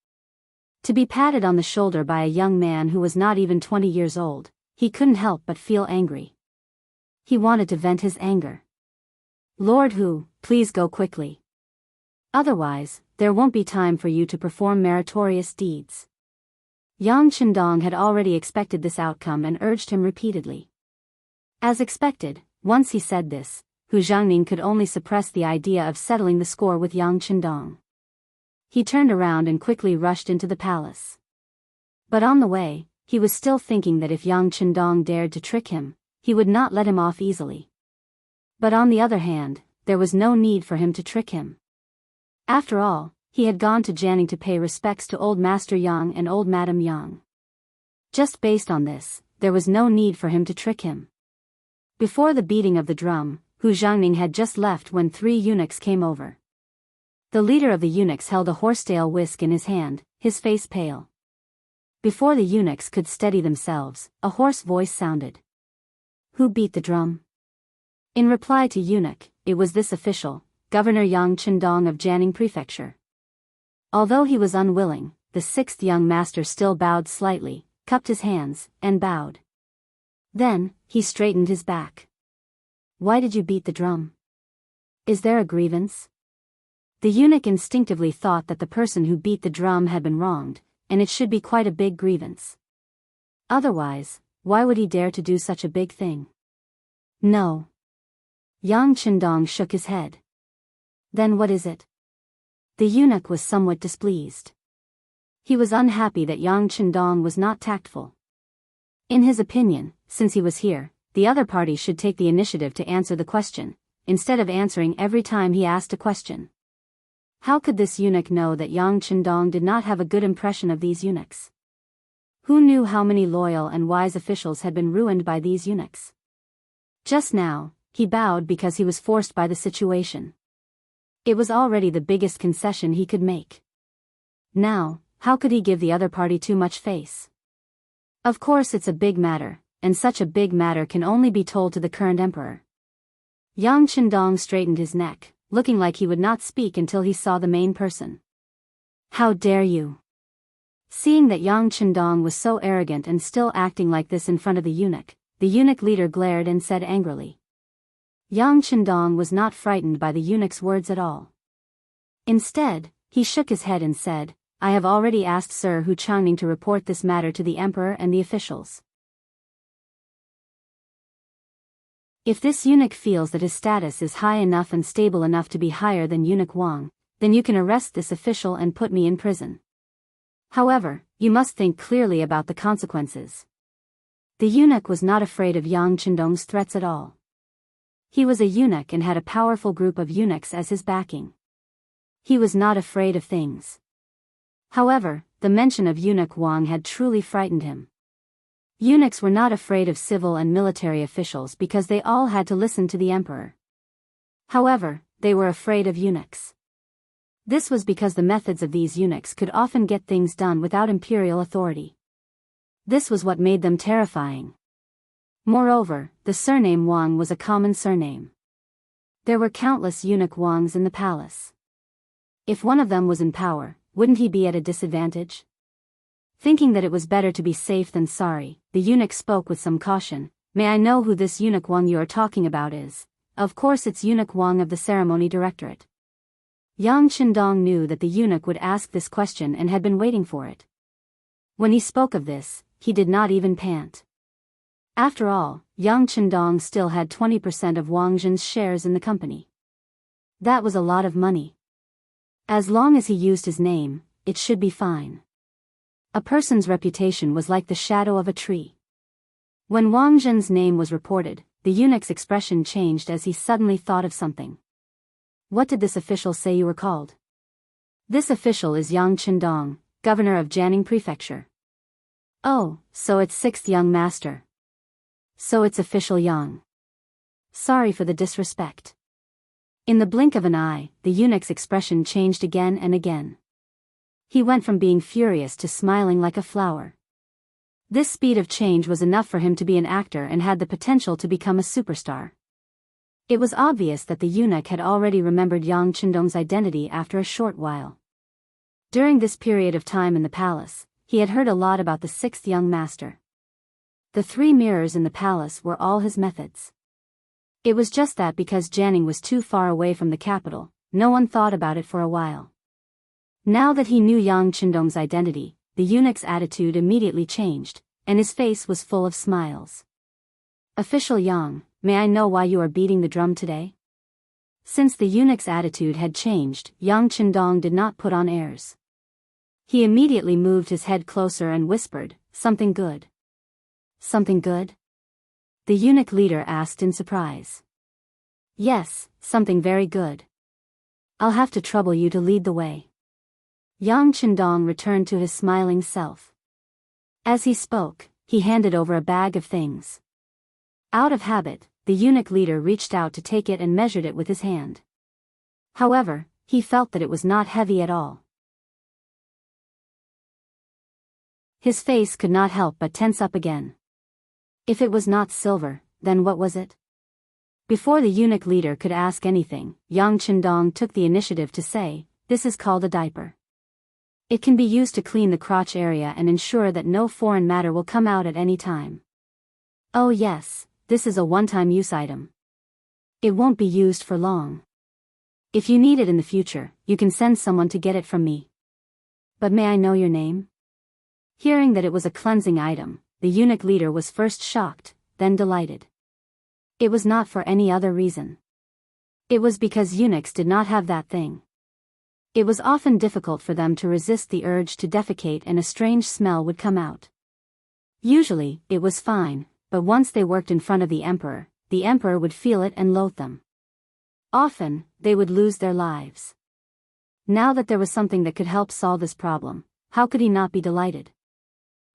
To be patted on the shoulder by a young man who was not even 20 years old, he couldn't help but feel angry. He wanted to vent his anger. Lord Hu, please go quickly. Otherwise, there won't be time for you to perform meritorious deeds. Yang Qindong had already expected this outcome and urged him repeatedly. As expected, once he said this, Hu Zhangning could only suppress the idea of settling the score with Yang Qindong. He turned around and quickly rushed into the palace. But on the way, he was still thinking that if Yang Qindong dared to trick him, he would not let him off easily. But on the other hand, there was no need for him to trick him. After all, he had gone to Jianghu to pay respects to old Master Yang and old Madam Yang. Just based on this, there was no need for him to trick him. Before the beating of the drum, Hu Zhangning had just left when 3 eunuchs came over. The leader of the eunuchs held a horsetail whisk in his hand, his face pale. Before the eunuchs could steady themselves, a hoarse voice sounded. Who beat the drum? In reply to eunuch, it was this official, Governor Yang Chendong of Jianghu Prefecture. Although he was unwilling, the sixth young master still bowed slightly, cupped his hands, and bowed. Then, he straightened his back. Why did you beat the drum? Is there a grievance? The eunuch instinctively thought that the person who beat the drum had been wronged, and it should be quite a big grievance. Otherwise, why would he dare to do such a big thing? No. Yang Chendong shook his head. Then what is it? The eunuch was somewhat displeased. He was unhappy that Yang Chendong was not tactful. In his opinion, since he was here, the other party should take the initiative to answer the question, instead of answering every time he asked a question. How could this eunuch know that Yang Chendong did not have a good impression of these eunuchs? Who knew how many loyal and wise officials had been ruined by these eunuchs? Just now, he bowed because he was forced by the situation. It was already the biggest concession he could make. Now, how could he give the other party too much face? Of course it's a big matter, and such a big matter can only be told to the current emperor. Yang Chendong straightened his neck, looking like he would not speak until he saw the main person. How dare you? Seeing that Yang Chendong was so arrogant and still acting like this in front of the eunuch leader glared and said angrily. Yang Chendong was not frightened by the eunuch's words at all. Instead, he shook his head and said, I have already asked Sir Hu Changning to report this matter to the emperor and the officials. If this eunuch feels that his status is high enough and stable enough to be higher than Eunuch Wang, then you can arrest this official and put me in prison. However, you must think clearly about the consequences. The eunuch was not afraid of Yang Chendong's threats at all. He was a eunuch and had a powerful group of eunuchs as his backing. He was not afraid of things. However, the mention of Eunuch Wang had truly frightened him. Eunuchs were not afraid of civil and military officials because they all had to listen to the emperor. However, they were afraid of eunuchs. This was because the methods of these eunuchs could often get things done without imperial authority. This was what made them terrifying. Moreover, the surname Wang was a common surname. There were countless eunuch Wangs in the palace. If one of them was in power, wouldn't he be at a disadvantage? Thinking that it was better to be safe than sorry, the eunuch spoke with some caution. May I know who this eunuch Wang you are talking about is? Of course it's Eunuch Wang of the Ceremony Directorate. Yang Chendong knew that the eunuch would ask this question and had been waiting for it. When he spoke of this, he did not even pant. After all, Yang Chendong still had 20% of Wang Zhen's shares in the company. That was a lot of money. As long as he used his name, it should be fine. A person's reputation was like the shadow of a tree. When Wang Zhen's name was reported, the eunuch's expression changed as he suddenly thought of something. What did this official say you were called? This official is Yang Chendong, governor of Jianghu Prefecture. Oh, so it's sixth young master. So it's official Yang. Sorry for the disrespect. In the blink of an eye, the eunuch's expression changed again and again. He went from being furious to smiling like a flower. This speed of change was enough for him to be an actor and had the potential to become a superstar. It was obvious that the eunuch had already remembered Yang Chendong's identity after a short while. During this period of time in the palace, he had heard a lot about the sixth young master. The 3 mirrors in the palace were all his methods. It was just that because Jianghu was too far away from the capital, no one thought about it for a while. Now that he knew Yang Chendong's identity, the eunuch's attitude immediately changed, and his face was full of smiles. Official Yang, may I know why you are beating the drum today? Since the eunuch's attitude had changed, Yang Chendong did not put on airs. He immediately moved his head closer and whispered, something good. Something good? The eunuch leader asked in surprise. Yes, something very good. I'll have to trouble you to lead the way. Yang Chendong returned to his smiling self. As he spoke, he handed over a bag of things. Out of habit, the eunuch leader reached out to take it and measured it with his hand. However, he felt that it was not heavy at all. His face could not help but tense up again. If it was not silver, then what was it? Before the eunuch leader could ask anything, Yang Qindong took the initiative to say, "This is called a diaper. It can be used to clean the crotch area and ensure that no foreign matter will come out at any time. Oh yes, this is a one-time use item. It won't be used for long. If you need it in the future, you can send someone to get it from me. But may I know your name?" Hearing that it was a cleansing item, the eunuch leader was first shocked, then delighted. It was not for any other reason. It was because eunuchs did not have that thing. It was often difficult for them to resist the urge to defecate and a strange smell would come out. Usually, it was fine, but once they worked in front of the emperor would feel it and loathe them. Often, they would lose their lives. Now that there was something that could help solve this problem, how could he not be delighted?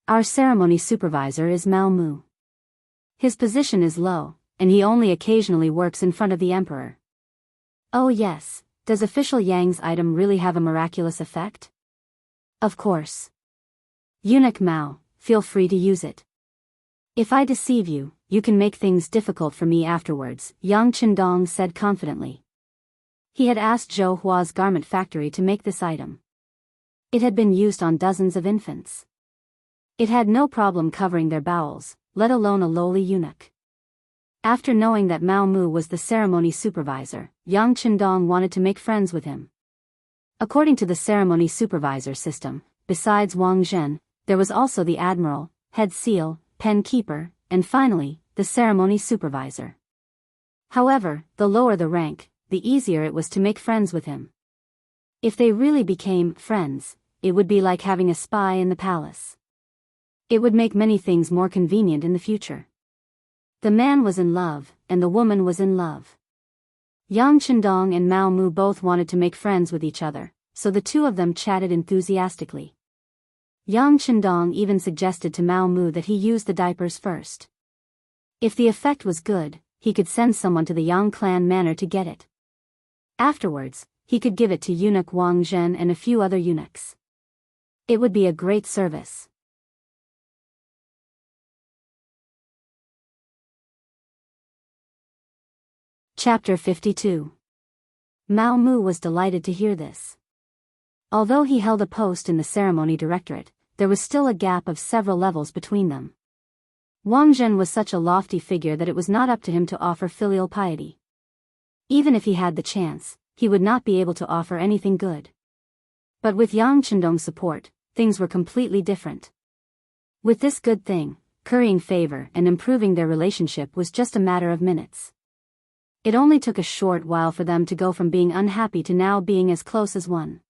Our ceremony supervisor is Mao Mu. His position is low, and he only occasionally works in front of the emperor. Oh yes, does official Yang's item really have a miraculous effect? Of course. Eunuch Mao, feel free to use it. If I deceive you, you can make things difficult for me afterwards, Yang Qindong said confidently. He had asked Zhou Hua's garment factory to make this item. It had been used on dozens of infants. It had no problem covering their bowels, let alone a lowly eunuch. After knowing that Mao Mu was the ceremony supervisor, Yang Qindong wanted to make friends with him. According to the ceremony supervisor system, besides Wang Zhen, there was also the admiral, head seal, pen keeper, and finally, the ceremony supervisor. However, the lower the rank, the easier it was to make friends with him. If they really became friends, it would be like having a spy in the palace. It would make many things more convenient in the future. The man was in love, and the woman was in love. Yang Qindong and Mao Mu both wanted to make friends with each other, so the two of them chatted enthusiastically. Yang Qindong even suggested to Mao Mu that he use the diapers first. If the effect was good, he could send someone to the Yang clan manor to get it. Afterwards, he could give it to eunuch Wang Zhen and a few other eunuchs. It would be a great service. Chapter 52. Mao Mu was delighted to hear this. Although he held a post in the ceremony directorate, there was still a gap of several levels between them. Wang Zhen was such a lofty figure that it was not up to him to offer filial piety. Even if he had the chance, he would not be able to offer anything good. But with Yang Qindong's support, things were completely different. With this good thing, currying favor and improving their relationship was just a matter of minutes. It only took a short while for them to go from being unhappy to now being as close as one.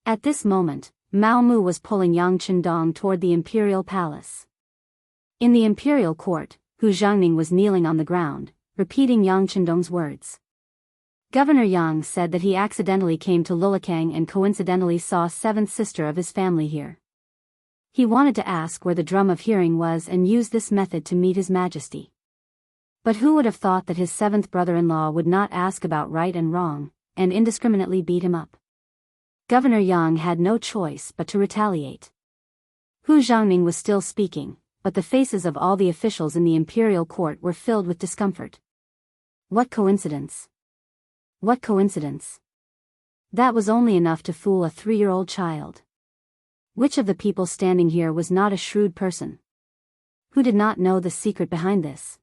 At this moment, Mao Mu was pulling Yang Qindong toward the imperial palace. In the imperial court, Hu Zhangning was kneeling on the ground, repeating Yang Qindong's words. Governor Yang said that he accidentally came to Lulikang and coincidentally saw a seventh sister of his family here. He wanted to ask where the drum of hearing was and use this method to meet His Majesty. But who would have thought that his seventh brother-in-law would not ask about right and wrong, and indiscriminately beat him up? Governor Yang had no choice but to retaliate. Hu Zhangning was still speaking, but the faces of all the officials in the imperial court were filled with discomfort. What coincidence! What coincidence! That was only enough to fool a 3-year-old child. Which of the people standing here was not a shrewd person? Who did not know the secret behind this?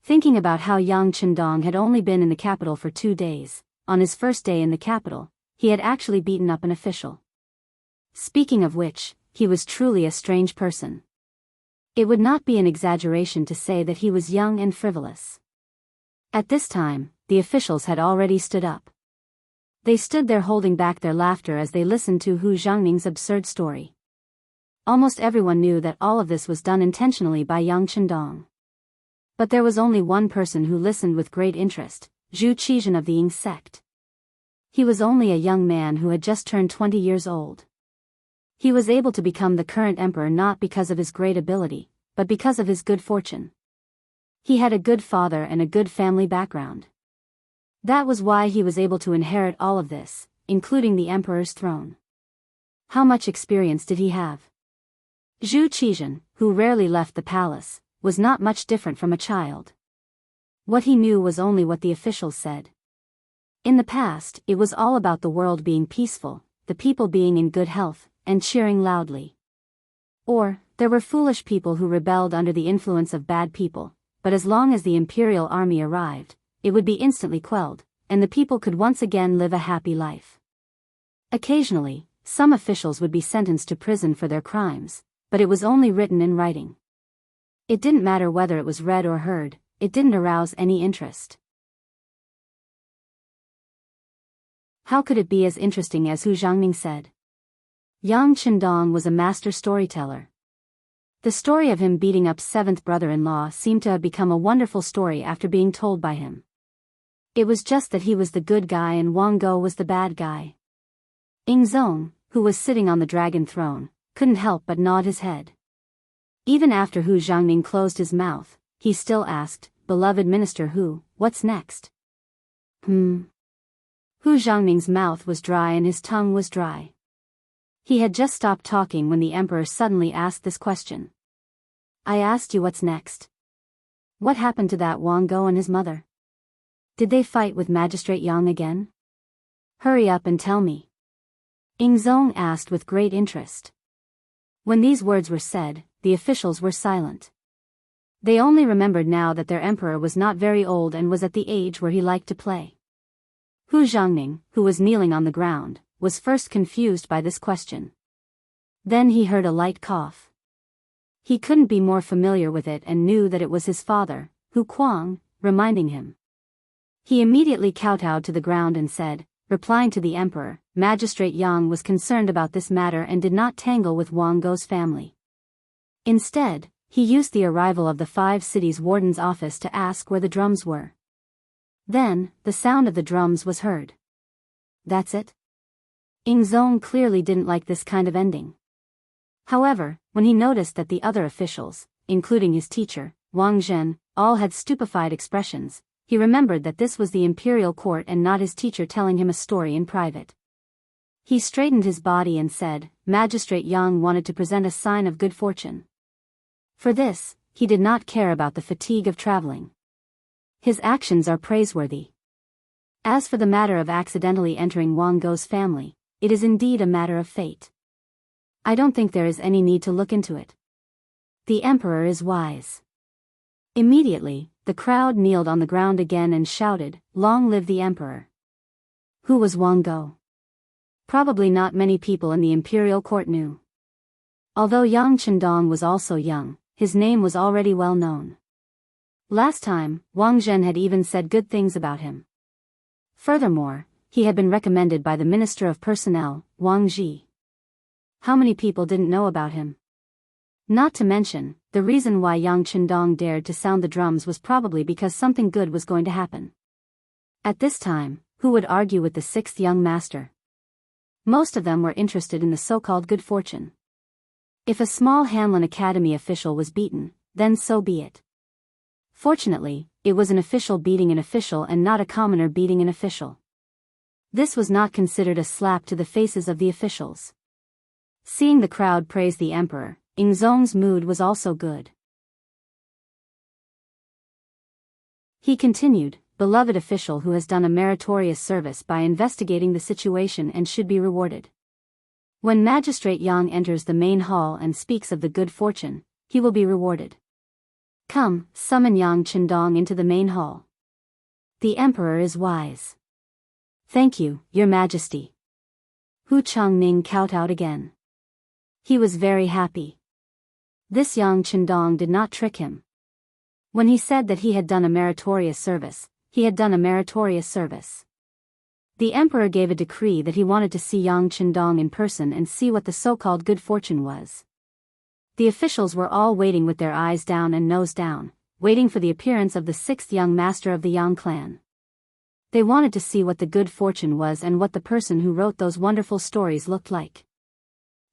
Thinking about how Yang Qindong had only been in the capital for 2 days, on his first day in the capital, he had actually beaten up an official. Speaking of which, he was truly a strange person. It would not be an exaggeration to say that he was young and frivolous. At this time, the officials had already stood up. They stood there holding back their laughter as they listened to Hu Zhangning's absurd story. Almost everyone knew that all of this was done intentionally by Yang Qindong. But there was only one person who listened with great interest, Zhu Qizhen of the Ying sect. He was only a young man who had just turned 20 years old. He was able to become the current emperor not because of his great ability, but because of his good fortune. He had a good father and a good family background. That was why he was able to inherit all of this, including the emperor's throne. How much experience did he have? Zhu Qizhen, who rarely left the palace, was not much different from a child. What he knew was only what the officials said. In the past, it was all about the world being peaceful, the people being in good health, and cheering loudly. Or, there were foolish people who rebelled under the influence of bad people, but as long as the imperial army arrived, it would be instantly quelled, and the people could once again live a happy life. Occasionally, some officials would be sentenced to prison for their crimes, but it was only written in writing. It didn't matter whether it was read or heard, it didn't arouse any interest. How could it be as interesting as Hu Zhangning said? Yang Qindong was a master storyteller. The story of him beating up seventh brother-in-law seemed to have become a wonderful story after being told by him. It was just that he was the good guy and Wang Go was the bad guy. Ingzong, who was sitting on the dragon throne, couldn't help but nod his head. Even after Hu Zhangning closed his mouth, he still asked, "Beloved Minister Hu, what's next?" Hu Zhangning's mouth was dry and his tongue was dry. He had just stopped talking when the emperor suddenly asked this question. "I asked you what's next. What happened to that Wang Go and his mother? Did they fight with Magistrate Yang again? Hurry up and tell me." Ingzong asked with great interest. When these words were said, the officials were silent. They only remembered now that their emperor was not very old and was at the age where he liked to play. Hu Zhangning, who was kneeling on the ground, was first confused by this question. Then he heard a light cough. He couldn't be more familiar with it and knew that it was his father, Hu Kuang, reminding him. He immediately kowtowed to the ground and said, replying to the emperor, Magistrate Yang was concerned about this matter and did not tangle with Wang Go's family. Instead, he used the arrival of the 5 cities warden's office to ask where the drums were. Then, the sound of the drums was heard. That's it? Ingzong clearly didn't like this kind of ending. However, when he noticed that the other officials, including his teacher, Wang Zhen, all had stupefied expressions, he remembered that this was the imperial court and not his teacher telling him a story in private. He straightened his body and said, Magistrate Yang wanted to present a sign of good fortune. For this, he did not care about the fatigue of traveling. His actions are praiseworthy. As for the matter of accidentally entering Wang Go's family, it is indeed a matter of fate. I don't think there is any need to look into it. The emperor is wise. Immediately, the crowd kneeled on the ground again and shouted, Long live the emperor. Who was Wang Go? Probably not many people in the imperial court knew. Although Yang Qindong was also young, his name was already well known. Last time, Wang Zhen had even said good things about him. Furthermore, he had been recommended by the Minister of Personnel, Wang Zhi. How many people didn't know about him? Not to mention, the reason why Yang Qindong dared to sound the drums was probably because something good was going to happen. At this time, who would argue with the 6th young master? Most of them were interested in the so-called good fortune. If a small Hanlin Academy official was beaten, then so be it. Fortunately, it was an official beating an official and not a commoner beating an official. This was not considered a slap to the faces of the officials. Seeing the crowd praise the emperor, Ingzong's mood was also good. He continued, Beloved official who has done a meritorious service by investigating the situation and should be rewarded. When Magistrate Yang enters the main hall and speaks of the good fortune, he will be rewarded. Come, summon Yang Qindong into the main hall. The emperor is wise. Thank you, your majesty. Hu Changning kowtowed again. He was very happy. This Yang Qindong did not trick him. When he said that he had done a meritorious service, he had done a meritorious service. The emperor gave a decree that he wanted to see Yang Qindong in person and see what the so-called good fortune was. The officials were all waiting with their eyes down and nose down, waiting for the appearance of the 6th young master of the Yang clan. They wanted to see what the good fortune was and what the person who wrote those wonderful stories looked like.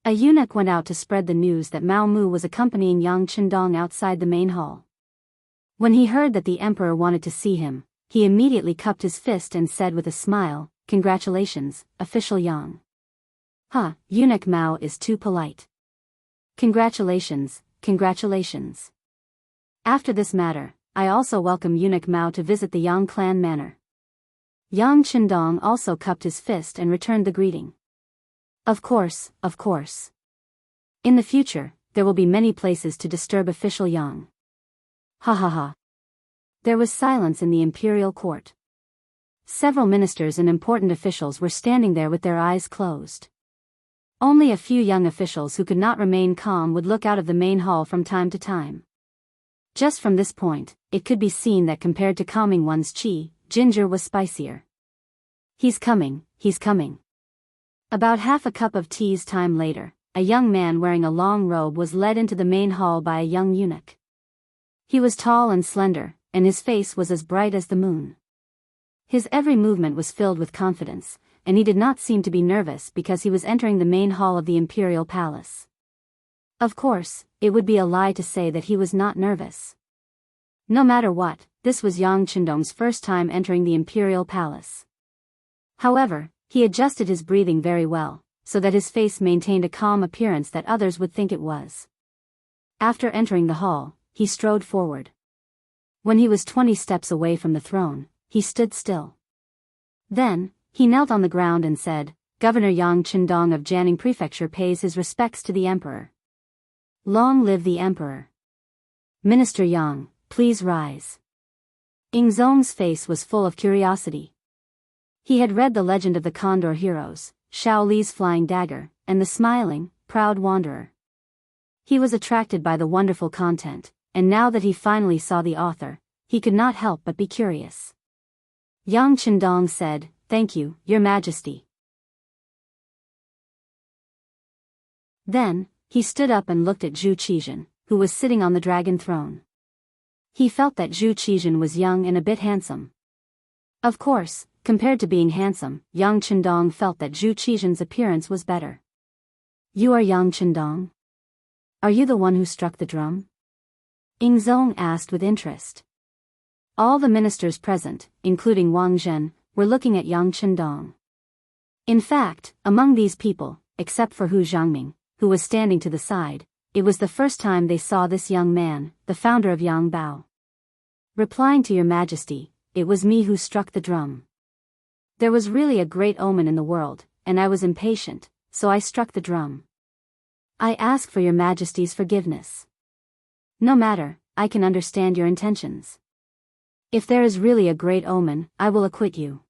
A eunuch went out to spread the news that Mao Mu was accompanying Yang Qindong outside the main hall. When he heard that the emperor wanted to see him, he immediately cupped his fist and said with a smile, Congratulations, official Yang. Eunuch Mao is too polite. Congratulations, congratulations. After this matter, I also welcome eunuch Mao to visit the Yang clan manor. Yang Qindong also cupped his fist and returned the greeting. Of course, of course. In the future, there will be many places to disturb official Yang. Ha ha ha. There was silence in the imperial court. Several ministers and important officials were standing there with their eyes closed. Only a few young officials who could not remain calm would look out of the main hall from time to time. Just from this point, it could be seen that compared to calming one's qi, ginger was spicier. He's coming, he's coming. About half a cup of tea's time later, a young man wearing a long robe was led into the main hall by a young eunuch. He was tall and slender, and his face was as bright as the moon. His every movement was filled with confidence, and he did not seem to be nervous because he was entering the main hall of the imperial palace. Of course, it would be a lie to say that he was not nervous. No matter what, this was Yang Qindong's first time entering the imperial palace. However, he adjusted his breathing very well, so that his face maintained a calm appearance that others would think it was. After entering the hall, he strode forward. When he was 20 steps away from the throne, he stood still. Then, he knelt on the ground and said, "Governor Yang Qindong of Jianghu Prefecture pays his respects to the emperor. Long live the emperor. Minister Yang, please rise." Ingzong's face was full of curiosity. He had read the legend of the Condor heroes, Shao Li's flying dagger, and the smiling, proud wanderer. He was attracted by the wonderful content, and now that he finally saw the author, he could not help but be curious. Yang Qindong said, "Thank you, Your Majesty." Then, he stood up and looked at Zhu Qizhen, who was sitting on the dragon throne. He felt that Zhu Qizhen was young and a bit handsome. Of course, compared to being handsome, Yang Qindong felt that Zhu Qizhen's appearance was better. "You are Yang Qindong? Are you the one who struck the drum?" Ingzong asked with interest. All the ministers present, including Wang Zhen, were looking at Yang Qindong. In fact, among these people, except for Hu Zhangming, who was standing to the side, it was the first time they saw this young man, the founder of Yang Bao. Replying to Your Majesty, it was me who struck the drum. There was really a great omen in the world, and I was impatient, so I struck the drum. I ask for Your Majesty's forgiveness. No matter, I can understand your intentions. If there is really a great omen, I will acquit you.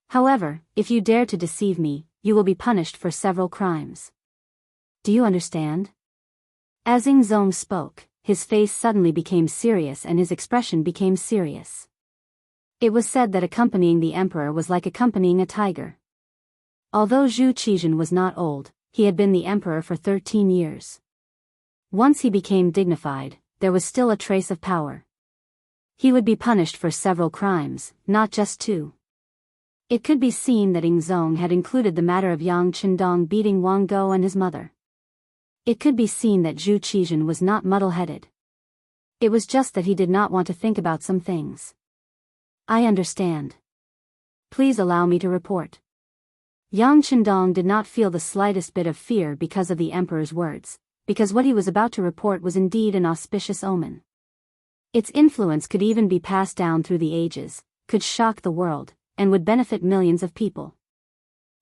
However, if you dare to deceive me, you will be punished for several crimes. Do you understand? As Ingzong spoke, his face suddenly became serious and his expression became serious. It was said that accompanying the emperor was like accompanying a tiger. Although Zhu Qizhen was not old, he had been the emperor for 13 years. Once he became dignified, there was still a trace of power. He would be punished for several crimes, not just 2. It could be seen that Ingzong had included the matter of Yang Qindong beating Wang Go and his mother. It could be seen that Zhu Qizhen was not muddle-headed. It was just that he did not want to think about some things. I understand. Please allow me to report. Yang Qindong did not feel the slightest bit of fear because of the emperor's words, because what he was about to report was indeed an auspicious omen. Its influence could even be passed down through the ages, could shock the world, and would benefit millions of people.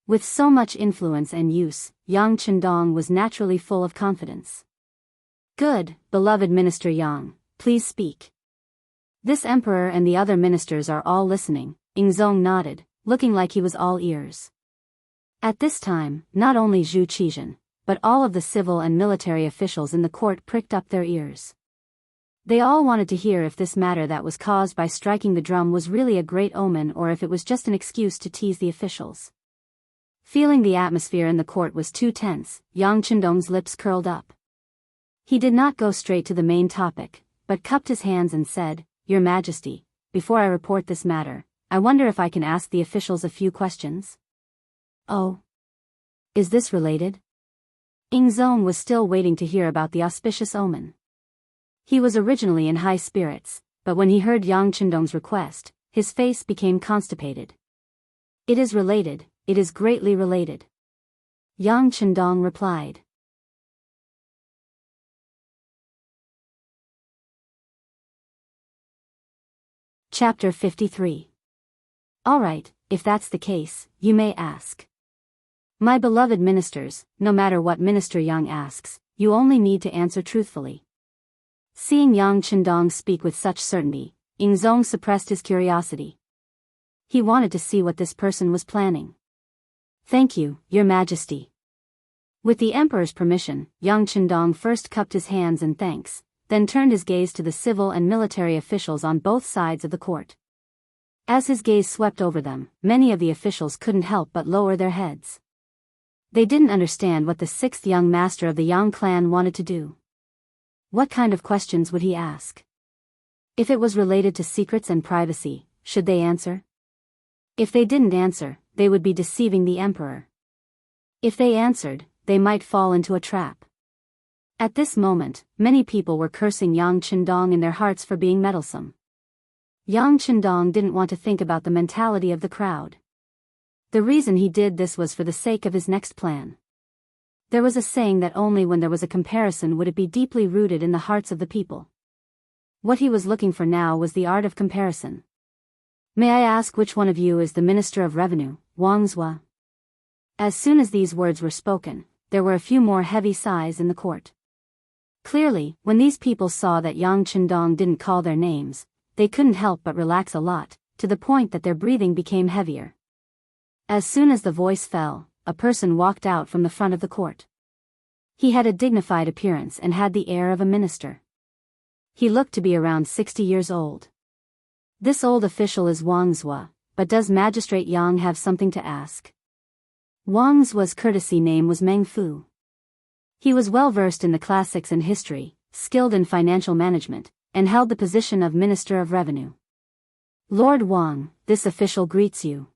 With so much influence and use, Yang Qindong was naturally full of confidence. Good, beloved Minister Yang, please speak. This emperor and the other ministers are all listening. Ingzong nodded, looking like he was all ears. At this time, not only Zhu Qizhen, but all of the civil and military officials in the court pricked up their ears. They all wanted to hear if this matter that was caused by striking the drum was really a great omen or if it was just an excuse to tease the officials. Feeling the atmosphere in the court was too tense, Yang Qindong's lips curled up. He did not go straight to the main topic, but cupped his hands and said, Your Majesty, before I report this matter, I wonder if I can ask the officials a few questions? Oh. Is this related? Ingzong was still waiting to hear about the auspicious omen. He was originally in high spirits, but when he heard Yang Qindong's request, his face became constipated. It is related, it is greatly related. Yang Qindong replied. Chapter 53. All right, if that's the case, you may ask. My beloved ministers, no matter what Minister Yang asks, you only need to answer truthfully. Seeing Yang Qindong speak with such certainty, Ingzong suppressed his curiosity. He wanted to see what this person was planning. Thank you, Your Majesty. With the Emperor's permission, Yang Qindong first cupped his hands in thanks, then turned his gaze to the civil and military officials on both sides of the court. As his gaze swept over them, many of the officials couldn't help but lower their heads. They didn't understand what the sixth young master of the Yang clan wanted to do. What kind of questions would he ask? If it was related to secrets and privacy, should they answer? If they didn't answer, they would be deceiving the emperor. If they answered, they might fall into a trap. At this moment, many people were cursing Yang Qindong in their hearts for being meddlesome. Yang Qindong didn't want to think about the mentality of the crowd. The reason he did this was for the sake of his next plan. There was a saying that only when there was a comparison would it be deeply rooted in the hearts of the people. What he was looking for now was the art of comparison. May I ask which one of you is the Minister of Revenue, Wang Zhua? As soon as these words were spoken, there were a few more heavy sighs in the court. Clearly, when these people saw that Yang Qindong didn't call their names, they couldn't help but relax a lot, to the point that their breathing became heavier. As soon as the voice fell, a person walked out from the front of the court. He had a dignified appearance and had the air of a minister. He looked to be around 60 years old. This old official is Wang Zhua, but does Magistrate Yang have something to ask? Wang Zhua's courtesy name was Meng Fu. He was well versed in the classics and history, skilled in financial management, and held the position of Minister of Revenue. Lord Wang, this official greets you.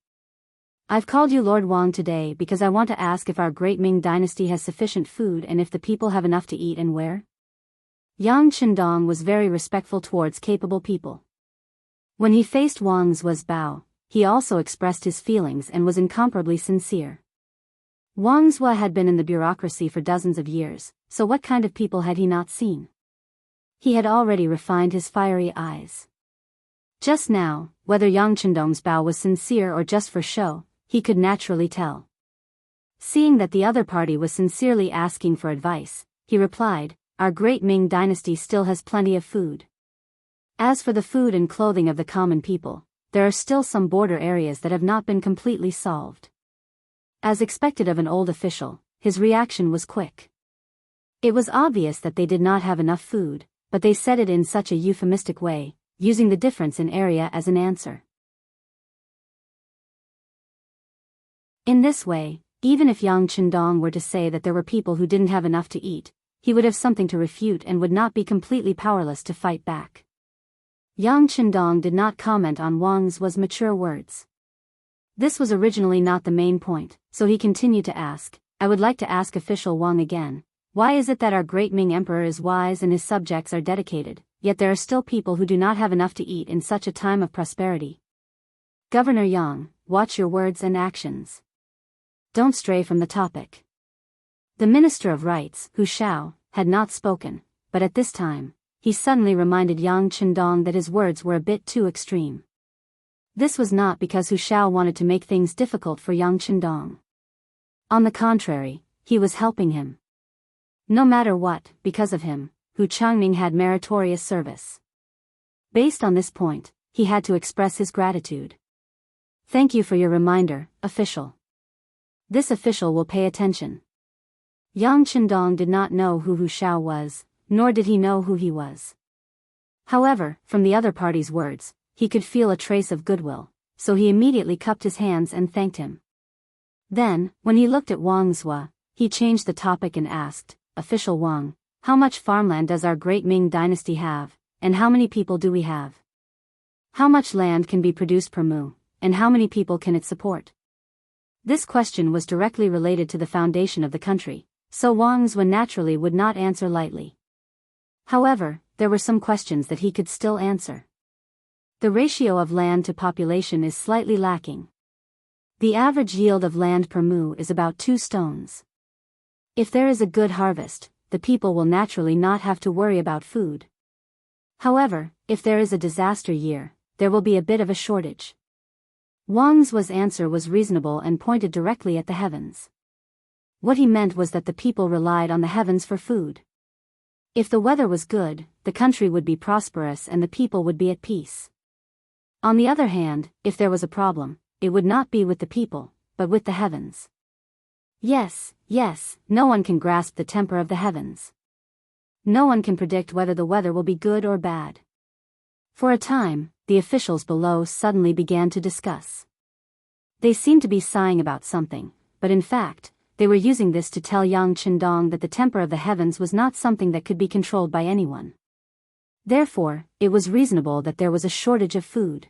I've called you Lord Wang today because I want to ask if our great Ming dynasty has sufficient food and if the people have enough to eat and where. Yang Qindong was very respectful towards capable people. When he faced Wang Zhua's bow, he also expressed his feelings and was incomparably sincere. Wang Zhua had been in the bureaucracy for dozens of years, so what kind of people had he not seen? He had already refined his fiery eyes. Just now, whether Yang Qindong's bow was sincere or just for show, he could naturally tell. Seeing that the other party was sincerely asking for advice, he replied, "Our great Ming dynasty still has plenty of food. As for the food and clothing of the common people, there are still some border areas that have not been completely solved." As expected of an old official, his reaction was quick. It was obvious that they did not have enough food, but they said it in such a euphemistic way, using the difference in area as an answer. In this way, even if Yang Qindong were to say that there were people who didn't have enough to eat, he would have something to refute and would not be completely powerless to fight back. Yang Qindong did not comment on Wang Zhua's mature words. This was originally not the main point, so he continued to ask, "I would like to ask official Wang again, why is it that our great Ming emperor is wise and his subjects are dedicated, yet there are still people who do not have enough to eat in such a time of prosperity?" Governor Yang, watch your words and actions. Don't stray from the topic. The Minister of Rights, Hu Shao, had not spoken, but at this time, he suddenly reminded Yang Qindong that his words were a bit too extreme. This was not because Hu Shao wanted to make things difficult for Yang Qindong. On the contrary, he was helping him. No matter what, because of him, Hu Changming had meritorious service. Based on this point, he had to express his gratitude. Thank you for your reminder, official. This official will pay attention. Yang Qindong did not know who Hu Shao was, nor did he know who he was. However, from the other party's words, he could feel a trace of goodwill, so he immediately cupped his hands and thanked him. Then, when he looked at Wang Zhua, he changed the topic and asked, "Official Wang, how much farmland does our great Ming dynasty have, and how many people do we have? How much land can be produced per mu, and how many people can it support?" This question was directly related to the foundation of the country, so Wang Zhua naturally would not answer lightly. However, there were some questions that he could still answer. The ratio of land to population is slightly lacking. The average yield of land per mu is about 2 stones. If there is a good harvest, the people will naturally not have to worry about food. However, if there is a disaster year, there will be a bit of a shortage. Wang Zuo's answer was reasonable and pointed directly at the heavens. What he meant was that the people relied on the heavens for food. If the weather was good, the country would be prosperous and the people would be at peace. On the other hand, if there was a problem, it would not be with the people, but with the heavens. Yes, no one can grasp the temper of the heavens. No one can predict whether the weather will be good or bad. For a time, the officials below suddenly began to discuss. They seemed to be sighing about something, but in fact, they were using this to tell Yang Qindong that the temper of the heavens was not something that could be controlled by anyone. Therefore, it was reasonable that there was a shortage of food.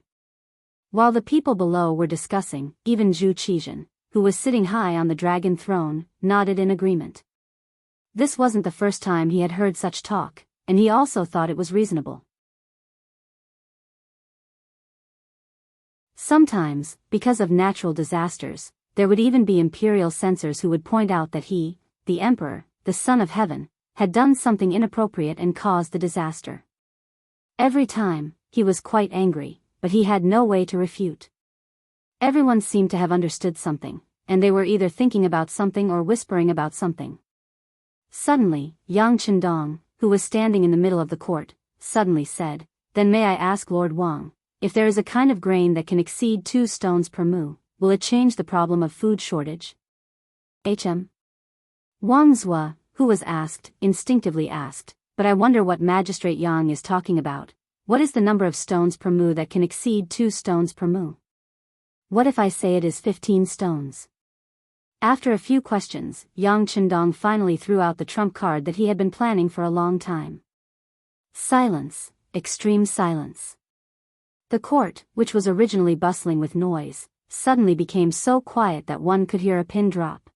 While the people below were discussing, even Zhu Qizhen, who was sitting high on the dragon throne, nodded in agreement. This wasn't the first time he had heard such talk, and he also thought it was reasonable. Sometimes, because of natural disasters, there would even be imperial censors who would point out that he, the emperor, the son of heaven, had done something inappropriate and caused the disaster. Every time, he was quite angry, but he had no way to refute. Everyone seemed to have understood something, and they were either thinking about something or whispering about something. Suddenly, Yang Qindong, who was standing in the middle of the court, suddenly said, "Then may I ask Lord Wang, if there is a kind of grain that can exceed 2 stones per mu, will it change the problem of food shortage?" Wang Zuo, who was asked, instinctively asked, "But I wonder what Magistrate Yang is talking about. What is the number of stones per mu that can exceed 2 stones per mu? What if I say it is 15 stones? After a few questions, Yang Qindong finally threw out the trump card that he had been planning for a long time. Silence, extreme silence. The court, which was originally bustling with noise, suddenly became so quiet that one could hear a pin drop.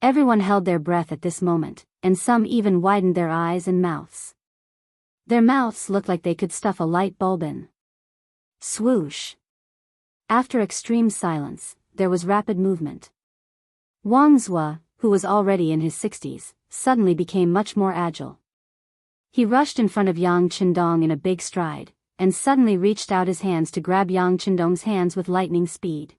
Everyone held their breath at this moment, and some even widened their eyes and mouths. Their mouths looked like they could stuff a light bulb in. Swoosh. After extreme silence, there was rapid movement. Wang Zuo, who was already in his 60s, suddenly became much more agile. He rushed in front of Yang Qindong in a big stride, and suddenly reached out his hands to grab Yang Qindong's hands with lightning speed.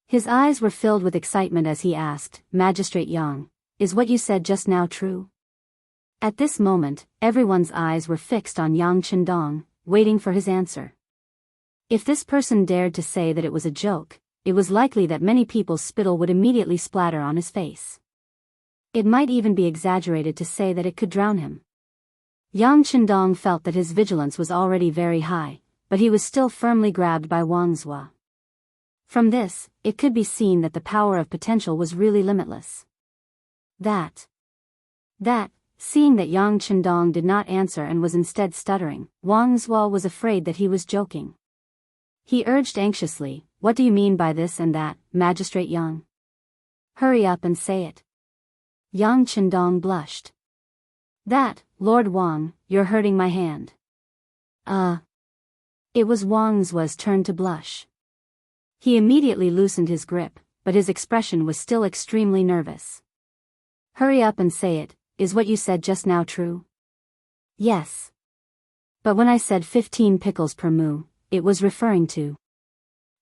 His eyes were filled with excitement as he asked, "Magistrate Yang, is what you said just now true?" At this moment, everyone's eyes were fixed on Yang Qindong, waiting for his answer. If this person dared to say that it was a joke, it was likely that many people's spittle would immediately splatter on his face. It might even be exaggerated to say that it could drown him. Yang Qindong felt that his vigilance was already very high, but he was still firmly grabbed by Wang Zuo. From this, it could be seen that the power of potential was really limitless. Seeing that Yang Qindong did not answer and was instead stuttering, Wang Zuo was afraid that he was joking. He urged anxiously, "What do you mean by this and that, Magistrate Yang? Hurry up and say it." Yang Qindong blushed. "Lord Wang, you're hurting my hand." It was Wang Zuo's turn to blush. He immediately loosened his grip, but his expression was still extremely nervous. "Hurry up and say it, is what you said just now true?" "Yes. But when I said 15 pickles per mu, it was referring to..."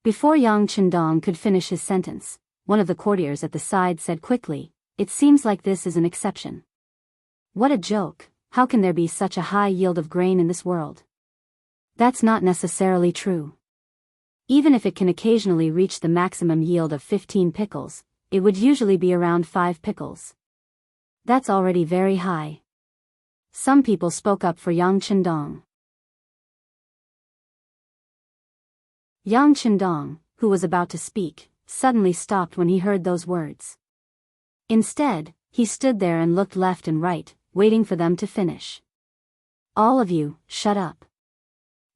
Before Yang Qindong could finish his sentence, one of the courtiers at the side said quickly, "It seems like this is an exception." "What a joke, how can there be such a high yield of grain in this world?" "That's not necessarily true. Even if it can occasionally reach the maximum yield of 15 pickles, it would usually be around 5 pickles. That's already very high." Some people spoke up for Yang Qindong. Yang Qindong, who was about to speak, suddenly stopped when he heard those words. Instead, he stood there and looked left and right, waiting for them to finish. "All of you, shut up."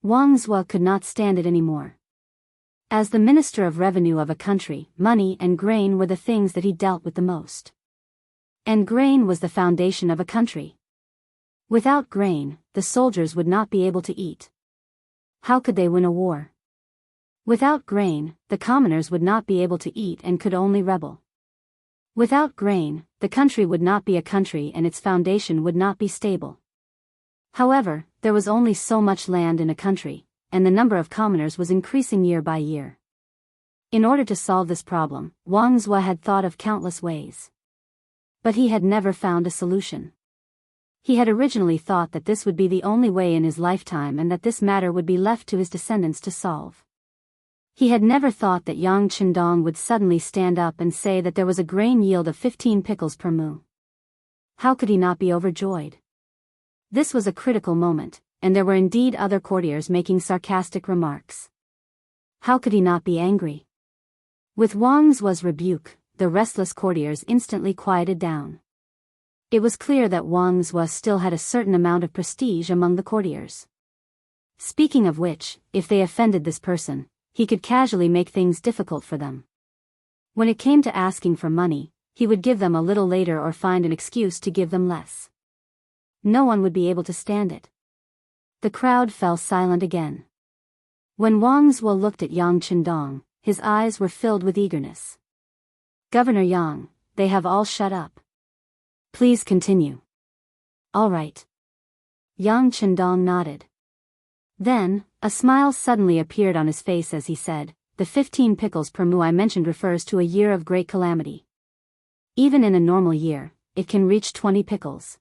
Wang Zuo could not stand it anymore. As the Minister of Revenue of a country, money and grain were the things that he dealt with the most. And grain was the foundation of a country. Without grain, the soldiers would not be able to eat. How could they win a war? Without grain, the commoners would not be able to eat and could only rebel. Without grain, the country would not be a country and its foundation would not be stable. However, there was only so much land in a country, and the number of commoners was increasing year by year. In order to solve this problem, Wuxia had thought of countless ways. But he had never found a solution. He had originally thought that this would be the only way in his lifetime and that this matter would be left to his descendants to solve. He had never thought that Yang Chendong would suddenly stand up and say that there was a grain yield of 15 pickles per mu. How could he not be overjoyed? This was a critical moment, and there were indeed other courtiers making sarcastic remarks. How could he not be angry? With Wuxia's rebuke, the restless courtiers instantly quieted down. It was clear that Wuxia still had a certain amount of prestige among the courtiers. Speaking of which, if they offended this person, he could casually make things difficult for them. When it came to asking for money, he would give them a little later or find an excuse to give them less. No one would be able to stand it. The crowd fell silent again. When Wuxia looked at Yang Chendong, his eyes were filled with eagerness. "Governor Yang, they have all shut up. Please continue." "All right." Yang Chendong nodded. Then, a smile suddenly appeared on his face as he said, "The 15 pickles per mu I mentioned refers to a year of great calamity. Even in a normal year, it can reach 20 pickles.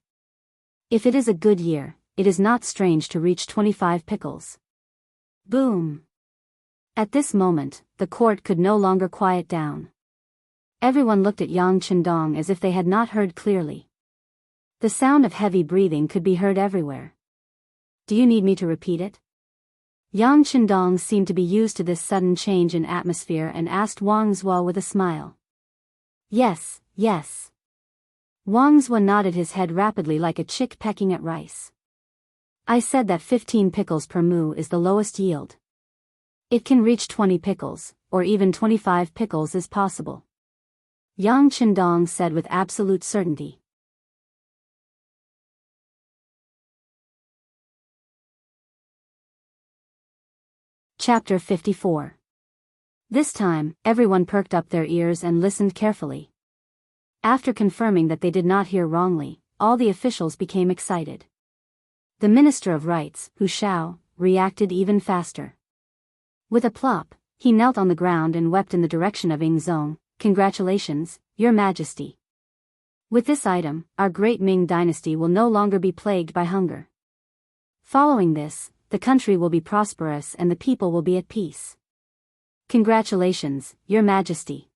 If it is a good year, it is not strange to reach 25 pickles." Boom! At this moment, the court could no longer quiet down. Everyone looked at Yang Chendong as if they had not heard clearly. The sound of heavy breathing could be heard everywhere. "Do you need me to repeat it?" Yang Chendong seemed to be used to this sudden change in atmosphere and asked Wuxia with a smile. "Yes, yes." Wuxia nodded his head rapidly like a chick pecking at rice. "I said that 15 pickles per mu is the lowest yield. It can reach 20 pickles, or even 25 pickles is possible," Yang Chendong said with absolute certainty. Chapter 54. This time, everyone perked up their ears and listened carefully. After confirming that they did not hear wrongly, all the officials became excited. The Minister of Rights, Hu Shao, reacted even faster. With a plop, he knelt on the ground and wept in the direction of Yingzong. "Congratulations, Your Majesty. With this item, our great Ming dynasty will no longer be plagued by hunger. Following this, the country will be prosperous and the people will be at peace. Congratulations, Your Majesty.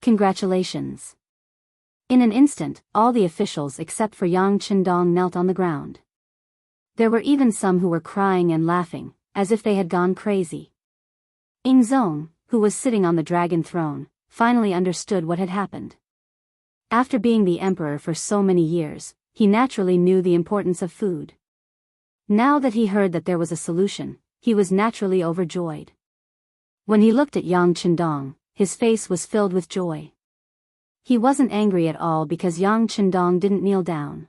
Congratulations." In an instant, all the officials except for Yang Chendong knelt on the ground. There were even some who were crying and laughing, as if they had gone crazy. Yingzong, who was sitting on the dragon throne, finally understood what had happened. After being the emperor for so many years, he naturally knew the importance of food. Now that he heard that there was a solution, he was naturally overjoyed. When he looked at Yang Chendong, his face was filled with joy. He wasn't angry at all because Yang Chendong didn't kneel down.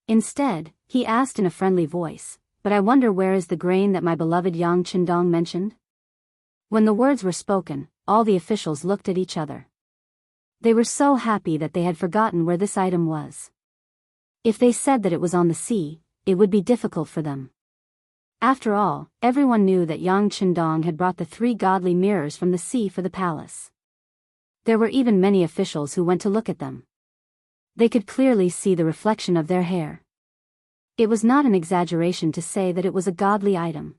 Instead, he asked in a friendly voice, "But I wonder where is the grain that my beloved Yang Chendong mentioned?" When the words were spoken, all the officials looked at each other. They were so happy that they had forgotten where this item was. If they said that it was on the sea, it would be difficult for them. After all, everyone knew that Yang Chendong had brought the 3 godly mirrors from the sea for the palace. There were even many officials who went to look at them. They could clearly see the reflection of their hair. It was not an exaggeration to say that it was a godly item.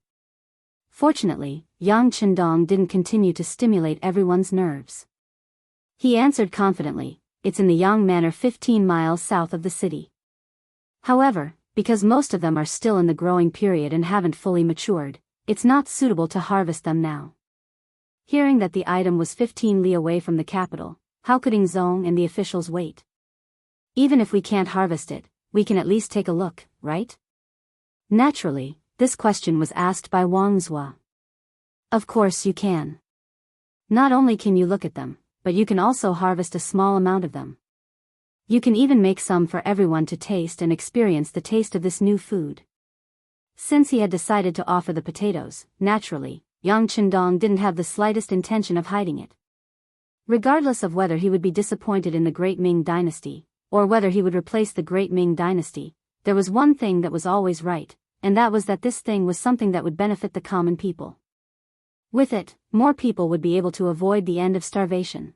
Fortunately, Yang Chendong didn't continue to stimulate everyone's nerves. He answered confidently, "It's in the Yang Manor 15 miles south of the city. However, because most of them are still in the growing period and haven't fully matured, it's not suitable to harvest them now." Hearing that the item was 15 li away from the capital, how could Yingzong and the officials wait? "Even if we can't harvest it, we can at least take a look, right?" Naturally, this question was asked by Wuxia. "Of course you can. Not only can you look at them, but you can also harvest a small amount of them. You can even make some for everyone to taste and experience the taste of this new food." Since he had decided to offer the potatoes, naturally, Yang Chendong didn't have the slightest intention of hiding it. Regardless of whether he would be disappointed in the Great Ming Dynasty, or whether he would replace the Great Ming Dynasty, there was one thing that was always right, and that was that this thing was something that would benefit the common people. With it, more people would be able to avoid the end of starvation.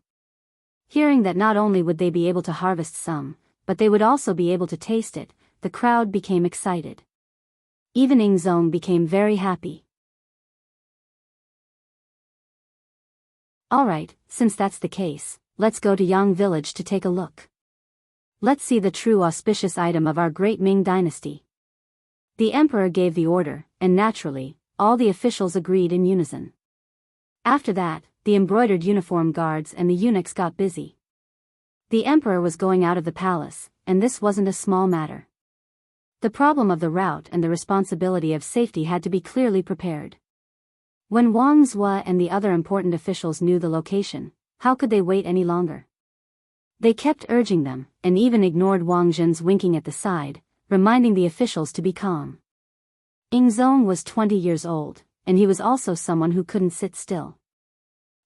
Hearing that not only would they be able to harvest some, but they would also be able to taste it, the crowd became excited. Even Ingzong became very happy. Alright, since that's the case, let's go to Yang village to take a look. Let's see the true auspicious item of our great Ming dynasty. The emperor gave the order, and naturally, all the officials agreed in unison. After that, the embroidered uniform guards and the eunuchs got busy. The emperor was going out of the palace, and this wasn't a small matter. The problem of the route and the responsibility of safety had to be clearly prepared. When Wang Zhua and the other important officials knew the location, how could they wait any longer? They kept urging them, and even ignored Wang Zhen's winking at the side, reminding the officials to be calm. Ingzong was 20 years old, and he was also someone who couldn't sit still.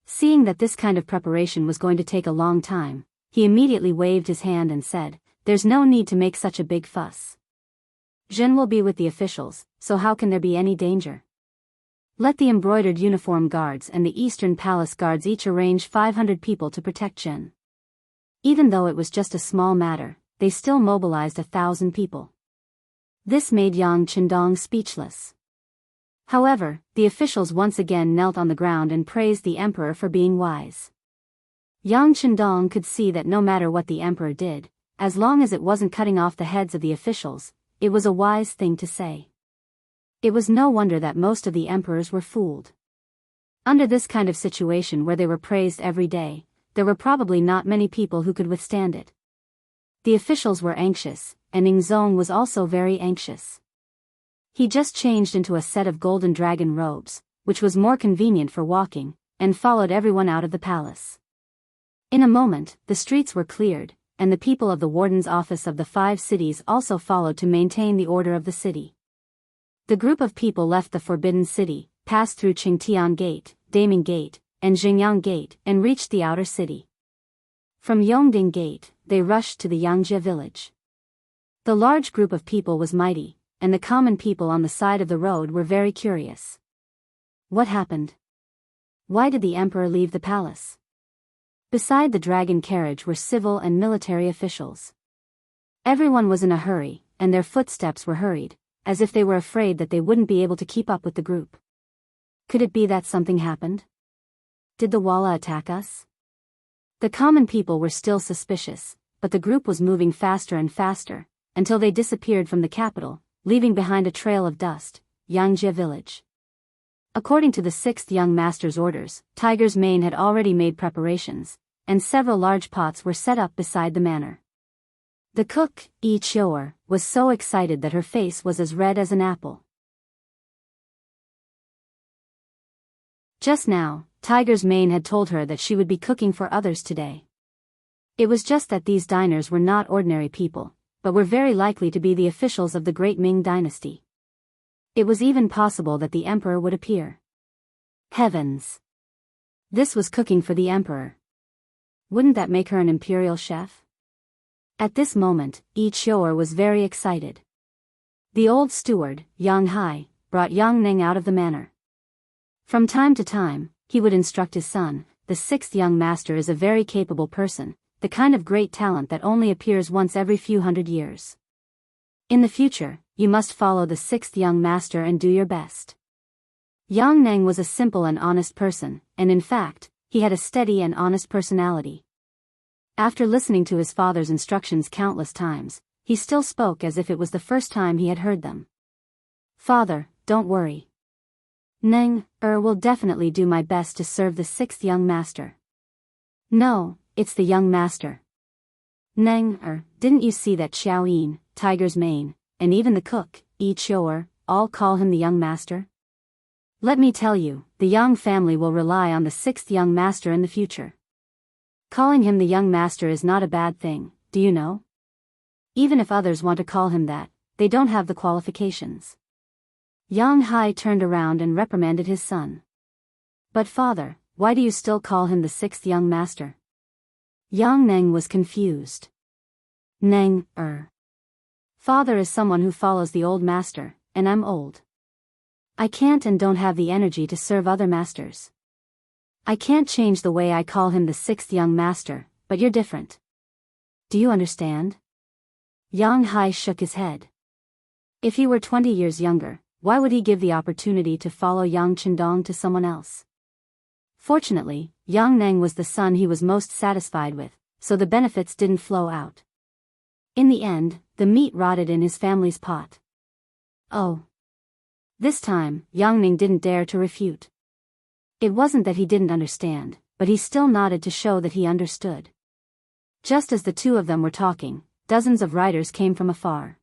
Seeing that this kind of preparation was going to take a long time, he immediately waved his hand and said, "There's no need to make such a big fuss. Zhen will be with the officials, so how can there be any danger? Let the embroidered uniform guards and the Eastern Palace guards each arrange 500 people to protect Zhen." Even though it was just a small matter, they still mobilized 1,000 people. This made Yang Qindong speechless. However, the officials once again knelt on the ground and praised the emperor for being wise. Yang Qindong could see that no matter what the emperor did, as long as it wasn't cutting off the heads of the officials, it was a wise thing to say. It was no wonder that most of the emperors were fooled. Under this kind of situation where they were praised every day, there were probably not many people who could withstand it. The officials were anxious, and Ingzong was also very anxious. He just changed into a set of golden dragon robes, which was more convenient for walking, and followed everyone out of the palace. In a moment, the streets were cleared, and the people of the warden's office of the 5 cities also followed to maintain the order of the city. The group of people left the Forbidden City, passed through Qingtian Gate, Daming Gate, and Xingyang Gate, and reached the outer city. From Yongding Gate, they rushed to the Yangjia village. The large group of people was mighty, and the common people on the side of the road were very curious. What happened? Why did the emperor leave the palace? Beside the dragon carriage were civil and military officials. Everyone was in a hurry, and their footsteps were hurried, as if they were afraid that they wouldn't be able to keep up with the group. Could it be that something happened? Did the Walla attack us? The common people were still suspicious, but the group was moving faster and faster, until they disappeared from the capital, leaving behind a trail of dust, Yangjia village. According to the 6th young master's orders, Tiger's Mane had already made preparations, and several large pots were set up beside the manor. The cook, Yi Chioer, was so excited that her face was as red as an apple. Just now, Tiger's Mane had told her that she would be cooking for others today. It was just that these diners were not ordinary people, but were very likely to be the officials of the great Ming dynasty. It was even possible that the emperor would appear. Heavens! This was cooking for the emperor. Wouldn't that make her an imperial chef? At this moment, Yi Chioer was very excited. The old steward, Yang Hai, brought Yang Ning out of the manor. From time to time, he would instruct his son. The 6th young master is a very capable person, the kind of great talent that only appears once every few hundred years. In the future, you must follow the 6th young master and do your best. Yang Neng was a simple and honest person, and in fact, he had a steady and honest personality. After listening to his father's instructions countless times, he still spoke as if it was the first time he had heard them. "Father, don't worry. Neng will definitely do my best to serve the 6th young master." "No, it's the young master. Neng didn't you see that Xiao Yin, Tiger's Mane, and even the cook, Yi Chioer, all call him the young master? Let me tell you, the Yang family will rely on the 6th young master in the future. Calling him the young master is not a bad thing, do you know? Even if others want to call him that, they don't have the qualifications." Yang Hai turned around and reprimanded his son. "But father, why do you still call him the 6th young master?" Yang Neng was confused. "Neng, Father is someone who follows the old master, and I'm old. I can't and don't have the energy to serve other masters. I can't change the way I call him the sixth young master, but you're different. Do you understand? Yang Hai shook his head. If he were 20 years younger, why would he give the opportunity to follow Yang Chendong to someone else? Fortunately, Yang Neng was the son he was most satisfied with, so the benefits didn't flow out. In the end, the meat rotted in his family's pot. Oh. This time, Yang Ning didn't dare to refute. It wasn't that he didn't understand, but he still nodded to show that he understood. Just as the two of them were talking, dozens of riders came from afar.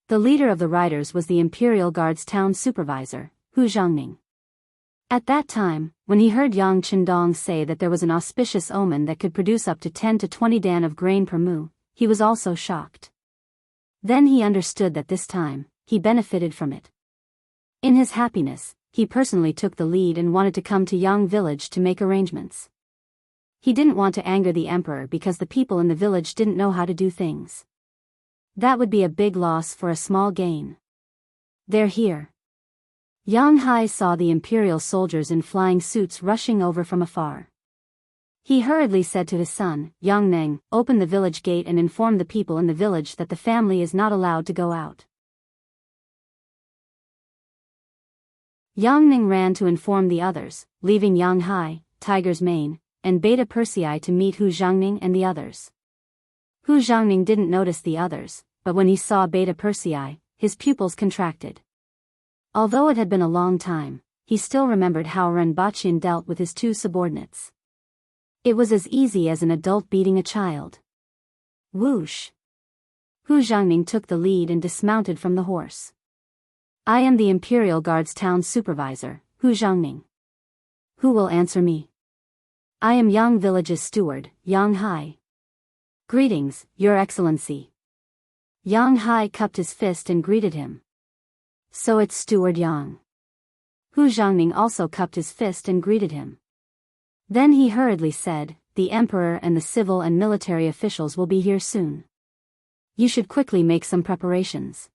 The leader of the riders was the Imperial Guard's town supervisor, Hu Zhangning. At that time, when he heard Yang Chendong say that there was an auspicious omen that could produce up to 10 to 20 dan of grain per mu, he was also shocked. Then he understood that this time, he benefited from it. In his happiness, he personally took the lead and wanted to come to Yang village to make arrangements. He didn't want to anger the emperor because the people in the village didn't know how to do things. That would be a big loss for a small gain. They're here. Yang Hai saw the imperial soldiers in flying suits rushing over from afar. He hurriedly said to his son, Yang Neng, open the village gate and inform the people in the village that the family is not allowed to go out. Yang Ning ran to inform the others, leaving Yang Hai, Tiger's Mane, and Beta Persei to meet Hu Zhangning and the others. Hu Zhangning didn't notice the others, but when he saw Beta Persei, his pupils contracted. Although it had been a long time, he still remembered how Renbachian dealt with his two subordinates. It was as easy as an adult beating a child. Whoosh! Hu Zhangning took the lead and dismounted from the horse. I am the Imperial Guard's town supervisor, Hu Zhangning. Who will answer me? I am Yang Village's steward, Yang Hai. Greetings, Your Excellency. Yang Hai cupped his fist and greeted him. So it's Steward Yang. Hu Zhangning also cupped his fist and greeted him. Then he hurriedly said, the emperor and the civil and military officials will be here soon. You should quickly make some preparations.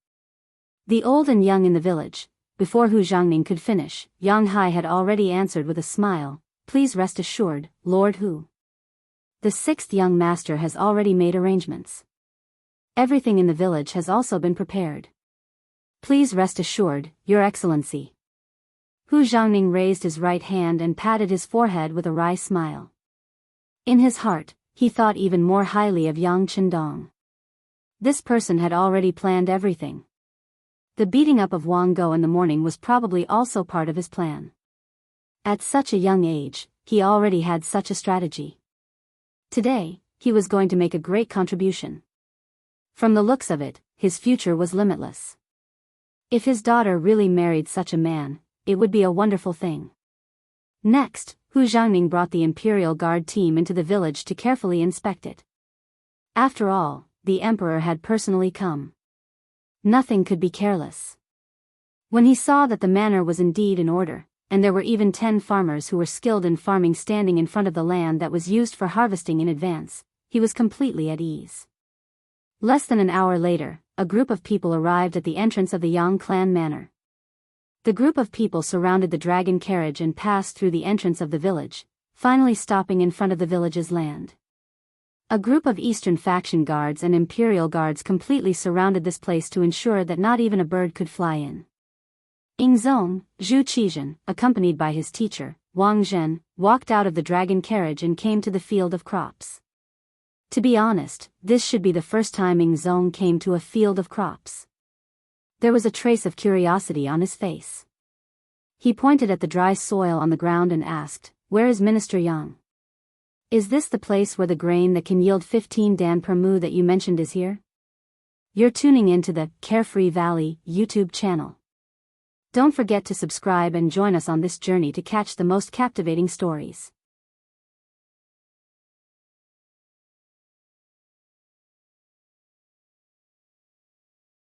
The old and young in the village, before Hu Zhangning could finish, Yang Hai had already answered with a smile, please rest assured, Lord Hu. The sixth young master has already made arrangements. Everything in the village has also been prepared. Please rest assured, Your Excellency. Hu Zhangning raised his right hand and patted his forehead with a wry smile. In his heart, he thought even more highly of Yang Chendong. This person had already planned everything. The beating up of Wang Go in the morning was probably also part of his plan. At such a young age, he already had such a strategy. Today, he was going to make a great contribution. From the looks of it, his future was limitless. If his daughter really married such a man, it would be a wonderful thing. Next, Hu Zhangning brought the Imperial Guard team into the village to carefully inspect it. After all, the emperor had personally come. Nothing could be careless. When he saw that the manor was indeed in order, and there were even 10 farmers who were skilled in farming standing in front of the land that was used for harvesting in advance, he was completely at ease. Less than an hour later, a group of people arrived at the entrance of the Yang clan manor. The group of people surrounded the dragon carriage and passed through the entrance of the village, finally stopping in front of the village's land. A group of Eastern faction guards and Imperial guards completely surrounded this place to ensure that not even a bird could fly in. Ingzong, Zhu Qizhen, accompanied by his teacher, Wang Zhen, walked out of the dragon carriage and came to the field of crops. To be honest, this should be the first time Ingzong came to a field of crops. There was a trace of curiosity on his face. He pointed at the dry soil on the ground and asked, where is Minister Yang? Is this the place where the grain that can yield 15 dan per mu that you mentioned is here? You're tuning into the Carefree Valley YouTube channel. Don't forget to subscribe and join us on this journey to catch the most captivating stories.